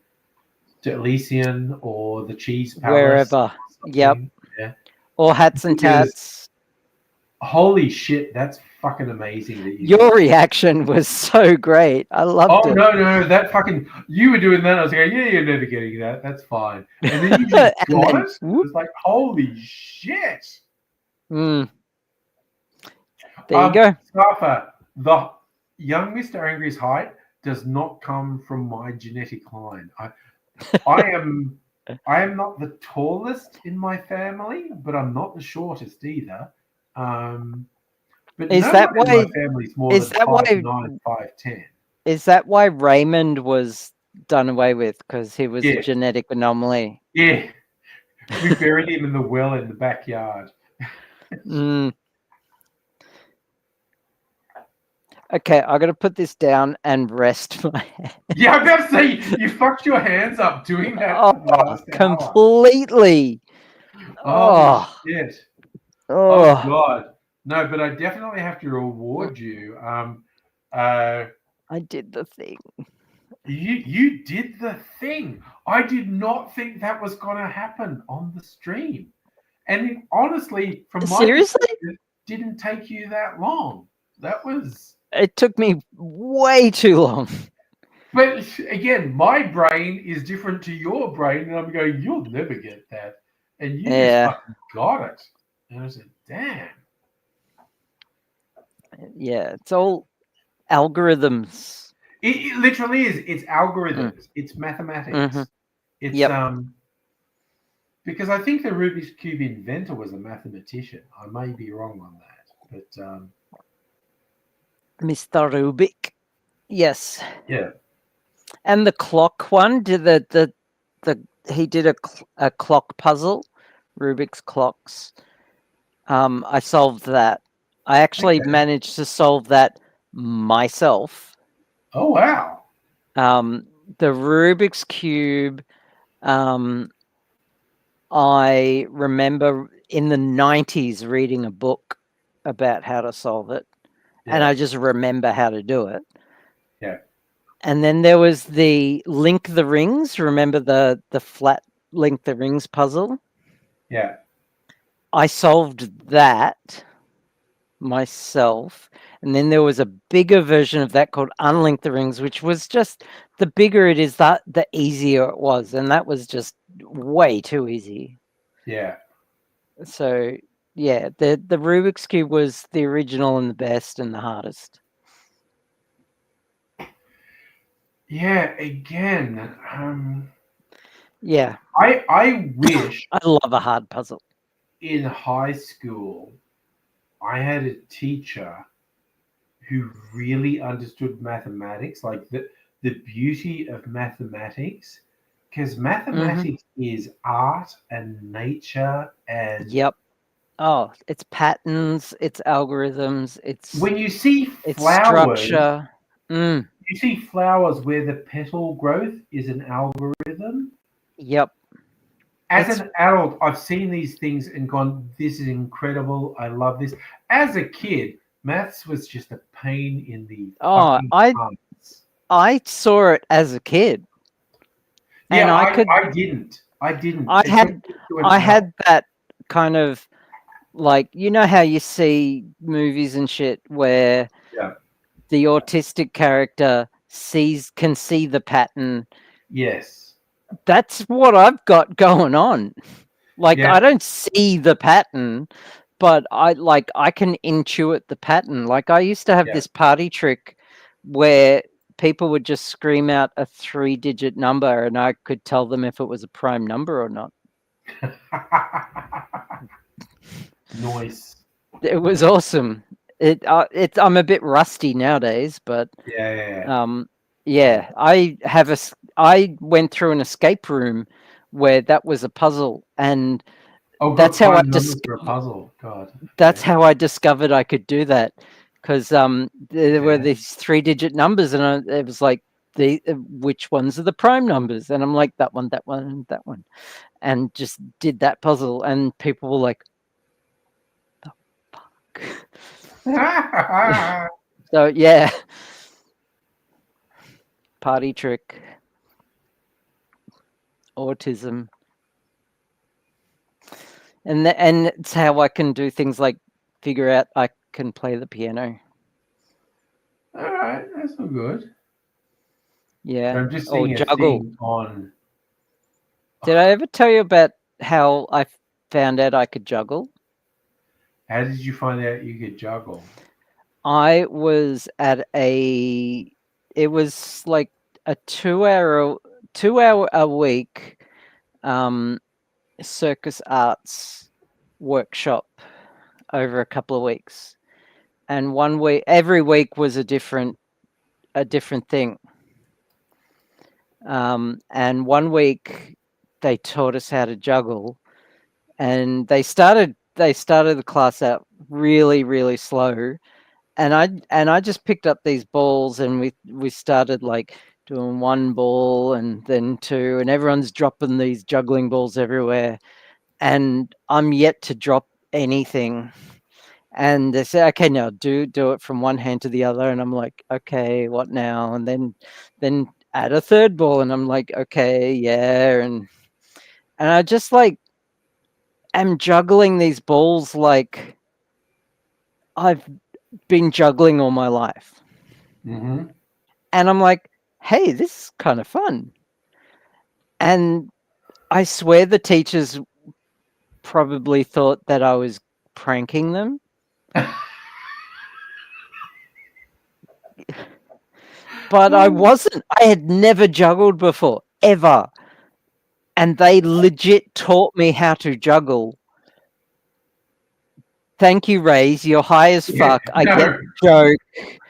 to Elysian or the Cheese Palace. Wherever. Yep. Yeah. Or Hats and Tats. Holy shit, that's fucking amazing. That your reaction was so great. I loved it. Oh, no, that fucking... You were doing that. I was going, yeah, you're never getting that. That's fine. And then you just got it. It was like, holy shit. There you go. Scarpa, the young Mr. Angry's height does not come from my genetic line. I am not the tallest in my family, but I'm not the shortest either. But is no that one why? In my family's more is than that 5'9", why? 5'10". Is that why Raymond was done away with? Because he was a genetic anomaly. Yeah, we buried him in the well in the backyard. Okay, I got to put this down and rest my head. Yeah, I'm about to say you fucked your hands up doing that. Completely. Oh shit. Oh God. No, but I definitely have to reward you. I did the thing. You did the thing. I did not think that was going to happen on the stream. And it, honestly, from my perspective, it didn't take you that long. That was... It took me way too long. But again, my brain is different to your brain, and I'm going, you'll never get that. And you just fucking got it. And I said, damn. Yeah, it's all algorithms. It literally is. It's algorithms. It's mathematics. It's because I think the Rubik's Cube inventor was a mathematician. I may be wrong on that, but Mr. Rubik, yes. Yeah. And the clock one, did he did a clock puzzle, Rubik's clocks. I solved that. I actually managed to solve that myself. Oh wow. The Rubik's Cube, I remember in the 90s reading a book about how to solve it. And I just remember how to do it. Yeah. And then there was the Link the Rings. Remember the flat Link the Rings puzzle? Yeah. I solved that myself. And then there was a bigger version of that called Unlink the Rings, which was just, the bigger it is, the easier it was. And that was just way too easy. Yeah. So, yeah, the Rubik's Cube was the original and the best and the hardest. Yeah, again. Yeah. I wish I love a hard puzzle. In high school, I had a teacher who really understood mathematics, like the beauty of mathematics because mathematics is art and nature and Yep. Oh, it's patterns, it's algorithms, it's when you see it's flowers, structure. you see flowers where the petal growth is an algorithm. Yep. As an adult, I've seen these things and gone, this is incredible. I love this. As a kid, maths was just a pain in the fucking arms. I saw it as a kid. Yeah, and I didn't. I had that kind of like, you know how you see movies and shit where the autistic character can see the pattern. Yes. That's what I've got going on. Like, I don't see the pattern, but I can intuit the pattern. Like, I used to have this party trick where people would just scream out a 3-digit number and I could tell them if it was a prime number or not. Nice. It was awesome. I'm a bit rusty nowadays, but I went through an escape room where that was a puzzle, and that's how I discovered a puzzle. God, that's how I discovered I could do that, because there were these 3-digit numbers, and it was like which ones are the prime numbers, and I'm like that one, and that one, and just did that puzzle, and people were like, "The fuck." So yeah, party trick, autism. And it's how I can do things like figure out I can play the piano. All right, that's all good. Yeah, I'm just seeing a thing on. Did I ever tell you about how I found out I could juggle? How did you find out you could juggle? I was at it was like a 2-hour a week circus arts workshop over a couple of weeks, and every week was a different thing. And one week they taught us how to juggle, and they started the class out really, really slow, and I just picked up these balls, and we started like doing one ball and then two, and everyone's dropping these juggling balls everywhere, and I'm yet to drop anything. And they say, okay, now do it from one hand to the other, and I'm like, okay, what now? And then add a third ball, and I'm like, okay, yeah, and I just like am juggling these balls like I've been juggling all my life. Mm-hmm. And I'm like, hey, this is kind of fun. And I swear the teachers probably thought that I was pranking them. But I wasn't. I had never juggled before, ever. And they legit taught me how to juggle. Thank you, Rays. You're high as fuck. I get the joke.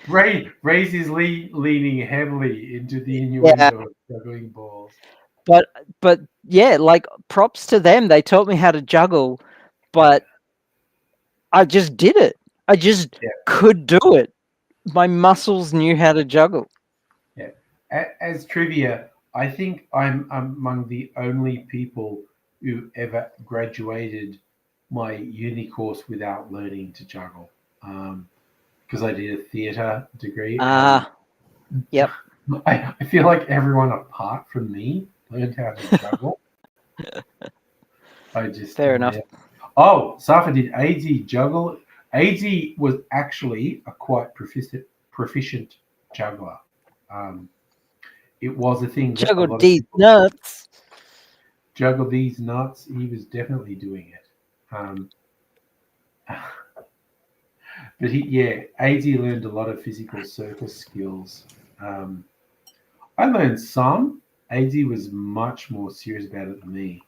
Rays is leaning heavily into the innuendo of juggling balls. But yeah, like props to them. They taught me how to juggle, but I just did it. I just could do it. My muscles knew how to juggle. Yeah. As trivia, I think I'm among the only people who ever graduated my uni course without learning to juggle, because I did a theatre degree. Yep. I feel like everyone apart from me learned how to juggle. I just fair enough. Oh, Safa, did AZ juggle? AZ was actually a quite proficient juggler. It was a thing. Juggle these nuts. Juggle these nuts. He was definitely doing it. But AZ learned a lot of physical circus skills. I learned some. AZ was much more serious about it than me.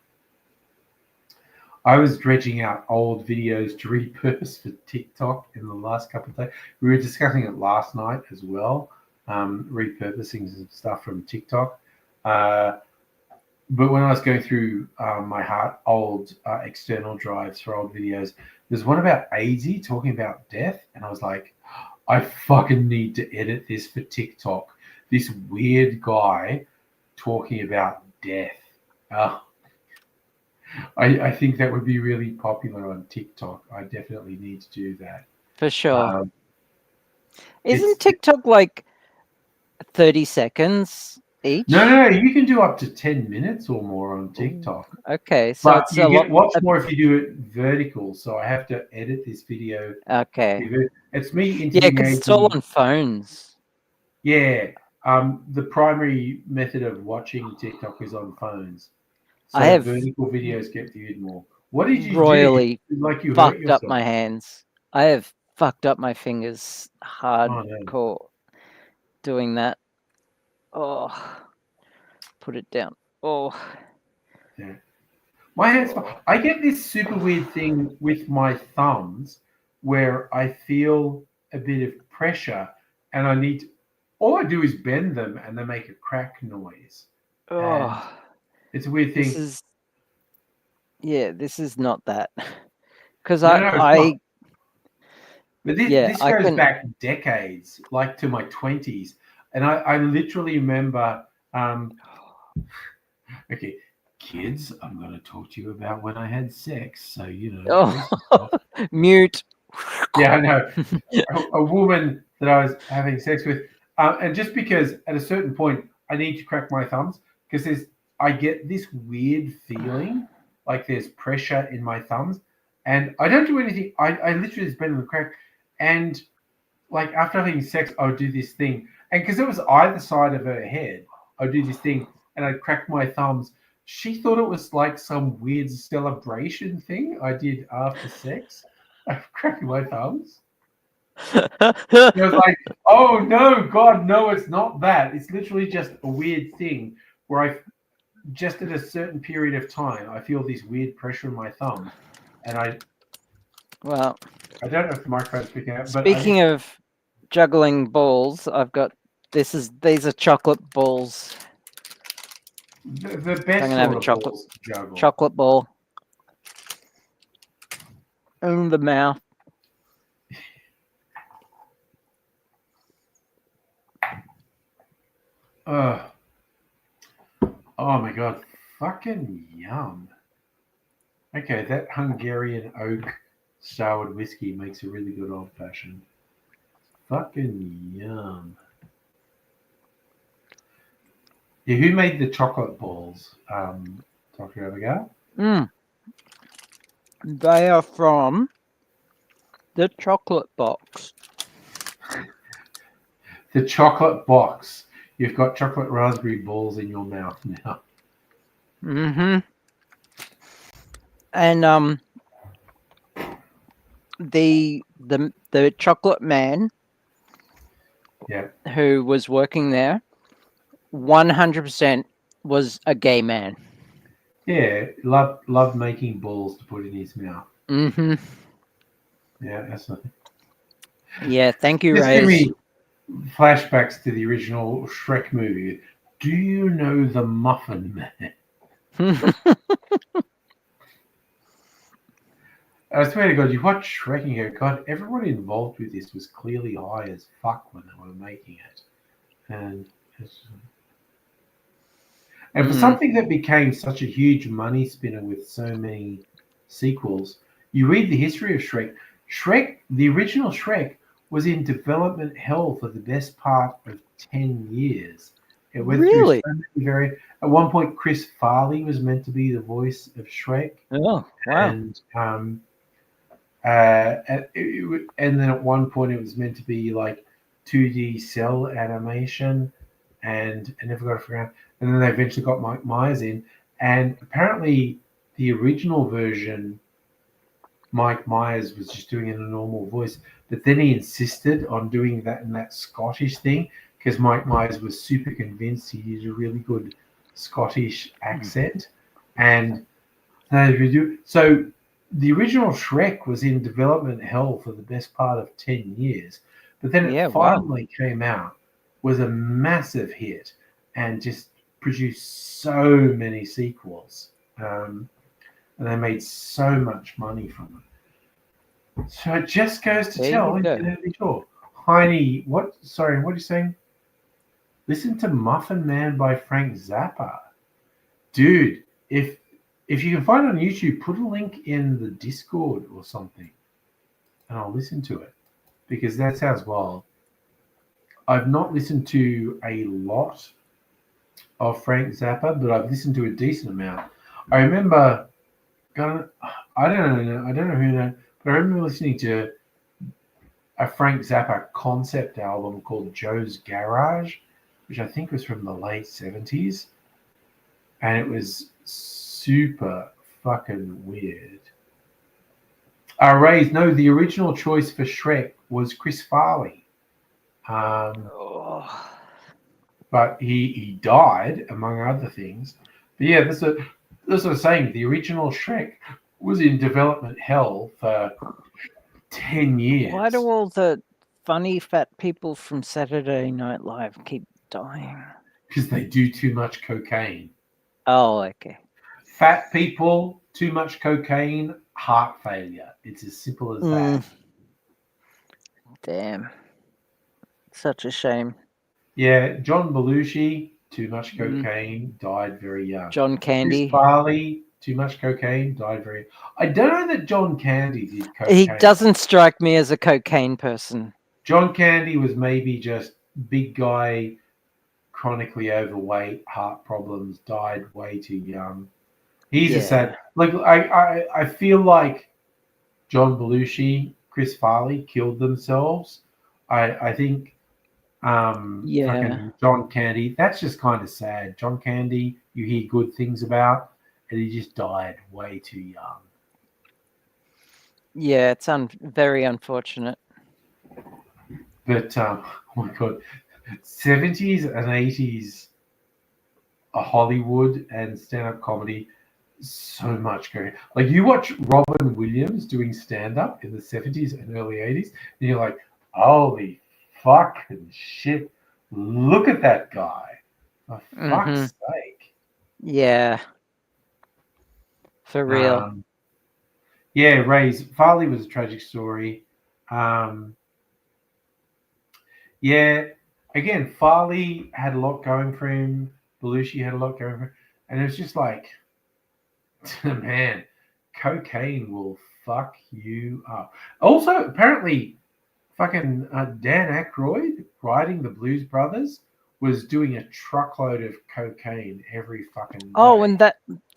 I was dredging out old videos to repurpose for TikTok in the last couple of days. We were discussing it last night as well, repurposing some stuff from TikTok. But when I was going through my old external drives for old videos, there's one about AIDS talking about death, and I was like, I fucking need to edit this for TikTok. This weird guy talking about death. I think that would be really popular on TikTok. I definitely need to do that. For sure. It's- Isn't TikTok like 30 seconds each? No, you can do up to 10 minutes or more on TikTok. Okay, so But it's you a get lot. lots more if you do it vertical. So I have to edit this video. Okay. It's me Yeah, because it's all intermediating. on phones. Yeah. The primary method of watching TikTok is on phones. So I have vertical videos get viewed more. What did you royally do? Like you hurt fucked yourself? up my hands. I have fucked up my fingers hardcore no. doing that. Oh, put it down. Oh. Yeah. My hands. I get this super weird thing with my thumbs where I feel a bit of pressure and I need to, all I do is bend them and they make a crack noise. And it's a weird thing. This is not that. Because But this goes back decades, like to my 20s. And I literally remember, okay, kids, I'm going to talk to you about when I had sex. So, mute. Yeah, I know. a woman that I was having sex with. And just because at a certain point, I need to crack my thumbs because I get this weird feeling like there's pressure in my thumbs. And I don't do anything. I literally just bend them and crack. And like after having sex, I would do this thing. And because it was either side of her head, I would do this thing and I'd crack my thumbs. She thought it was like some weird celebration thing I did after sex. I'm cracking my thumbs. It was like, oh no, God, no, it's not that. It's literally just a weird thing where I just at a certain period of time, I feel this weird pressure in my thumb. And I don't know if the microphone's picking up. Speaking of juggling balls, I've got these are chocolate balls. The best I'm gonna have a chocolate ball in the mouth. Oh my God, fucking yum. Okay, that Hungarian oak soured whiskey makes a really good old fashioned. Fucking yum. Yeah, who made the chocolate balls, Dr. Abigail? They are from the chocolate box. The chocolate box. You've got chocolate raspberry balls in your mouth now. Mm-hmm. And the chocolate man, who was working there, 100% was a gay man. Yeah, loved making balls to put in his mouth. Mm-hmm. Yeah, that's nothing. Yeah, thank you, Just Rose. give me flashbacks to the original Shrek movie. Do you know the Muffin Man? I swear to God, you watch Shrek and you go, God, everyone involved with this was clearly high as fuck when they were making it. And for something that became such a huge money spinner with so many sequels, you read the history of Shrek. Shrek, the original Shrek, was in development hell for the best part of 10 years. It went through so many at one point, Chris Farley was meant to be the voice of Shrek. Oh, wow. And then at one point it was meant to be like 2D cell animation, and I never got it figured out. And then they eventually got Mike Myers in, and apparently the original version, Mike Myers was just doing it in a normal voice, but then he insisted on doing that in that Scottish thing because Mike Myers was super convinced he used a really good Scottish accent, and so the original Shrek was in development hell for the best part of 10 years, but then it finally came out, was a massive hit, and just produced so many sequels, and they made so much money from it. So it just goes to There tell, you go. you can be sure. Heine, what? Sorry, what are you saying? Listen to Muffin Man by Frank Zappa, dude. If you can find it on YouTube, put a link in the Discord or something, and I'll listen to it because that sounds wild. I've not listened to a lot of Frank Zappa, but I've listened to a decent amount. I remember, I don't know who know, but I remember listening to a Frank Zappa concept album called Joe's Garage, which I think was from the late 70s, and it was super fucking weird. Rays, no, the original choice for Shrek was Chris Farley. But he died, among other things. But yeah, that's what I'm saying. The original Shrek was in development hell for 10 years. Why do all the funny fat people from Saturday Night Live keep dying? Because they do too much cocaine. Oh, okay. Fat people, too much cocaine, heart failure. It's as simple as that. Damn. Such a shame. Yeah, John Belushi, too much cocaine, died very young. John Candy. Chris Farley, too much cocaine, died very. I don't know that John Candy did cocaine. He doesn't strike me as a cocaine person. John Candy was maybe just big guy, chronically overweight, heart problems, died way too young. He's a sad. Like I feel like John Belushi, Chris Farley killed themselves. I think fucking John Candy, that's just kind of sad. John Candy, you hear good things about, and he just died way too young. Yeah, it's very unfortunate. But oh my god, 70s and 80s, Hollywood and stand-up comedy, so much going. Like you watch Robin Williams doing stand-up in the 70s and early 80s, and you're like, holy fucking shit, look at that guy. For fuck's sake. Yeah. For real. Yeah, Ray's Farley was a tragic story. Yeah, again, Farley had a lot going for him. Belushi had a lot going for him. And it was just like, man, cocaine will fuck you up. Also, apparently, fucking Dan Aykroyd, writing the Blues Brothers, was doing a truckload of cocaine every fucking day. Oh, and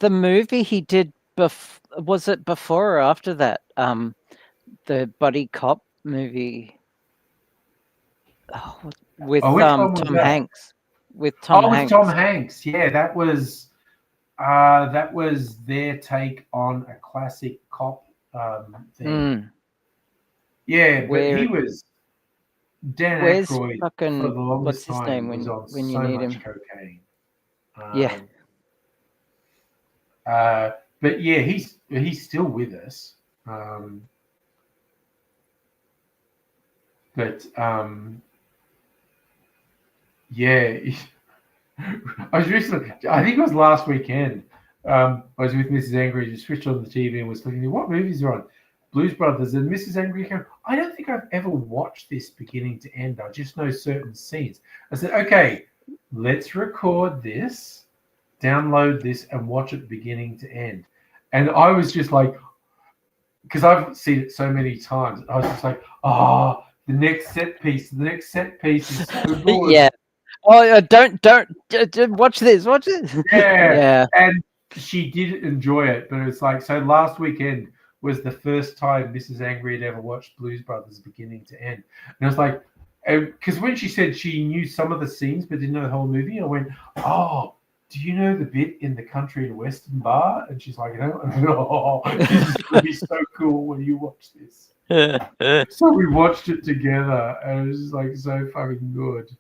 the movie he did, was it before or after that? The buddy cop movie with Tom Hanks. With Tom Hanks. Tom Hanks. Yeah, that was their take on a classic cop thing. Yeah, but he was Dan Aykroyd fucking, for the longest what's his time name was on when you so need much him? cocaine. Yeah. But yeah, he's still with us. Yeah, I was recently, I think it was last weekend. I was with Mrs. Angry, just switched on the TV and was looking at what movies are on. Blues Brothers, and Mrs. Angry came, I don't think I've ever watched this beginning to end. I just know certain scenes. I said, okay, let's record this, download this, and watch it beginning to end. And I was just like, because I've seen it so many times, I was just like, oh, the next set piece is so good. Yeah. Oh, don't watch this. Watch it. Yeah. And she did enjoy it, but it's like, so last weekend was the first time Mrs. Angry had ever watched Blues Brothers beginning to end. And I was like, because when she said she knew some of the scenes but didn't know the whole movie, I went, oh, do you know the bit in the country and western bar? And she's like, no. Oh, this is going to be so cool when you watch this. So we watched it together, and it was just like so fucking good.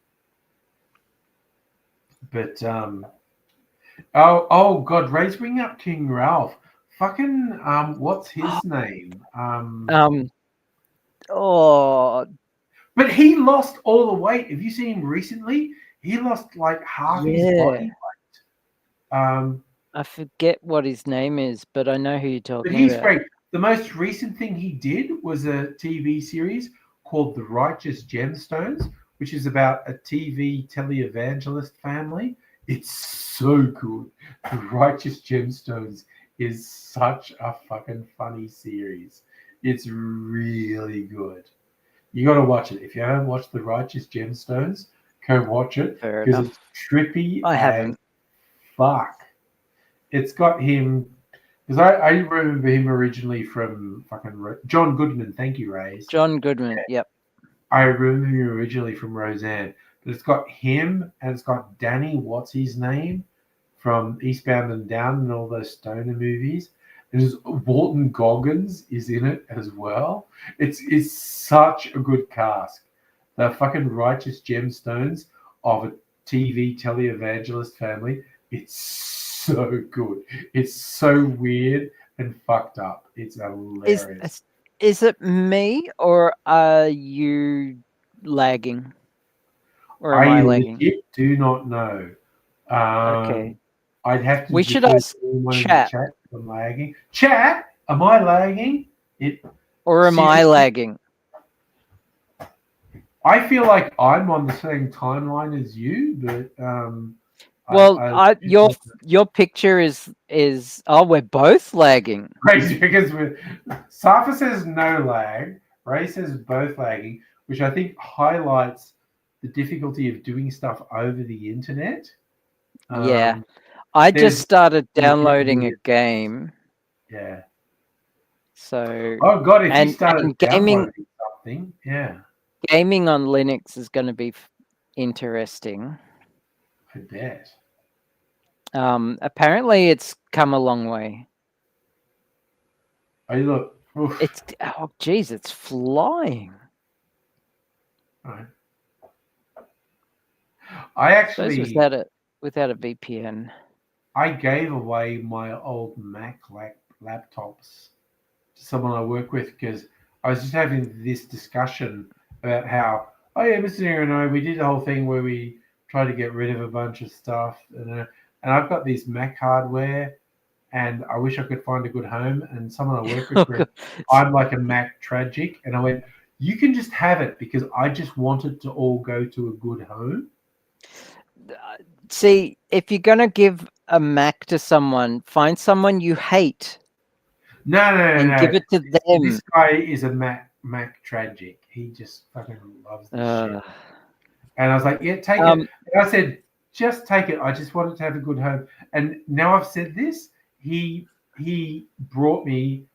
But oh god, Ray's bringing up King Ralph. Fucking what's his name? But he lost all the weight. Have you seen him recently? He lost like half his body weight. I forget what his name is, but I know who you're But talking he's about. great. The most recent thing he did was a TV series called The Righteous Gemstones, which is about a TV televangelist family. It's so good. The Righteous Gemstones is such a fucking funny series. It's really good. You got to watch it. If you haven't watched The Righteous Gemstones, go watch it Fair because enough. it's trippy I as haven't. fuck. It's got him because I remember him originally from fucking John Goodman. Thank you, Rays. John Goodman. Yep. I remember him originally from Roseanne, but it's got him and it's got Danny. What's his name from Eastbound and Down and all those stoner movies. And there's Walton Goggins is in it as well. It's such a good cast. The fucking Righteous Gemstones of a TV televangelist family. It's so good. It's so weird and fucked up. It's hilarious. Is it me or are you lagging? Or am I lagging? legit do not know. Okay. I'd have to. We should defer ask to anyone in the chat. chat if I'm lagging. Chat, am I lagging? Or am I lagging? I feel like I'm on the same timeline as you, but well, your picture is we're both lagging. crazy because Safa says no lag, Ray says both lagging, which I think highlights the difficulty of doing stuff over the internet. Yeah. I just started downloading a game. Yeah. So oh god, if you started and gaming downloading something, yeah. Gaming on Linux is going to be interesting. I bet. Apparently it's come a long way. I look. Oof. It's geez, it's flying. Right. I actually without a VPN. I gave away my old Mac laptops to someone I work with because I was just having this discussion about how, oh yeah, Mr. Nero and I, we did the whole thing where we tried to get rid of a bunch of stuff, and I've got this Mac hardware, and I wish I could find a good home. And someone I work with, went, I'm like a Mac tragic, and I went, you can just have it because I just want it to all go to a good home. See, if you're gonna give a Mac to someone, find someone you hate. No. Give it to them. This guy is a Mac tragic. He just fucking loves this shit. And I was like, yeah, take it. And I said, just take it. I just wanted to have a good home. And now I've said this, he brought me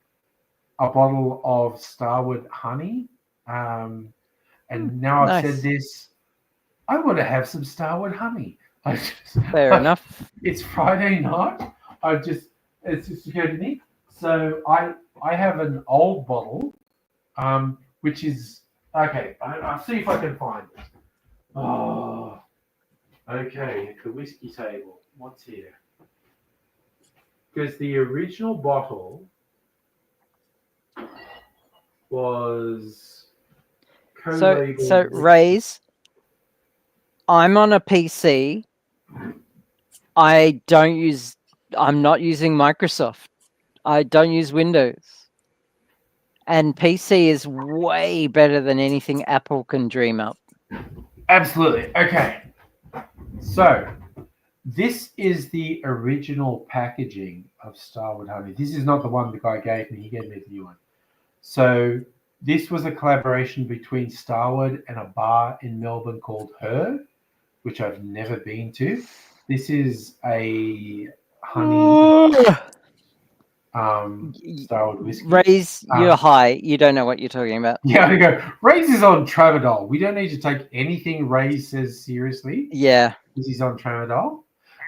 a bottle of Starwood honey. And now I've said this, I want to have some Starwood honey. Fair enough. It's Friday night. It's just occurred to me. So I have an old bottle, which is okay. I'll see if I can find it. Oh, okay. The whiskey table. What's here? Because the original bottle was co-labeled. So Rays, I'm on a PC. I'm not using Microsoft. I don't use Windows. And PC is way better than anything Apple can dream up. Absolutely. Okay. So this is the original packaging of Starwood Honey. This is not the one the guy gave me. He gave me the new one. So this was a collaboration between Starwood and a bar in Melbourne called Her, which I've never been to. This is a honey Starwood whiskey. Rays, you're high. You don't know what you're talking about. Yeah, I go. Rays is on Tramadol. We don't need to take anything Rays says seriously. Yeah. Because he's on Tramadol.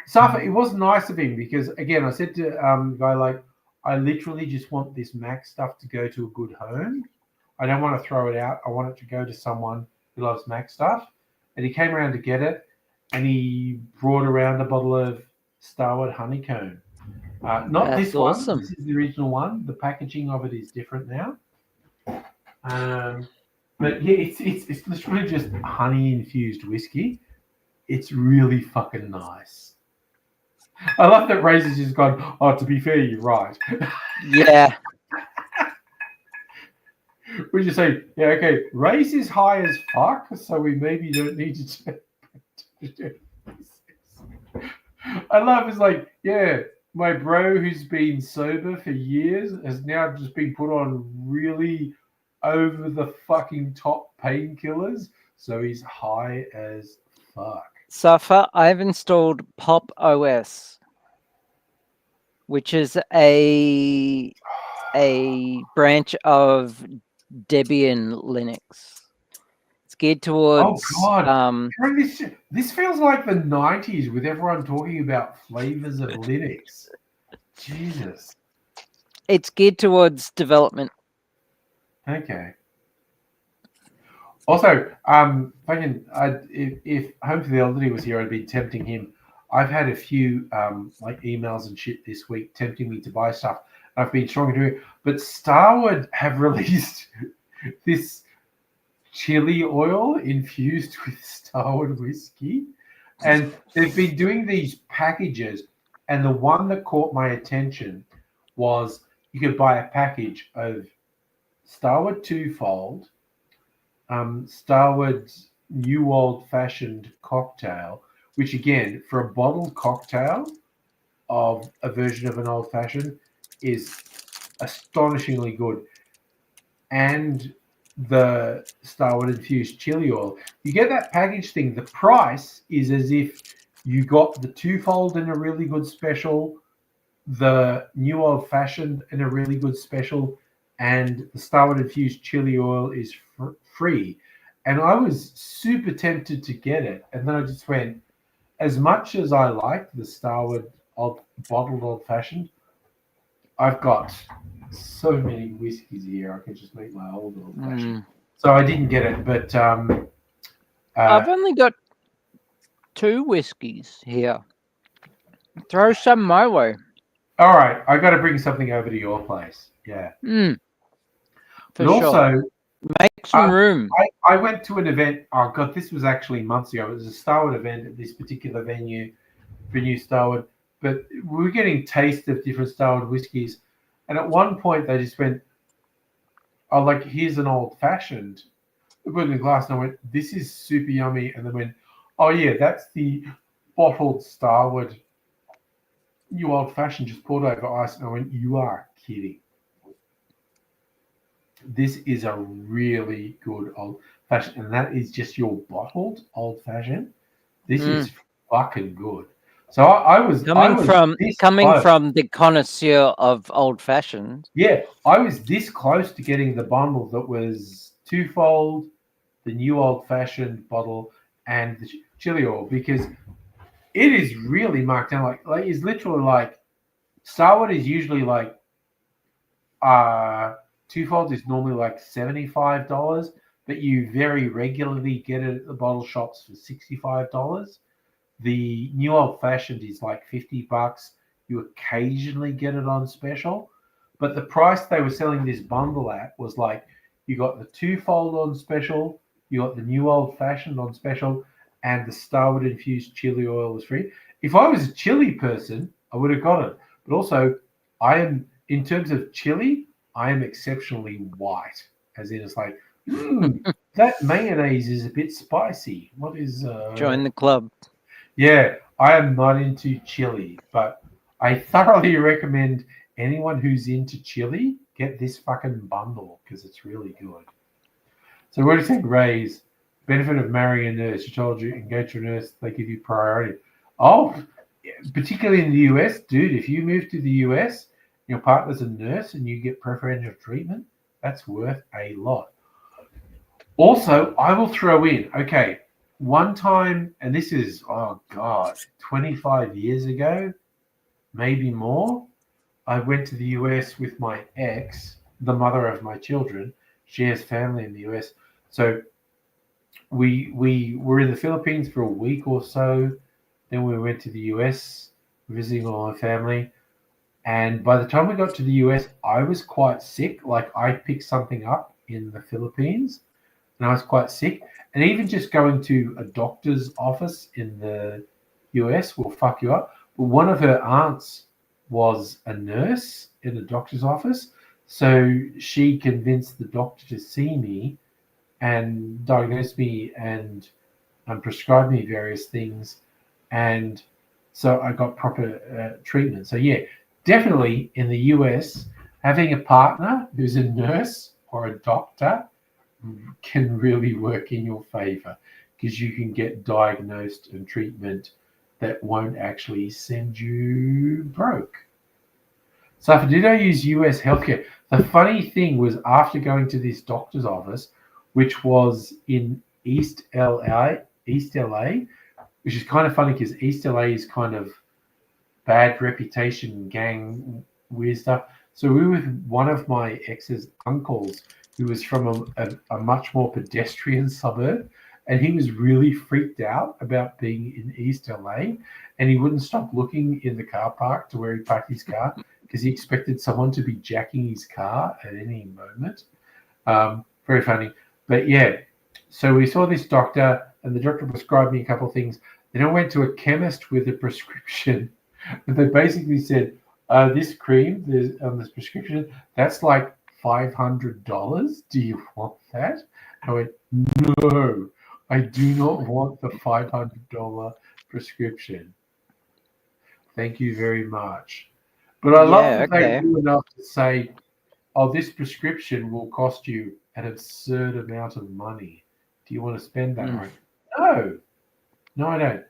Safa, it was nice of him because, again, I said to the guy, like, I literally just want this Mac stuff to go to a good home. I don't want to throw it out. I want it to go to someone who loves Mac stuff. And he came around to get it, and he brought around a bottle of Starwood Honeycomb. Not That's this awesome. one. This is the original one. The packaging of it is different now. But yeah, it's literally just honey infused whiskey. It's really fucking nice. I love that Ray's has just gone, oh, to be fair, you're right. Yeah. We just say, yeah, okay, Ray's is high as fuck, so we maybe don't need to do this. I love it's like, yeah, my bro who's been sober for years has now just been put on really over the fucking top painkillers, so he's high as fuck. Suffer, I've installed Pop OS, which is a branch of Debian Linux. It's geared towards This feels like the 90s with everyone talking about flavors of Linux. Jesus. It's geared towards development. Okay. Also, if Home for the Elderly was here, I'd be tempting him. I've had a few like emails and shit this week tempting me to buy stuff. I've been trying to do it, but Starwood have released this chili oil infused with Starwood whiskey, and they've been doing these packages. And the one that caught my attention was you could buy a package of Starwood Twofold, Starwood's new old-fashioned cocktail, which again, for a bottled cocktail of a version of an old-fashioned, is astonishingly good. And the Starwood infused chili oil. You get that package thing. The price is as if you got the twofold in a really good special, the new old-fashioned in a really good special, and the Starwood infused chili oil is free. And I was super tempted to get it. And then I just went, as much as I like the Starwood bottled old-fashioned, I've got so many whiskeys here. I can just make my old old-fashioned. So I didn't get it, but I've only got 2 whiskeys here. Throw some my way. All right, I got to bring something over to your place. Yeah. For sure. Also, make some room. I went to an event. Oh god, this was actually months ago. It was a Starwood event at this particular venue for New Starwood. But we were getting taste of different Starwood whiskies, and at one point they just went, "Oh, like here's an old fashioned." We put it in a glass, and I went, "This is super yummy." And they went, "Oh yeah, that's the bottled Starwood new old fashioned just poured over ice." And I went, "You are kidding." This is a really good old fashioned, and that is just your bottled old fashioned. This is fucking good. So I was coming from the connoisseur of old fashioned. Yeah, I was this close to getting the bundle that was twofold, the new old fashioned bottle, and the chili oil, because it is really marked down. Like it's literally like Starwood is usually like twofold is normally like $75, but you very regularly get it at the bottle shops for $65. The new old fashioned is like $50. You occasionally get it on special, but the price they were selling this bundle at was like you got the twofold on special, you got the new old fashioned on special, and the Starwood infused chili oil was free. If I was a chili person, I would have got it. But also, I am, in terms of chili, I am exceptionally white. As in, it's like, that mayonnaise is a bit spicy. What is... Join the club. Yeah, I am not into chili, but I thoroughly recommend anyone who's into chili, get this fucking bundle, because it's really good. So what do you think, Ray's benefit of marrying a nurse? You told you, engage your nurse, they give you priority. Oh, particularly in the US, dude, if you move to the US, your partner's a nurse and you get preferential treatment, that's worth a lot. Also, I will throw in, okay, one time, and this is, 25 years ago, maybe more, I went to the US with my ex, the mother of my children. She has family in the US. So we were in the Philippines for a week or so. Then we went to the US, visiting all my family. And by the time we got to the US, I was quite sick. Like I picked something up in the Philippines and I was quite sick. And even just going to a doctor's office in the US will fuck you up. one of her aunts was a nurse in a doctor's office, so she convinced the doctor to see me and diagnose me and prescribe me various things, and so I got proper treatment. So yeah, definitely in the US, having a partner who's a nurse or a doctor can really work in your favor, because you can get diagnosed and treatment that won't actually send you broke. So did I use US healthcare? The funny thing was, after going to this doctor's office, which was in East LA, which is kind of funny because East LA is kind of bad reputation, gang, weird stuff. So we were with one of my ex's uncles who was from a much more pedestrian suburb, and he was really freaked out about being in East LA, and he wouldn't stop looking in the car park to where he parked his car because he expected someone to be jacking his car at any moment. Very funny. But yeah, so we saw this doctor, and the doctor prescribed me a couple of things. Then I went to a chemist with a prescription, and they basically said, this cream on this prescription, that's like $500. Do you want that? I went, no, I do not want the $500 prescription. Thank you very much. But I love that they do enough to say, oh, this prescription will cost you an absurd amount of money. Do you want to spend that? Right? No, I don't.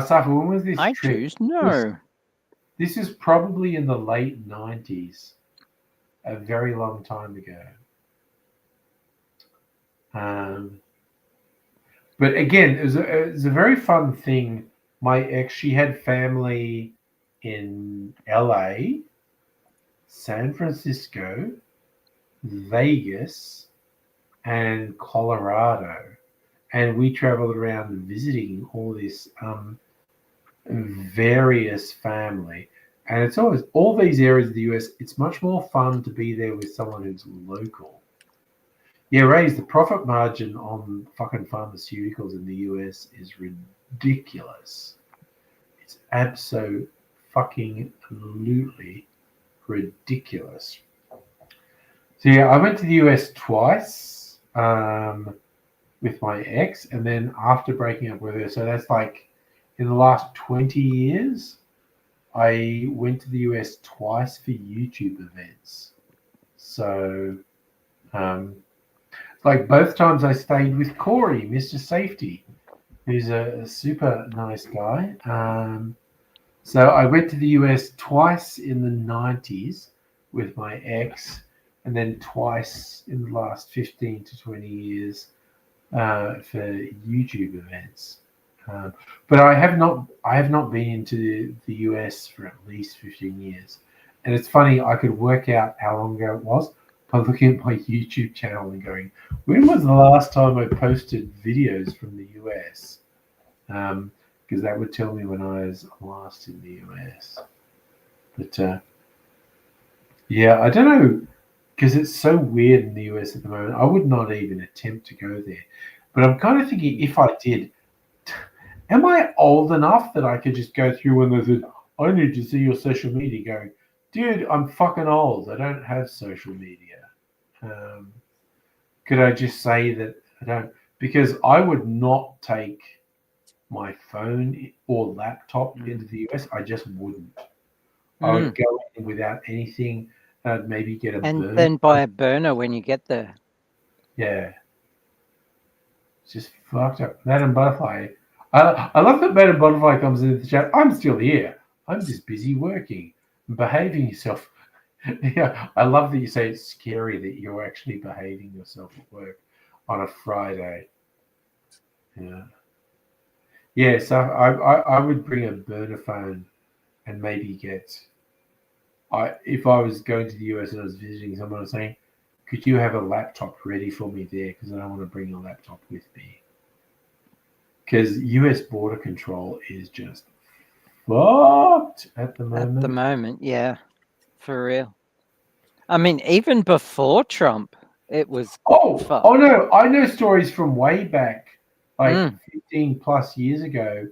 Safa, when was this I trip? choose no. This is probably in the late 90s, a very long time ago. But again, it was a very fun thing. My ex, she had family in LA, San Francisco, Vegas, and Colorado. And we traveled around visiting all this various family. And it's always, all these areas of the US, it's much more fun to be there with someone who's local. Yeah, Raise, the profit margin on fucking pharmaceuticals in the US is ridiculous. It's absolutely ridiculous. So yeah, I went to the US twice with my ex, and then after breaking up with her, so that's like in the last 20 years, I went to the US twice for YouTube events. So like both times I stayed with Corey, Mr. Safety, who's a super nice guy. So I went to the US twice in the 90s with my ex, and then twice in the last 15 to 20 years for YouTube events. But I have not been into the US for at least 15 years. And it's funny, I could work out how long ago it was by looking at my YouTube channel and going, when was the last time I posted videos from the US? Because that would tell me when I was last in the US. But yeah, I don't know, because it's so weird in the US at the moment. I would not even attempt to go there. But I'm kind of thinking, if I did, am I old enough that I could just go through when they said, I need to see your social media, going, dude, I'm fucking old. I don't have social media. Could I just say that I don't? Because I would not take my phone or laptop into the US. I just wouldn't. I would go in without anything. I'd maybe get a burner. And then buy a burner when you get there. Yeah. It's just fucked up. Madam Butterfly. I love that Madam Butterfly comes into the chat. I'm still here. I'm just busy working and behaving yourself. Yeah, I love that you say it's scary that you're actually behaving yourself at work on a Friday. Yeah. Yeah, so I would bring a burner phone and maybe if I was going to the US and I was visiting someone, I was saying, could you have a laptop ready for me there? Because I don't want to bring a laptop with me. Because US border control is just fucked at the moment. At the moment, yeah. For real. I mean, even before Trump, it was fucked. Oh no, I know stories from way back, like 15 plus years ago.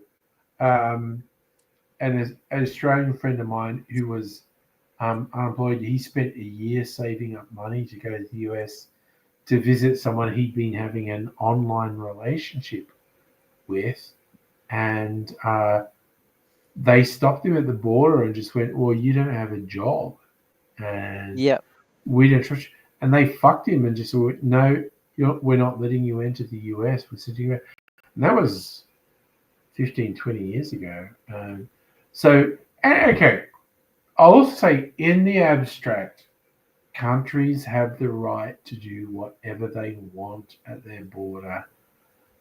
an Australian friend of mine who was unemployed. He spent a year saving up money to go to the US to visit someone he'd been having an online relationship with, and they stopped him at the border and just went, "Well, you don't have a job, and we don't trust you." And they fucked him and just went, "No, we're not letting you enter the US. We're sitting here." And that was 15, 20 years ago. So, okay, I'll also say in the abstract, countries have the right to do whatever they want at their border.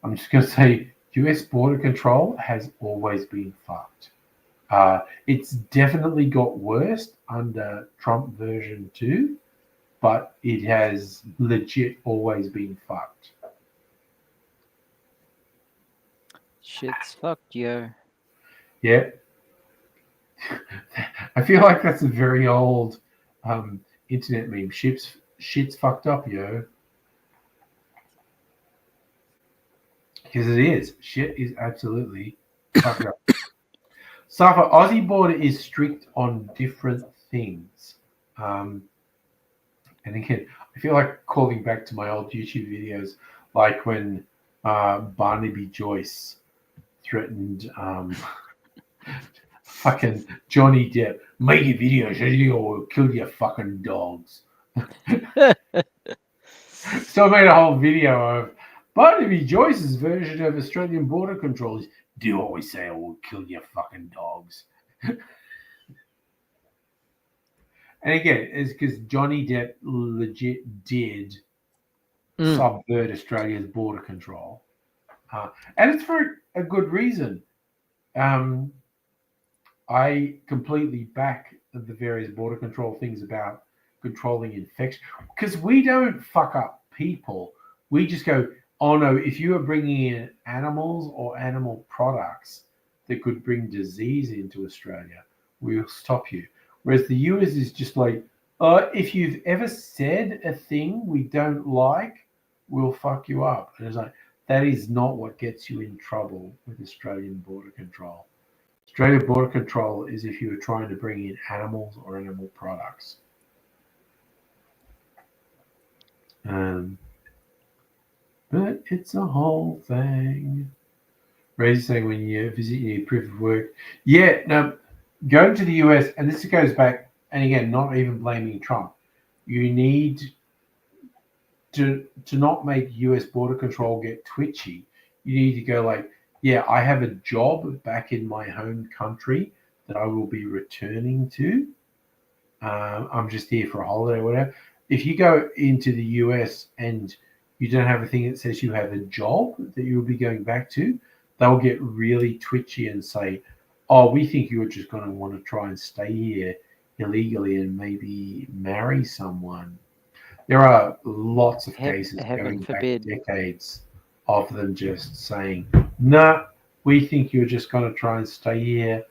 I'm just going to say US border control has always been fucked. It's definitely got worse under Trump version 2, but it has legit always been fucked. Shit's fucked, yo. Yeah. I feel like that's a very old internet meme. Shit's fucked up, yo. Because it is. Shit is absolutely fucked up. Safa, Aussie border is strict on different things. And again, I feel like calling back to my old YouTube videos, like when Barnaby Joyce threatened fucking Johnny Depp, make a video, or we'll kill your fucking dogs. So I made a whole video of Barnaby Joyce's version of Australian border control is, do what we say or we'll kill your fucking dogs. And again, it's because Johnny Depp legit did subvert Australia's border control. And it's for a good reason. I completely back the various border control things about controlling infection, because we don't fuck up people. We just go, oh no, if you are bringing in animals or animal products that could bring disease into Australia, we'll stop you. Whereas the US is just like, if you've ever said a thing we don't like, we'll fuck you up. And it's like, that is not what gets you in trouble with Australian border control. Australian border control is if you are trying to bring in animals or animal products. But it's a whole thing. Ray's saying when you visit, you need proof of work. Yeah, no, going to the US, and this goes back, and again, not even blaming Trump. You need to not make US border control get twitchy. You need to go like, yeah, I have a job back in my home country that I will be returning to. I'm just here for a holiday or whatever. If you go into the US and you don't have a thing that says you have a job that you'll be going back to, they'll get really twitchy and say, oh, we think you're just going to want to try and stay here illegally and maybe marry someone. There are lots of cases going back decades of them just saying, no, we think you're just going to try and stay here,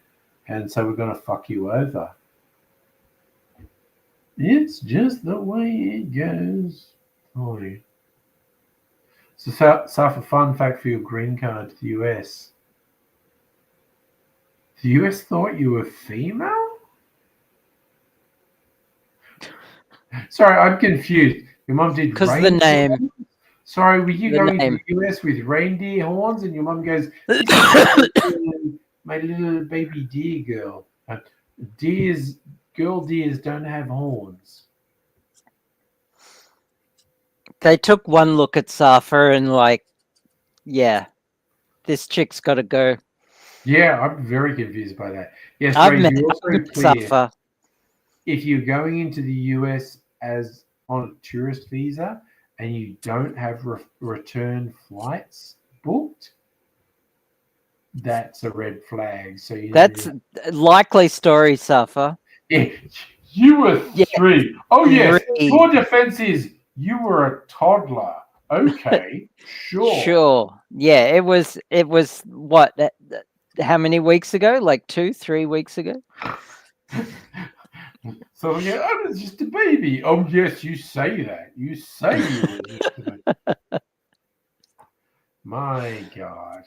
and so we're going to fuck you over. It's just the way it goes. Oh, yeah. So, a fun fact for your green card to the US. The US thought you were female? Sorry, I'm confused. Your mum did because the name. Sorry, were you going to the US with reindeer horns, and your mum goes, my little baby deer girl. Girl deers don't have horns. They took one look at Safa and like, yeah, this chick's got to go. Yeah, I'm very confused by that. Yes, I've met Safa. If you're going into the US as on a tourist visa and you don't have return flights booked, that's a red flag. So that's likely story, Safa. Yeah, you were 3. Oh yes, your defense is you were a toddler. Okay, sure. Sure. Yeah, it was what? How many weeks ago? Like 2-3 weeks ago? So yeah, I was just a baby. Oh yes, you say that. You say you were just a baby. My God.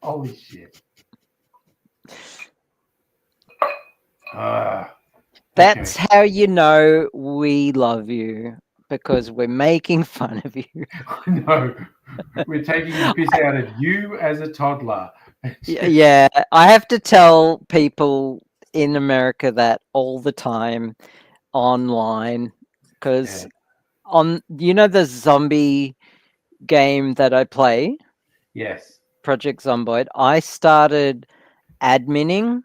Holy shit. That's how you know we love you, because we're making fun of you. No, we're taking the piss out of you as a toddler. Yeah, I have to tell people in America that all the time online, because on the zombie game that I play, Yes. Project Zomboid, I started adminning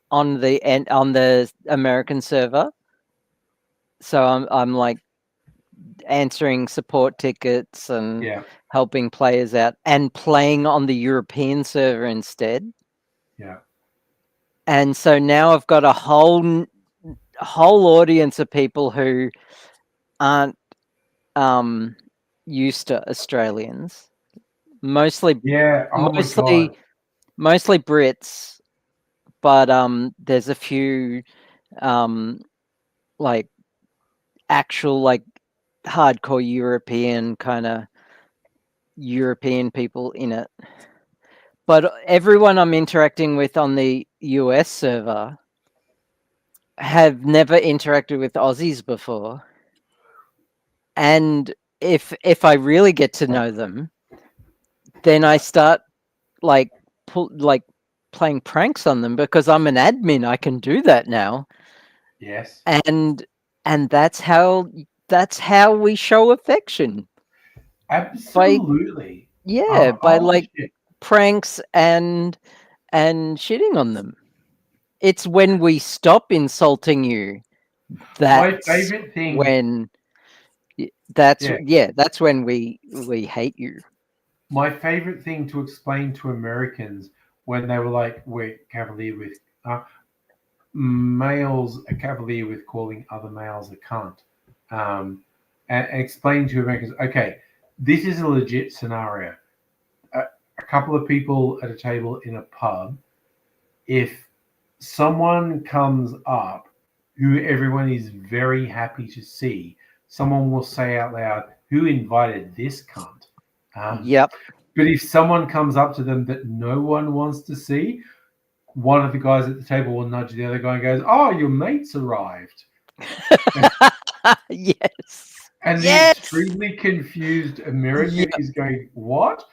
on the American server. So I'm like answering support tickets and helping players out, and playing on the European server instead. Yeah. And so now I've got a whole audience of people who aren't used to Australians. Mostly mostly Brits, but there's a few like actual like hardcore European people in it. But everyone I'm interacting with on the US server have never interacted with Aussies before. And if I really get to know them, then I start like playing pranks on them, because I'm an admin. I can do that now. Yes. And that's how we show affection. Absolutely. By like pranks and shitting on them. It's when we stop insulting you, that's my favorite thing when that's when we hate you. My favorite thing to explain to Americans when they were like, we're cavalier with males are cavalier with calling other males a cunt, and explain to Americans, okay, this is a legit scenario. A couple of people at a table in a pub, if someone comes up who everyone is very happy to see, someone will say out loud, who invited this cunt? Yep. But if someone comes up to them that no one wants to see, one of the guys at the table will nudge the other guy and goes, oh, your mate's arrived. Yes. And the extremely confused American is going, what?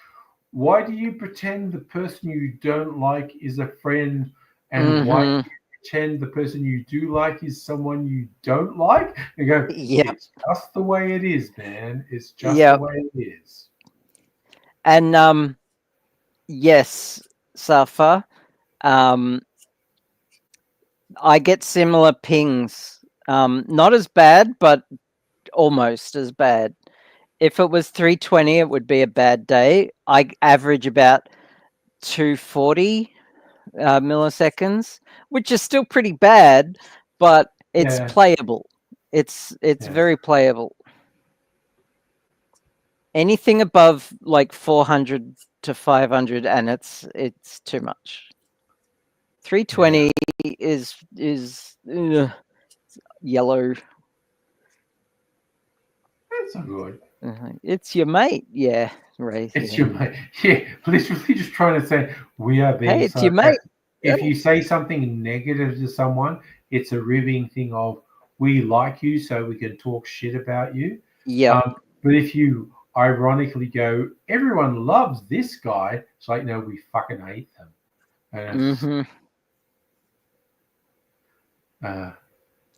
Why do you pretend the person you don't like is a friend? And why do you pretend the person you do like is someone you don't like? They go, it's just the way it is, man. It's just the way it is. And yes, Safa, I get similar pings. Not as bad, but almost as bad. If it was 320, it would be a bad day. I average about 240 milliseconds, which is still pretty bad, but it's playable. It's very playable. Anything above like 400 to 500, and it's too much. 320 is yellow. That's not good. It's your mate, Ray. It's your mate. Yeah, literally just trying to say we are being. Hey, it's your mate. If you say something negative to someone, it's a ribbing thing of we like you, so we can talk shit about you. Yeah. But if you ironically go, everyone loves this guy, it's like, no, we fucking hate them.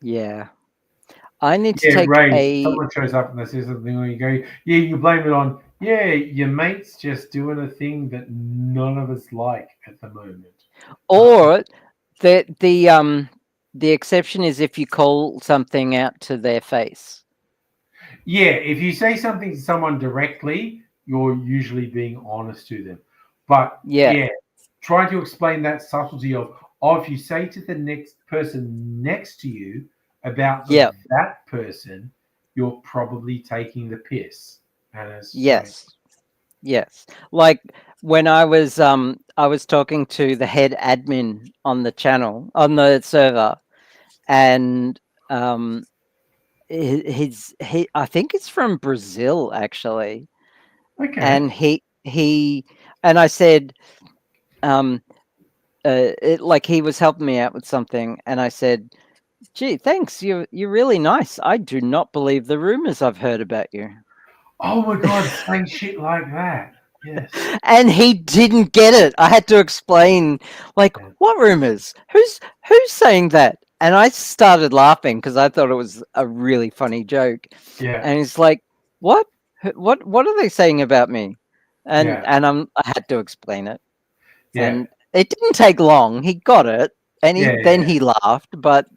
Yeah. I need to take Ray, someone shows up and they say something, or you go, you blame it on, your mate's just doing a thing that none of us like at the moment. Or the exception is if you call something out to their face. Yeah, if you say something to someone directly, you're usually being honest to them. But trying to explain that subtlety of if you say to the next person next to you about that person, you're probably taking the piss. And yes. Like when I was talking to the head admin on the channel, on the server, and I think it's from Brazil actually. Okay. And he and I said, like he was helping me out with something, and I said, "Gee, thanks. You're really nice. I do not believe the rumors I've heard about you." Oh my God, saying shit like that. Yes. And he didn't get it. I had to explain, like, what rumors? Who's saying that? And I started laughing because I thought it was a really funny joke. Yeah. And he's like, "What? What are they saying about me?" And Yeah. I had to explain it. Yeah. And it didn't take long. He got it, and he laughed. But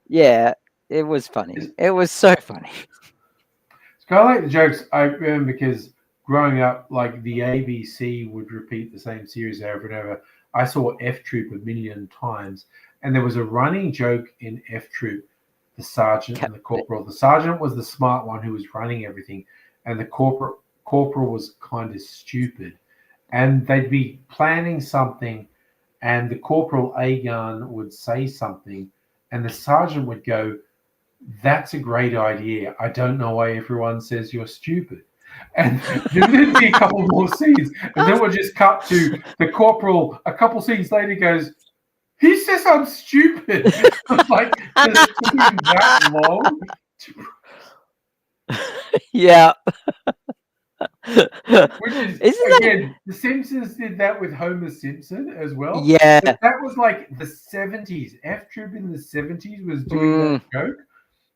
yeah, it was funny. It was so funny. It's kind of like the jokes I remember because growing up, like the ABC would repeat the same series over and over. I saw F Troop a million times, and there was a running joke in F Troop, the sergeant and the corporal. The sergeant was the smart one who was running everything, and the corporal was kind of stupid. And they'd be planning something, and the corporal Agan would say something, and the sergeant would go, "That's a great idea. I don't know why everyone says you're stupid." And then there'd be a couple more scenes, and then we'll just cut to the corporal. A couple scenes later, goes, "He says I'm stupid." Like, does it took him that long? Yeah. Which is, Isn't again, The Simpsons did that with Homer Simpson as well. Yeah. But that was like the 70s. F Troop in the 70s was doing that joke.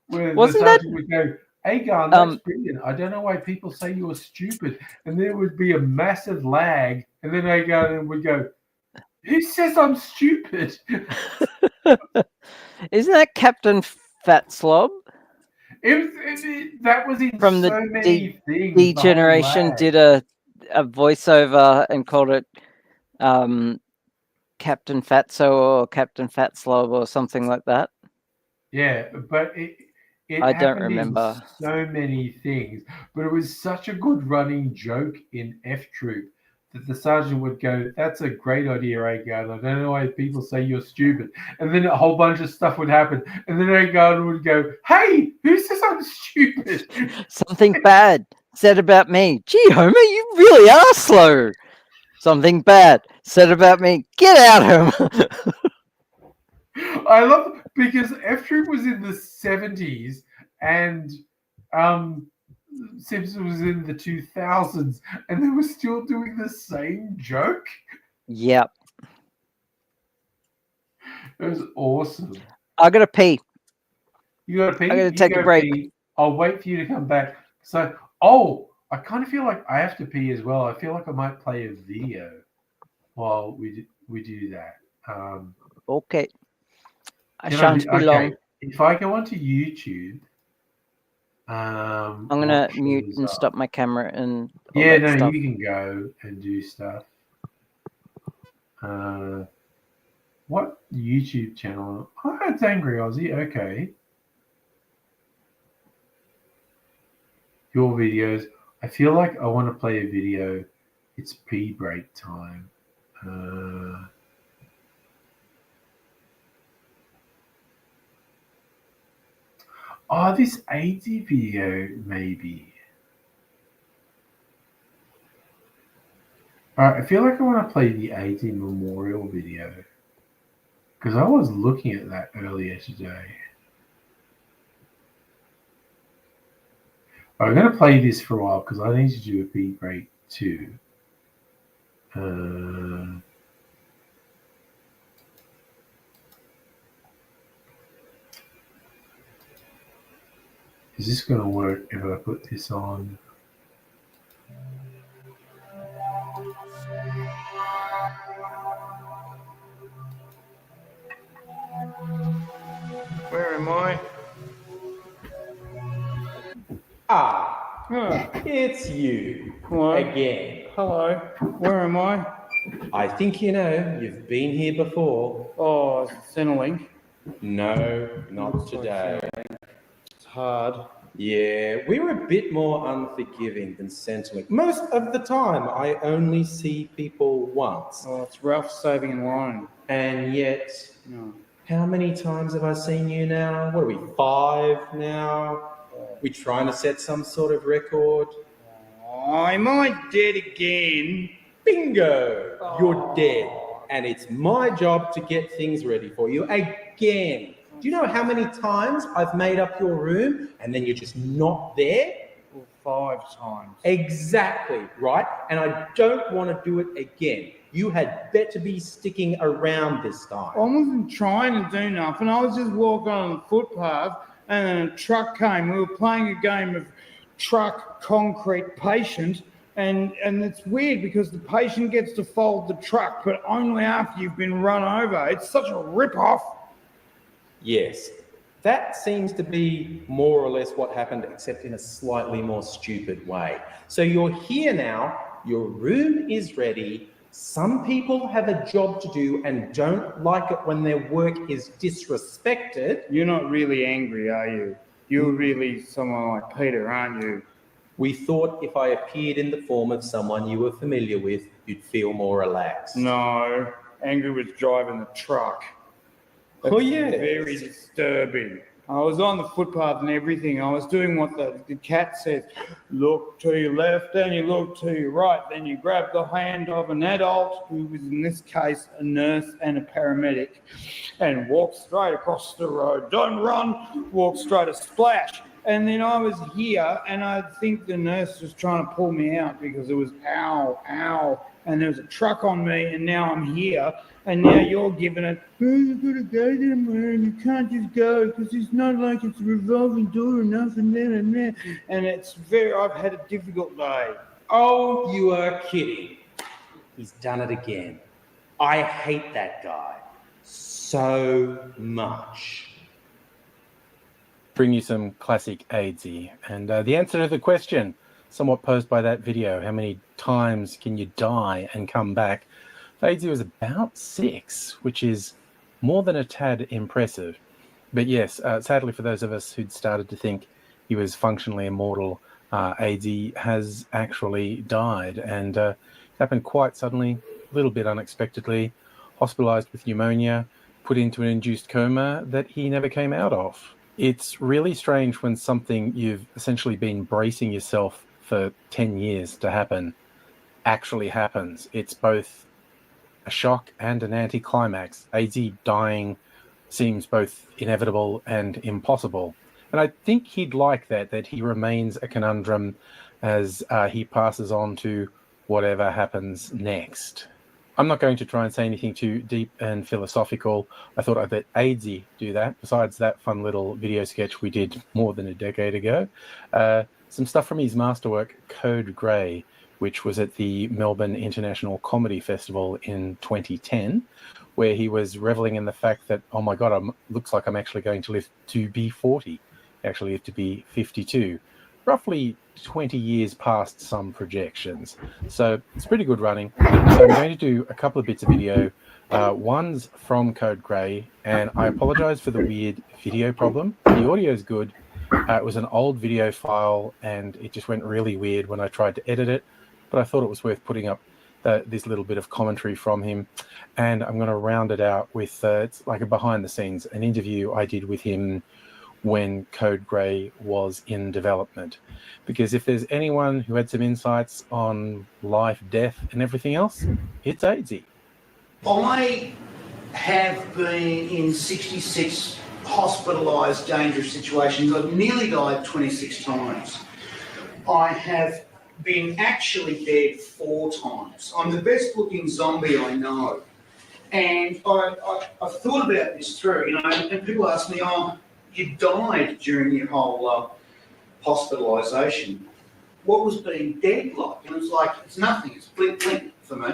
Where Wasn't the that- sergeant would go, "Agar, that's brilliant. I don't know why people say you're stupid." And there would be a massive lag. And then Agar would go, "Who says I'm stupid?" Isn't that Captain Fat Slob? That was in From so the many things. D the whole Generation lag. did a voiceover and called it Captain Fatso or Captain Fat Slob or something like that. Yeah, but it I don't happened remember. in so many things. But it was such a good running joke in F Troop that the sergeant would go, "That's a great idea, Agar. I don't know why people say you're stupid." And then a whole bunch of stuff would happen. And then Agar would go, "Hey, who says I'm stupid?" Something bad said about me. "Gee, Homer, you really are slow." Something bad said about me. "Get out, Homer." I love because F Troop was in the 70s and Simpson was in the 2000s, and they were still doing the same joke. Yep. It was awesome. I gotta pee. You gotta pee? I gotta You take a go break. pee. I'll wait for you to come back. So, I kind of feel like I have to pee as well. I feel like I might play a video while we do that. Okay. I Can shan't be long. If I go onto YouTube, I'm gonna what mute shows and up? stop my camera and all Yeah, that no, stuff. you can go and do stuff. What YouTube channel? Oh, it's Angry Aussie. Okay. Your videos. I feel like I want to play a video. It's pee break time. This 80 video, maybe. Alright, I feel like I want to play the 80 memorial video. Because I was looking at that earlier today. I'm going to play this for a while because I need to do a pee break too. Is this going to work if I put this on? Where am I? It's you. Hello. Again. Hello. Where am I? I think you know, you've been here before. Oh, Centrelink. No, not today. It's hard. Yeah, we're a bit more unforgiving than Centrelink. Most of the time, I only see people once. Oh, it's Ralph saving in line. And yet, No. how many times have I seen you now? What are we, 5 now? We trying to set some sort of record? Oh, am I dead again? Bingo! You're dead. and it's my job to get things ready for you again. Do you know how many times I've made up your room and then you're just not there? Well, 5 times. Exactly, right? And I don't want to do it again. You had better be sticking around this time. I wasn't trying to do nothing. I was just walking on the footpath and then a truck came. We were playing a game of truck, concrete, patient. And it's weird because the patient gets to fold the truck, but only after you've been run over. It's such a rip-off. Yes, that seems to be more or less what happened, except in a slightly more stupid way. So you're here now, your room is ready. Some people have a job to do and don't like it when their work is disrespected. You're not really angry, are you? You're really someone like Peter, aren't you? We thought if I appeared in the form of someone you were familiar with, you'd feel more relaxed. No, Angry was driving the truck. That's very disturbing. I was on the footpath and everything. I was doing what the cat says. Look to your left, then you look to your right. Then you grab the hand of an adult, who was in this case a nurse and a paramedic, and walk straight across the road. Don't run, walk straight, a splash. And then I was here, and I think the nurse was trying to pull me out because it was ow, ow. And there was a truck on me, and now I'm here. And now you're giving it, oh, you've got to go there, man. You can't just go because it's not like it's a revolving door or nothing there and there. And I've had a difficult day. Oh, you are kidding. He's done it again. I hate that guy so much. Bring you some classic AIDSy. And the answer to the question, somewhat posed by that video, how many times can you die and come back? AIDSy was about 6, which is more than a tad impressive. But yes, sadly for those of us who'd started to think he was functionally immortal, AIDSy has actually died, and it happened quite suddenly, a little bit unexpectedly, hospitalized with pneumonia, put into an induced coma that he never came out of. It's really strange when something you've essentially been bracing yourself for 10 years to happen actually happens. It's both a shock and an anticlimax. AIDSy dying seems both inevitable and impossible. And I think he'd like that he remains a conundrum as he passes on to whatever happens next. I'm not going to try and say anything too deep and philosophical. I thought I'd let AIDSy do that. Besides that fun little video sketch we did more than a decade ago, some stuff from his masterwork, Code Grey, which was at the Melbourne International Comedy Festival in 2010, where he was reveling in the fact that, oh my God, looks like I'm actually going to live to be 40. Actually live to be 52. Roughly 20 years past some projections. So it's pretty good running. So we're going to do a couple of bits of video. One's from Code Grey, and I apologize for the weird video problem. The audio is good. It was an old video file, and it just went really weird when I tried to edit it. But I thought it was worth putting up this little bit of commentary from him. And I'm going to round it out with, it's like a behind the scenes, an interview I did with him when Code Grey was in development. Because if there's anyone who had some insights on life, death, and everything else, it's AIDSy. I have been in 66 hospitalised, dangerous situations. I've nearly died 26 times. I have been actually dead 4 times. I'm the best looking zombie I know. And I've thought about this through, and people ask me, oh, you died during your whole hospitalisation. What was being dead like? And it's like, it's nothing, it's blink, blink for me.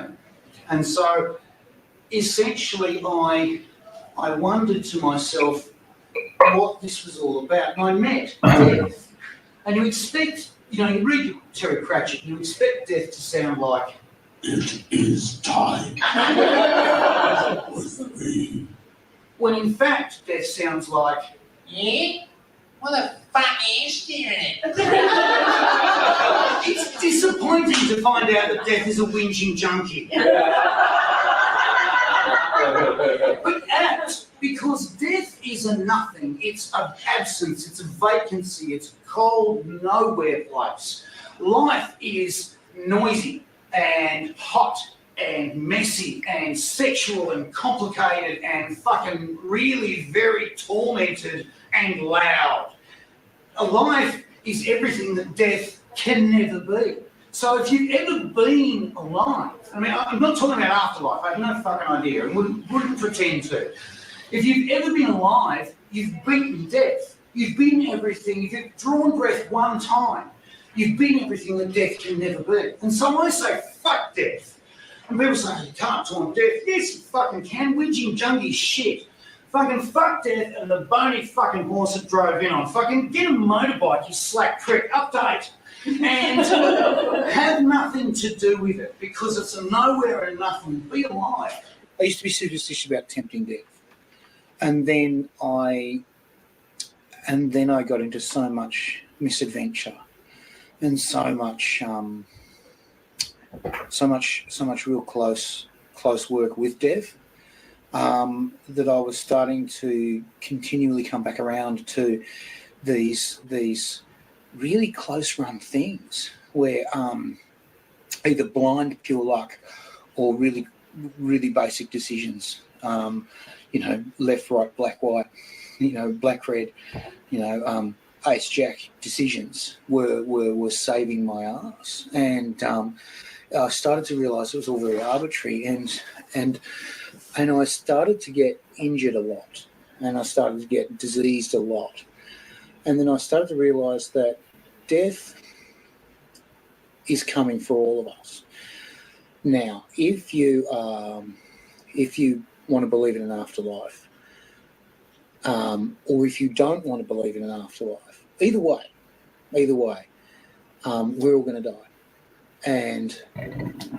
And so essentially I wondered to myself what this was all about. And I met death. And you expect, you read Terry Pratchett, you expect death to sound like, it is time with me. When in fact, death sounds like, yeah? What the fuck are you staring at? It's disappointing to find out that death is a whinging junkie. But apt, because death is a nothing, it's an absence, it's a vacancy, it's a cold, nowhere place. Life is noisy and hot and messy and sexual and complicated and fucking really very tormented and loud. Alive is everything that death can never be. So if you've ever been alive, I mean, I'm not talking about afterlife, I have no fucking idea, and wouldn't pretend to. If you've ever been alive, you've beaten death. You've been everything, if you've drawn breath one time, you've been everything that death can never be. And so I say, fuck death. And people say, you can't taunt death. Yes, you fucking can. Whinging junkie shit. Fucking fuck death and the bony fucking horse that drove in on. Fucking get a motorbike, you slack prick. Update. And have nothing to do with it because it's a nowhere and nothing. Be alive. I used to be superstitious about tempting death. And then I got into so much misadventure and so much real close work with death that I was starting to continually come back around to these really close run things where either blind pure luck or really basic decisions, left, right, black, white, black, red, ace, jack decisions were saving my ass. And I started to realise it was all very arbitrary, and I started to get injured a lot, and I started to get diseased a lot, and then I started to realise that death is coming for all of us. Now, if you want to believe in an afterlife, or if you don't want to believe in an afterlife, either way, we're all going to die. And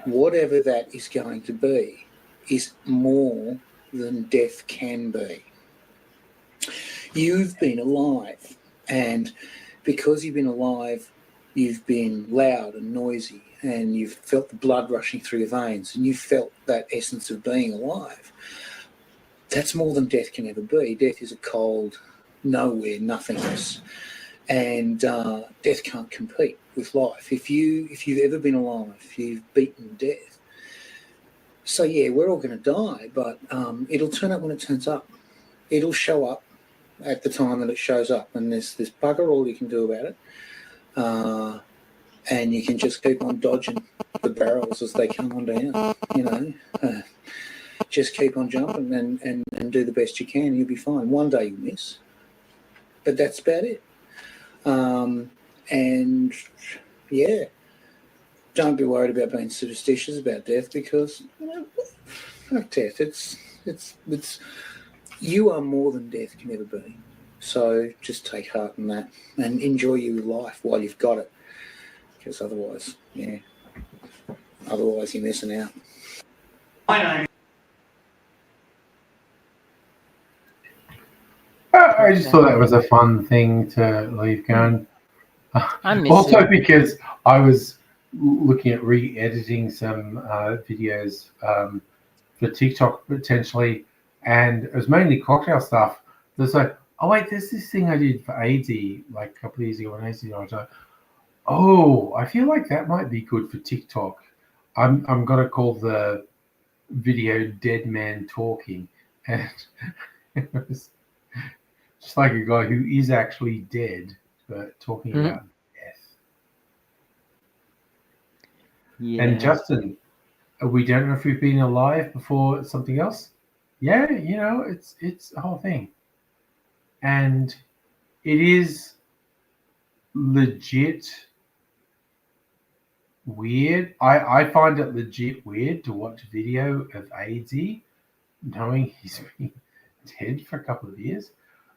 whatever that is going to be is more than death can be. You've been alive, and because you've been alive, you've been loud and noisy, and you've felt the blood rushing through your veins, and you've felt that essence of being alive. That's more than death can ever be. Death is a cold, nowhere, nothingness. And death can't compete with life. If you've ever been alive, you've beaten death. So yeah, we're all going to die, but it'll turn up when it turns up. It'll show up at the time that it shows up, and there's bugger all you can do about it. And you can just keep on dodging the barrels as they come on down. Just keep on jumping and do the best you can, and you'll be fine. One day you'll miss, but that's about it. And yeah, don't be worried about being superstitious about death, because fuck death. It's you are more than death can ever be. So just take heart in that and enjoy your life while you've got it, because otherwise you're missing out. I just thought that was a fun thing to leave going. Also, because I was looking at re-editing some videos for TikTok potentially, and it was mainly cocktail stuff. There's like, oh wait, there's this thing I did for AD like a couple of years ago on AD. I was like, oh, I feel like that might be good for TikTok. I'm gonna call the video "Dead Man Talking," and it was just like a guy who is actually dead, but talking about death. Yeah. And Justin, we don't know if we've been alive before something else. Yeah, it's a whole thing. And it is legit weird. I find it legit weird to watch a video of AZ knowing he's been dead for a couple of years.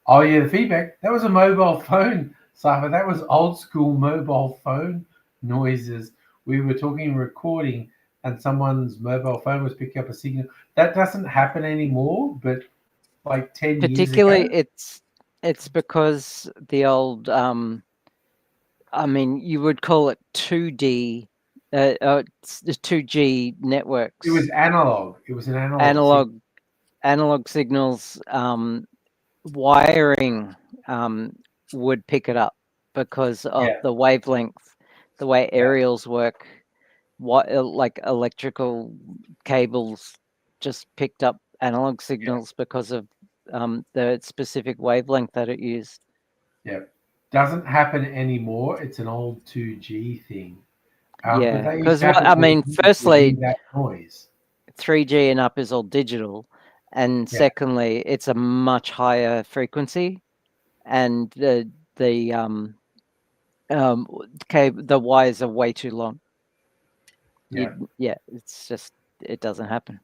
Oh yeah, the feedback. That was a mobile phone, Safa. That was old school mobile phone noises. We were talking and recording, and someone's mobile phone was picking up a signal. That doesn't happen anymore, but like 10 years ago. Particularly, it's because the old, you would call it 2D, it's the 2G networks. It was analog. It was an analog signals. Wiring would pick it up because of the wavelength, the way aerials work. what like electrical cables just picked up analog signals because of the specific wavelength that it used. Yeah. Doesn't happen anymore. It's an old 2G thing. Yeah, But they used because to happen I all mean, the time to firstly, hear that noise. 3G and up is all digital, and Yeah. secondly, it's a much higher frequency, and the the wires are way too long. Yeah. Yeah, it's just it doesn't happen.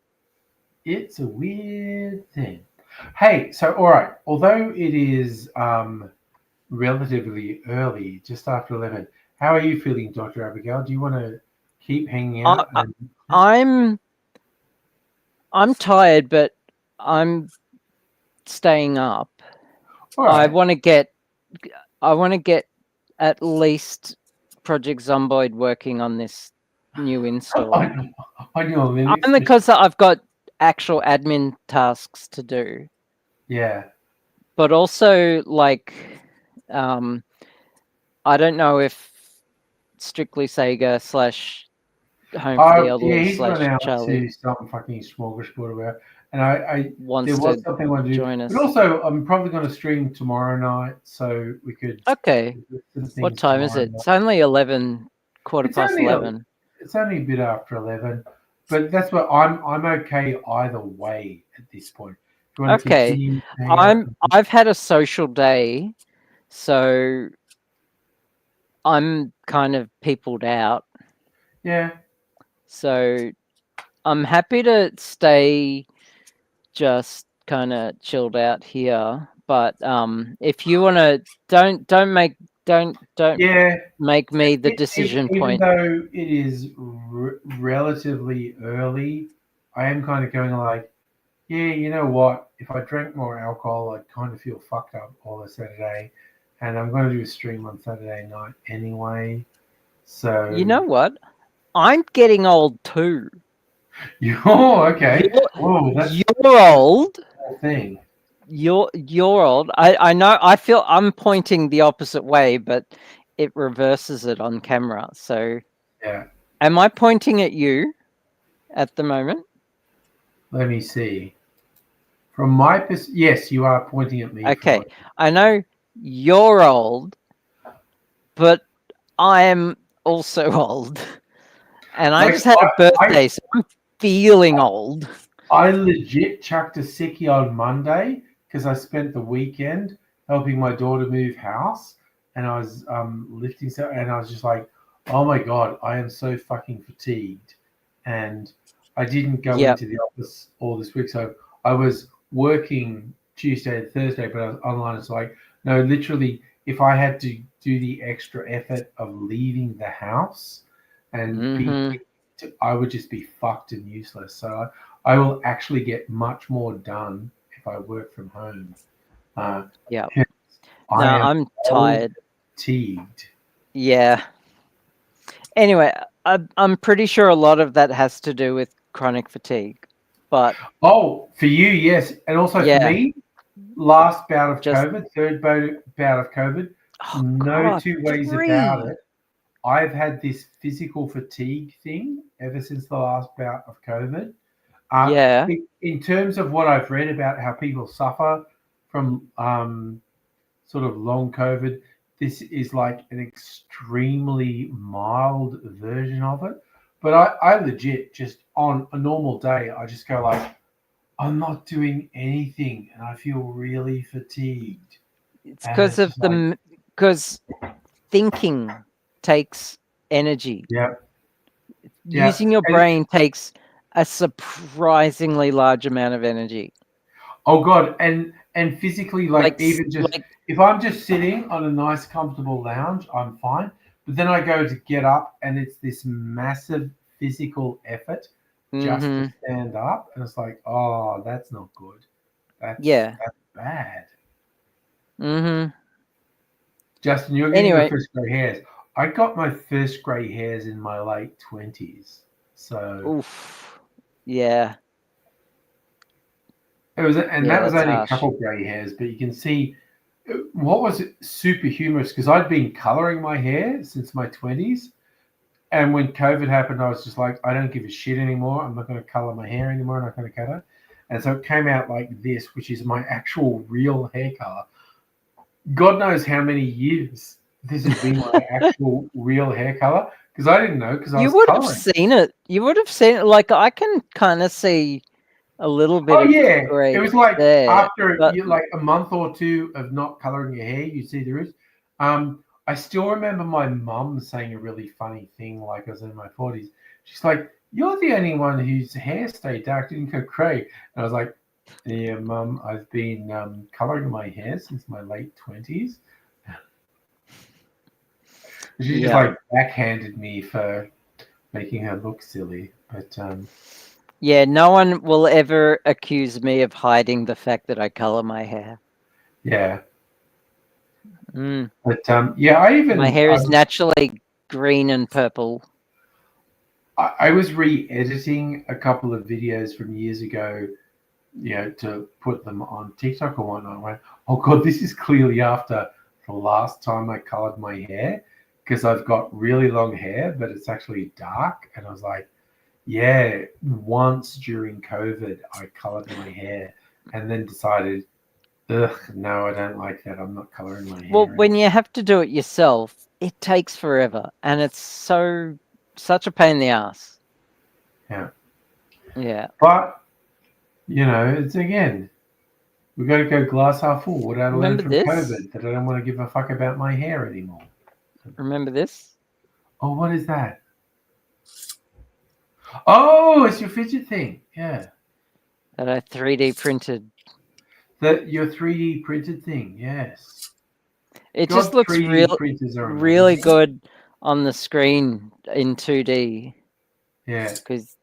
It's a weird thing. Hey, so all right, although it is relatively early, just after 11, how are you feeling, Dr. Abigail? Do you want to keep hanging out? I'm tired, but I'm staying up. All right. I want to get at least Project Zomboid working on this new install. On your Linux Only because I've got actual admin tasks to do. Yeah. But also, like, I don't know if Strictly Sega / Home for the Yeah, Elders he's gone / out Charlie to some fucking smorgasbord or whatever. And I wants there was to something I want to do. join us. But also, I'm probably going to stream tomorrow night, so we could. Okay. What time is it? It's only 11, quarter past 11. It's only a bit after 11, but that's what I'm okay either way at this point. If you want to Okay. continue hanging out, I've had a social day, so I'm kind of peopled out. yeah. So I'm happy to stay just kind of chilled out here. But if you want to, don't make Yeah. make me the decision Even point. though it is relatively early, I am kind of going like, yeah, you know what? If I drank more alcohol, I'd kind of feel fucked up all of Saturday, and I'm going to do a stream on Saturday night anyway. So You know what? I'm getting old too. you're okay. Whoa, that's You're old. the whole thing. You're old. I know. I feel I'm pointing the opposite way, but it reverses it on camera. So Yeah. am I pointing at you at the moment? Let me see. From my perspective, yes, you are pointing at me. Okay. I know you're old, but I am also old. And I just had a birthday, so I'm feeling old. I legit chucked a sickie on Monday because I spent the weekend helping my daughter move house, and I was lifting stuff, and I was just like, "Oh my god, I am so fucking fatigued," and I didn't go into the office all this week, so I was working Tuesday and Thursday, but I was online. It's like, no, literally, if I had to do the extra effort of leaving the house and I would just be fucked and useless. So I will actually get much more done if I work from home. Yeah. I am I'm tired. Fatigued. Yeah. Anyway, I'm pretty sure a lot of that has to do with chronic fatigue. But for you, yes, and also for me, last bout of COVID, third bout of COVID. No two ways about it. I've had this physical fatigue thing ever since the last bout of COVID. In terms of what I've read about how people suffer from sort of long COVID, this is like an extremely mild version of it. But I legit just on a normal day, I just go like, I'm not doing anything and I feel really fatigued. It's because of because thinking takes energy. Yeah. Using your brain takes a surprisingly large amount of energy. Oh god, and physically, like even just if I'm just sitting on a nice comfortable lounge, I'm fine. But then I go to get up and it's this massive physical effort just to stand up, and it's like, oh, that's not good. That's bad. Justin, you're getting your first grey hairs. I got my first grey hairs in my late 20s. So yeah. It was, and that was only a couple of grey hairs, but you can see what was super humorous because I'd been colouring my hair since my 20s, And when COVID happened, I was just like, I don't give a shit anymore. I'm not going to color my hair anymore. I'm not going to cut it. And so it came out like this, which is my actual real hair color. God knows how many years this has been my actual real hair color, because I didn't know, because I was You would have coloring. seen it. You would have seen it. Like, I can kind of see a little bit of gray it was like there, after but like a month or two of not coloring your hair, you see the roots. I still remember my mum saying a really funny thing, like I was in my 40s. She's like, "You're the only one whose hair stayed dark, didn't go grey." And I was like, "Yeah, Mum, I've been coloring my hair since my late 20s." She just like backhanded me for making her look silly, but yeah, no one will ever accuse me of hiding the fact that I color my hair. yeah. Mm. But yeah, My hair is naturally green and purple. I was re-editing a couple of videos from years ago, to put them on TikTok or whatnot. I went, oh God, this is clearly after the last time I colored my hair, because I've got really long hair, but it's actually dark. And I was like, yeah, once during COVID, I colored my hair and then decided, ugh, no, I don't like that. I'm not coloring my hair. Well, when you have to do it yourself, it takes forever, and it's such a pain in the ass. Yeah. Yeah. But, it's again, we got to go glass half full. What I learned from COVID, that I don't want to give a fuck about my hair anymore. Remember this? Oh, what is that? Oh, it's your fidget thing. Yeah. That I 3D printed. Your 3D printed thing, yes. It just looks really good on the screen in 2D. Yeah. Because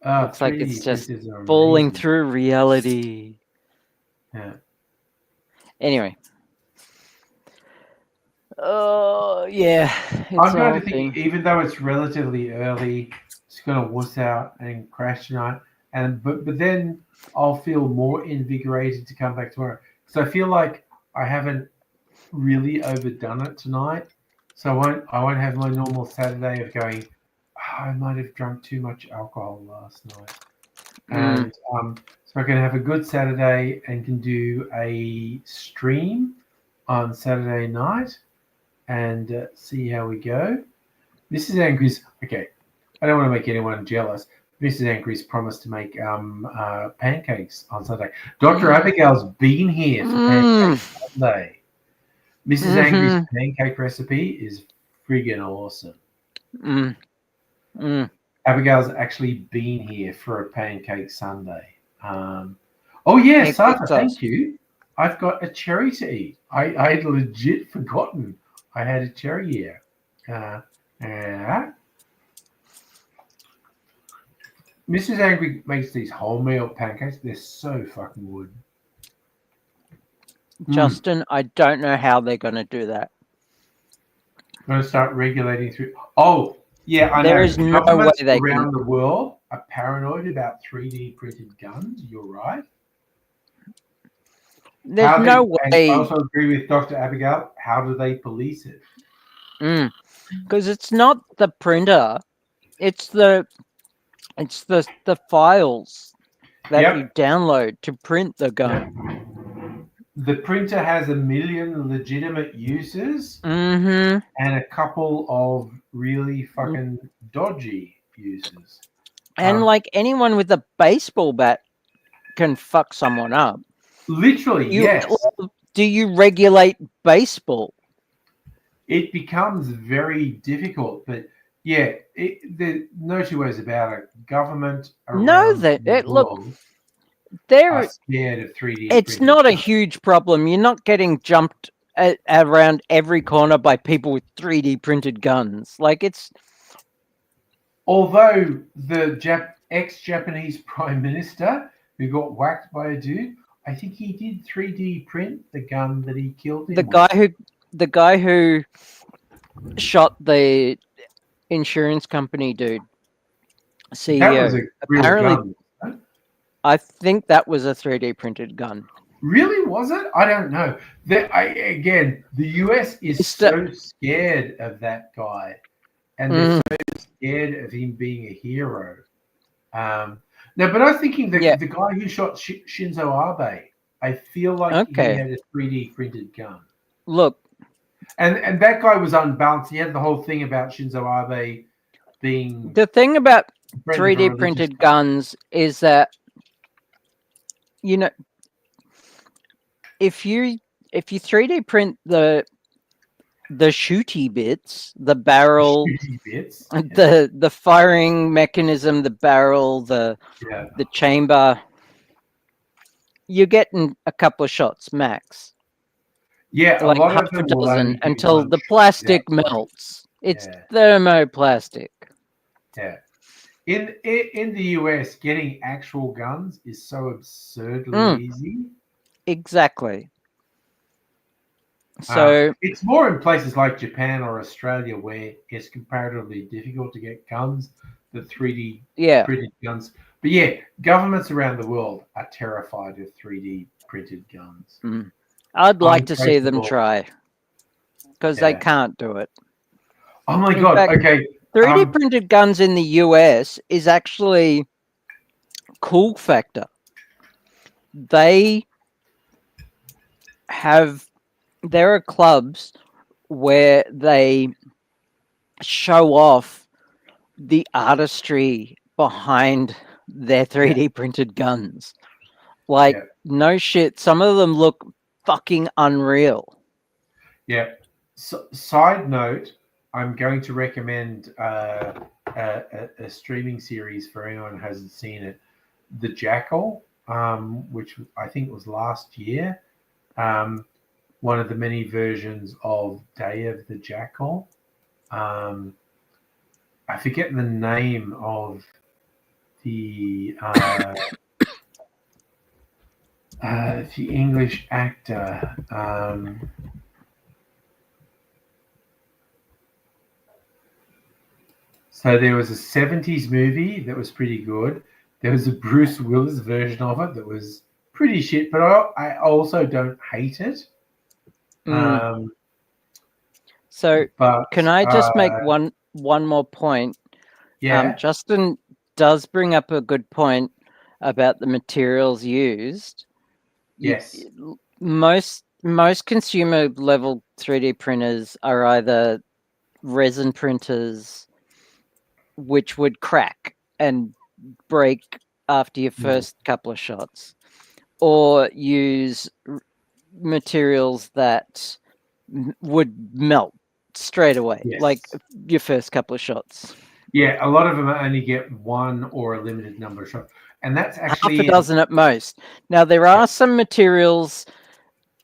Oh, looks like it's just falling through reality. Yeah. Anyway. Oh, yeah. I'm going to think, even though it's relatively early, it's going to wuss out and crash tonight. But then I'll feel more invigorated to come back tomorrow. So I feel like I haven't really overdone it tonight. So I won't have my normal Saturday of going, I might have drunk too much alcohol last night. And so I can have a good Saturday and can do a stream on Saturday night and see how we go. Mrs. Angry's, okay, I don't want to make anyone jealous. Mrs. Angry's promised to make pancakes on Sunday. Dr. Abigail's been here for Pancake Sunday. Mrs. Angry's pancake recipe is friggin' awesome. Abigail's actually been here for a Pancake Sunday. Oh, yeah, Sata, thank you. I've got a cherry to eat. I had legit forgotten I had a cherry here. Mrs. Angry makes these wholemeal pancakes. They're so fucking good. Justin, I don't know how they're going to do that. I'm going to start regulating through. Oh, yeah, I know. There is no way they around the world are paranoid about 3D printed guns. You're right. There's no way. I also agree with Dr. Abigail. How do they police it? Because it's not the printer, it's the files that you download to print the gun. The printer has 1 million legitimate uses and a couple of really fucking dodgy uses. And like anyone with a baseball bat can fuck someone up. Literally, yes. Do you regulate baseball? It becomes very difficult, but yeah, there's no two ways about it. Government around the world are scared of 3D. It's not a huge problem. You're not getting jumped around every corner by people with 3D printed guns. Like it's. Although the ex-Japanese prime minister who got whacked by a dude, I think he did 3D print the gun that he killed him. The guy who shot the insurance company dude, CEO. That was a real apparently, gun, right? I think that was a 3D printed gun. Really, was it? I don't know. Again, the US is so scared of that guy, and they're so scared of him being a hero. No, but I was thinking the guy who shot Shinzo Abe, I feel like he had a 3D printed gun. Look. And that guy was unbalanced. He had the whole thing about Shinzo Abe being... The thing about 3D printed guns is that, you know, if you 3D print the shooty bits, the barrel, the firing mechanism, the barrel, the chamber, you're getting a couple of shots max. Yeah, like half a dozen until the plastic melts. It's thermoplastic. Yeah. In the US, getting actual guns is so absurdly easy. Exactly. So it's more in places like Japan or Australia where it's comparatively difficult to get guns, the 3D printed guns. But yeah, governments around the world are terrified of 3D printed guns. I'd like to see them try, because they can't do it. Oh my God, fact, okay. 3D printed guns in the US is actually cool factor. There are clubs where they show off the artistry behind their 3D printed guns. Like, no shit, some of them look fucking unreal. Yeah. So, side note, I'm going to recommend a streaming series for anyone who hasn't seen it. The Jackal, which I think was last year. One of the many versions of Day of the Jackal. I forget the name of the English actor. So there was a 70s movie that was pretty good. There was a Bruce Willis version of it that was pretty shit, but I also don't hate it. So can I just make one more point? Yeah. Justin does bring up a good point about the materials used. Yes. Most consumer level 3D printers are either resin printers, which would crack and break after your first couple of shots, or use materials that would melt straight away, like your first couple of shots. Yeah, a lot of them only get one or a limited number of shots, and that's actually half a dozen at most. Now there are some materials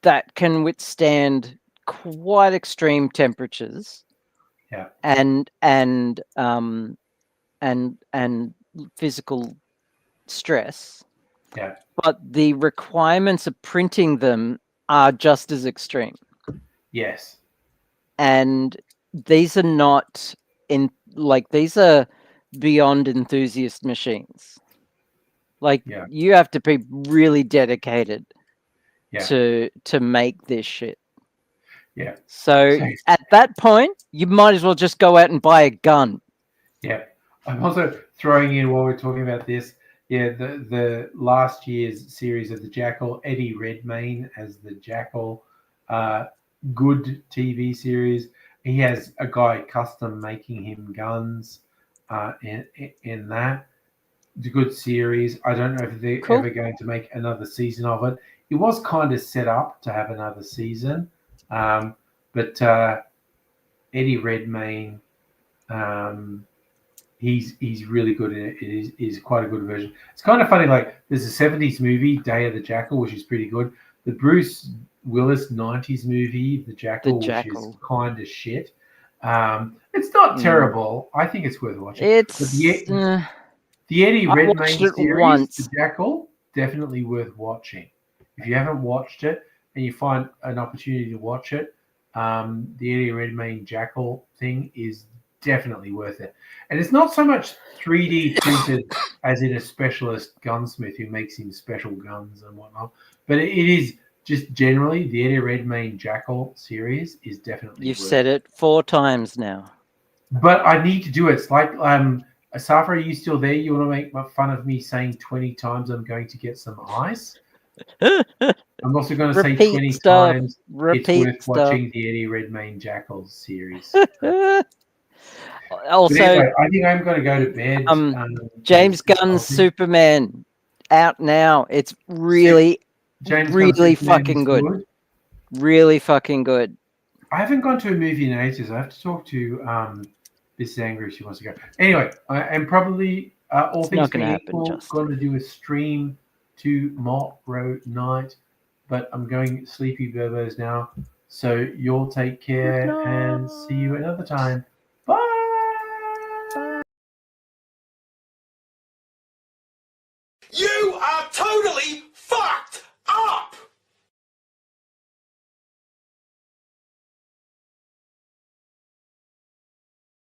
that can withstand quite extreme temperatures. Yeah. And physical stress. Yeah. But the requirements of printing them are just as extreme. Yes. And these are not these are beyond enthusiast machines. Like you have to be really dedicated to make this shit. Yeah. So at that point, you might as well just go out and buy a gun. Yeah. I'm also throwing in while we're talking about this. Yeah, the last year's series of the Jackal, Eddie Redmayne as the Jackal, good TV series. He has a guy custom making him guns in that. It's a good series. I don't know if they're ever going to make another season of it. It was kind of set up to have another season. But Eddie Redmayne, he's really good in it. It is quite a good version. It's kind of funny. Like there's a 70s movie, Day of the Jackal, which is pretty good. The Bruce Willis 90s movie, The Jackal, which is kind of shit. It's not terrible. I think it's worth watching. The Eddie Redmayne series, The Jackal, definitely worth watching. If you haven't watched it and you find an opportunity to watch it, the Eddie Redmayne Jackal thing is definitely worth it. And it's not so much 3D printed as in a specialist gunsmith who makes him special guns and whatnot. But it is just generally the Eddie Redmayne Jackal series is definitely. You've said it 4 times now. But I need to do it. It's like Safra, are you still there? You want to make fun of me saying 20 times I'm going to get some ice? I'm also going to say 20 times it's worth watching the Eddie Redmayne Jackals series. Also, anyway, I think I'm going to go to bed. James Gunn's Superman out now. It's really, really fucking good. Really fucking good. I haven't gone to a movie in ages. I have to talk to Mrs. Angry if she wants to go. Anyway, I am probably all things being equal going to do a stream tomorrow night, but I'm going sleepy berbers now. So you'll take care and see you another time. Bye. You are totally